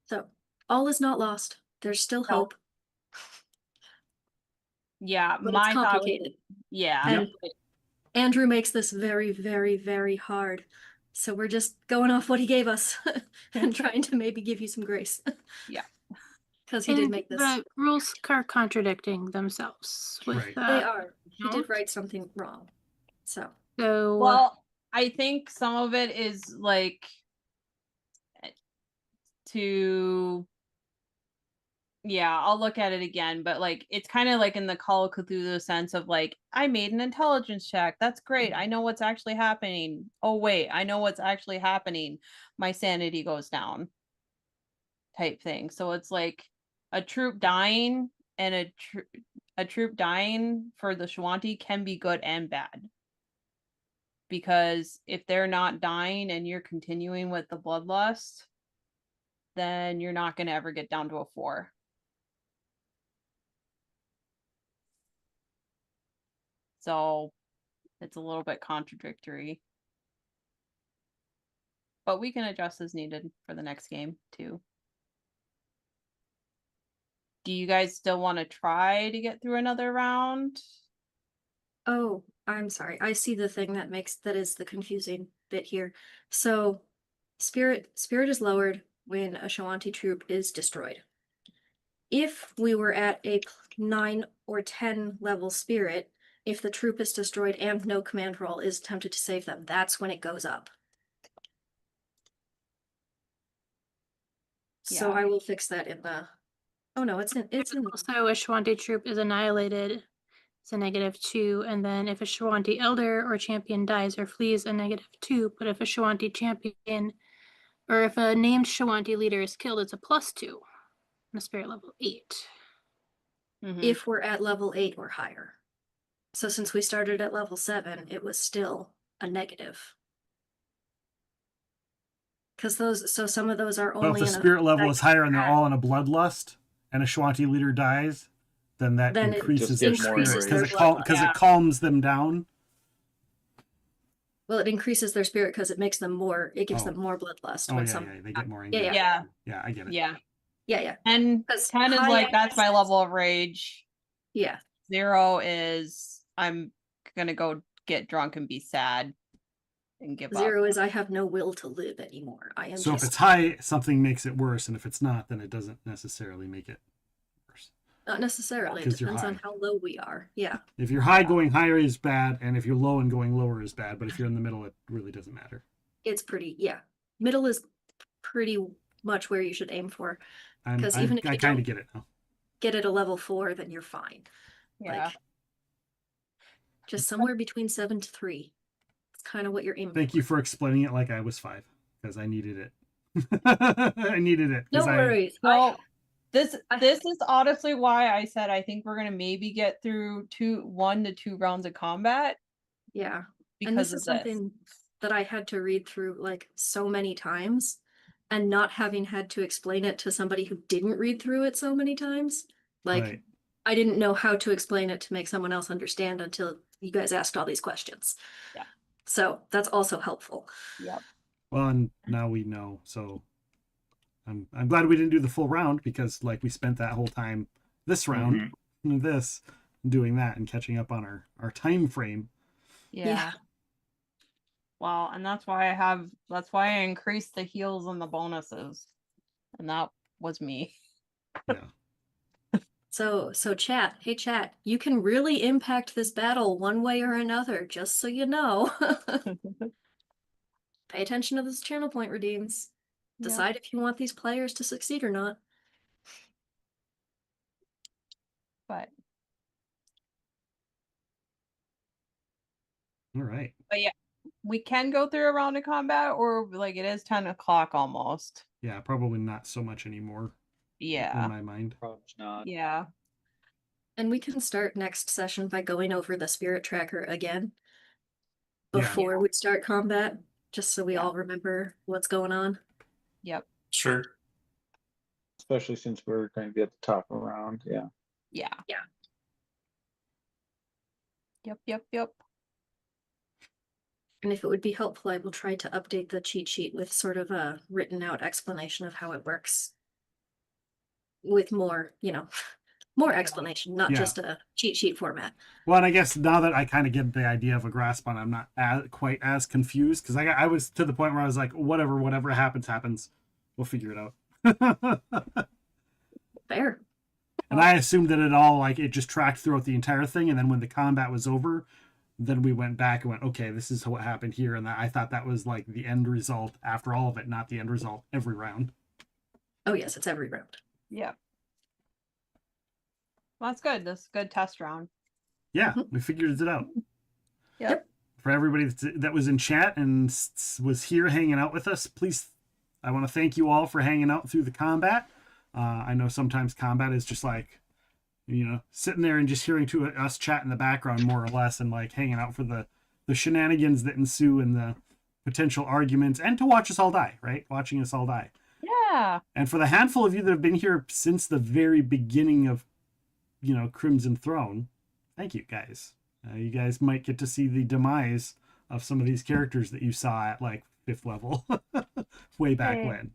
So all is not lost. There's still hope. Yeah, but my it's thought was, complicated. yeah. And Andrew makes this very, very, very hard. So we're just going off what he gave us and trying to maybe give you some grace. Yeah. Because he did make this. The rules are contradicting themselves with They are. He did write something wrong. So well, I think some of it is like to, yeah, I'll look at it again, but like it's kind of like in the Call of Cthulhu sense of like, I made an intelligence check. That's great. I know what's actually happening. Oh wait, I know what's actually happening. My sanity goes down. Type thing. So it's like a troop dying and a troop dying for the Shawanti can be good and bad. Because if they're not dying and you're continuing with the bloodlust, then you're not going to ever get down to a 4. So it's a little bit contradictory. But we can adjust as needed for the next game too. Do you guys still want to try to get through another round? Oh, I'm sorry. I see the thing that is the confusing bit here. So spirit is lowered when a Shawanti troop is destroyed. If we were at a 9 or 10 level spirit, if the troop is destroyed and no command roll is attempted to save them, that's when it goes up. So I will fix that in the. Oh no, it's in. Also, a Shawanti troop is annihilated. It's a -2, and then if a Shawanti elder or champion dies or flees, a -2. But if a Shawanti champion, or if a named Shawanti leader is killed, it's a +2 on a spirit level 8. If we're at level 8 or higher. So since we started at level 7, it was still a negative. Because some of those are But only if the spirit level is higher and they're all in a bloodlust and a Shawanti leader dies, then that increases their spirit because it calms them down. Well, it increases their spirit because it makes them more. It gives them more bloodlust. They get more. Yeah, I get it. Yeah. And kind of like that's my level of rage. Yeah. 0 is I'm gonna go get drunk and be sad and give up. 0 is I have no will to live anymore. I am. So if it's high, something makes it worse, and if it's not, then it doesn't necessarily make it worse. Not necessarily. It depends on how low we are. Yeah. If you're high, going higher is bad, and if you're low and going lower is bad. But if you're in the middle, it really doesn't matter. It's pretty. Yeah. Middle is pretty much where you should aim for. Because even if I you kind don't of get it now. get it a level 4, then you're fine. Yeah. Like, just somewhere between 7 to 3. It's kind of what you're aiming Thank you for explaining it like I was 5, because I needed it I needed it. No worries. Well, this is honestly why I said I think we're gonna maybe get through 1 to 2 rounds of combat. Yeah. Because And this of is something that I had to read through like so many times, and not having had to explain it to somebody who didn't read through it so many times. Like, Right. I didn't know how to explain it to make someone else understand until you guys asked all these questions. Yeah. So that's also helpful. Yep. Well, and now we know. So I'm glad we didn't do the full round, because like we spent that whole time this round, doing that and catching up on our time frame. Yeah. Well, and that's why I increased the heals and the bonuses. And that was me. Yeah. So chat, hey chat, you can really impact this battle one way or another, just so you know. Pay attention to those channel point redeems. Decide if you want these players to succeed or not. But all right. But yeah, we can go through a round of combat, or like it is 10 o'clock almost. Yeah, probably not so much anymore. Yeah. In my mind. Probably not. Yeah. And we can start next session by going over the spirit tracker again before we start combat, just so we all remember what's going on. Yep. Sure. Especially since we're going to be at the top of the round. Yeah. Yeah. Yep. And if it would be helpful, I will try to update the cheat sheet with sort of a written out explanation of how it works. With more, more explanation, not just a cheat sheet format. Well, and I guess now that I kind of get the idea of a grasp on it, I'm not quite as confused, because I was to the point where I was like, whatever happens. We'll figure it out. Fair. And I assumed that it just tracked throughout the entire thing, and then when the combat was over, then we went back and went, okay, this is what happened here, and I thought that was like the end result after all of it, not the end result every round. Oh yes, it's every round. Yeah. Well, that's good. That's a good test round. Yeah, we figured it out. Yep. For everybody that was in chat and was here hanging out with us, please, I want to thank you all for hanging out through the combat. I know sometimes combat is just like, sitting there and just hearing us chat in the background more or less, and like hanging out for the shenanigans that ensue and the potential arguments, and to watch us all die, right? Watching us all die. Yeah. And for the handful of you that have been here since the very beginning of, Crimson Throne, thank you guys. You guys might get to see the demise of some of these characters that you saw at like 5th level way back when.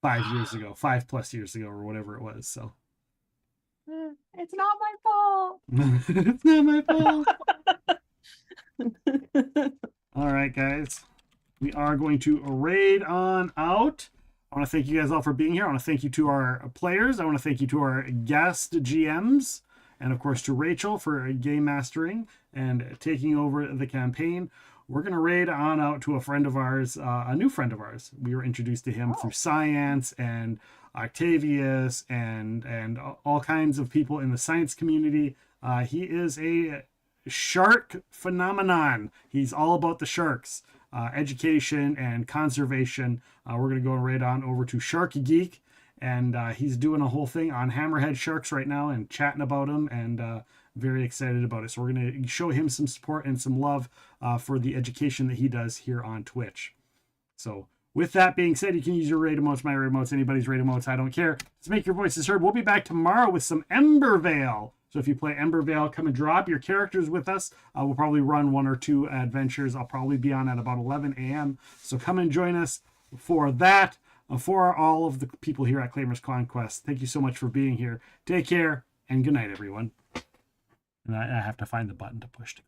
5 years ago, 5+ years ago, or whatever it was. So it's not my fault. It's not my fault. All right, guys, we are going to raid on out. I want to thank you guys all for being here. I want to thank you to our players. I want to thank you to our guest GMs, and of course to Rachel for game mastering and taking over the campaign. We're going to raid on out to a friend of ours, a new friend of ours. We were introduced to him through Science and Octavius and all kinds of people in the science community. He is a shark phenomenon. He's all about the sharks, education and conservation. We're going to go right on over to Shark Geek, and he's doing a whole thing on hammerhead sharks right now and chatting about them, and very excited about it. So we're going to show him some support and some love for the education that he does here on Twitch. So with that being said, you can use your raid emotes, my raid emotes, anybody's raid emotes. I don't care. Let's make your voices heard. We'll be back tomorrow with some Ember Vale. So if you play Ember Vale, come and drop your characters with us. We'll probably run 1 or 2 adventures. I'll probably be on at about 11 a.m. So come and join us for that. For all of the people here at Claimer's Conquest, thank you so much for being here. Take care, and good night, everyone. And I have to find the button to push to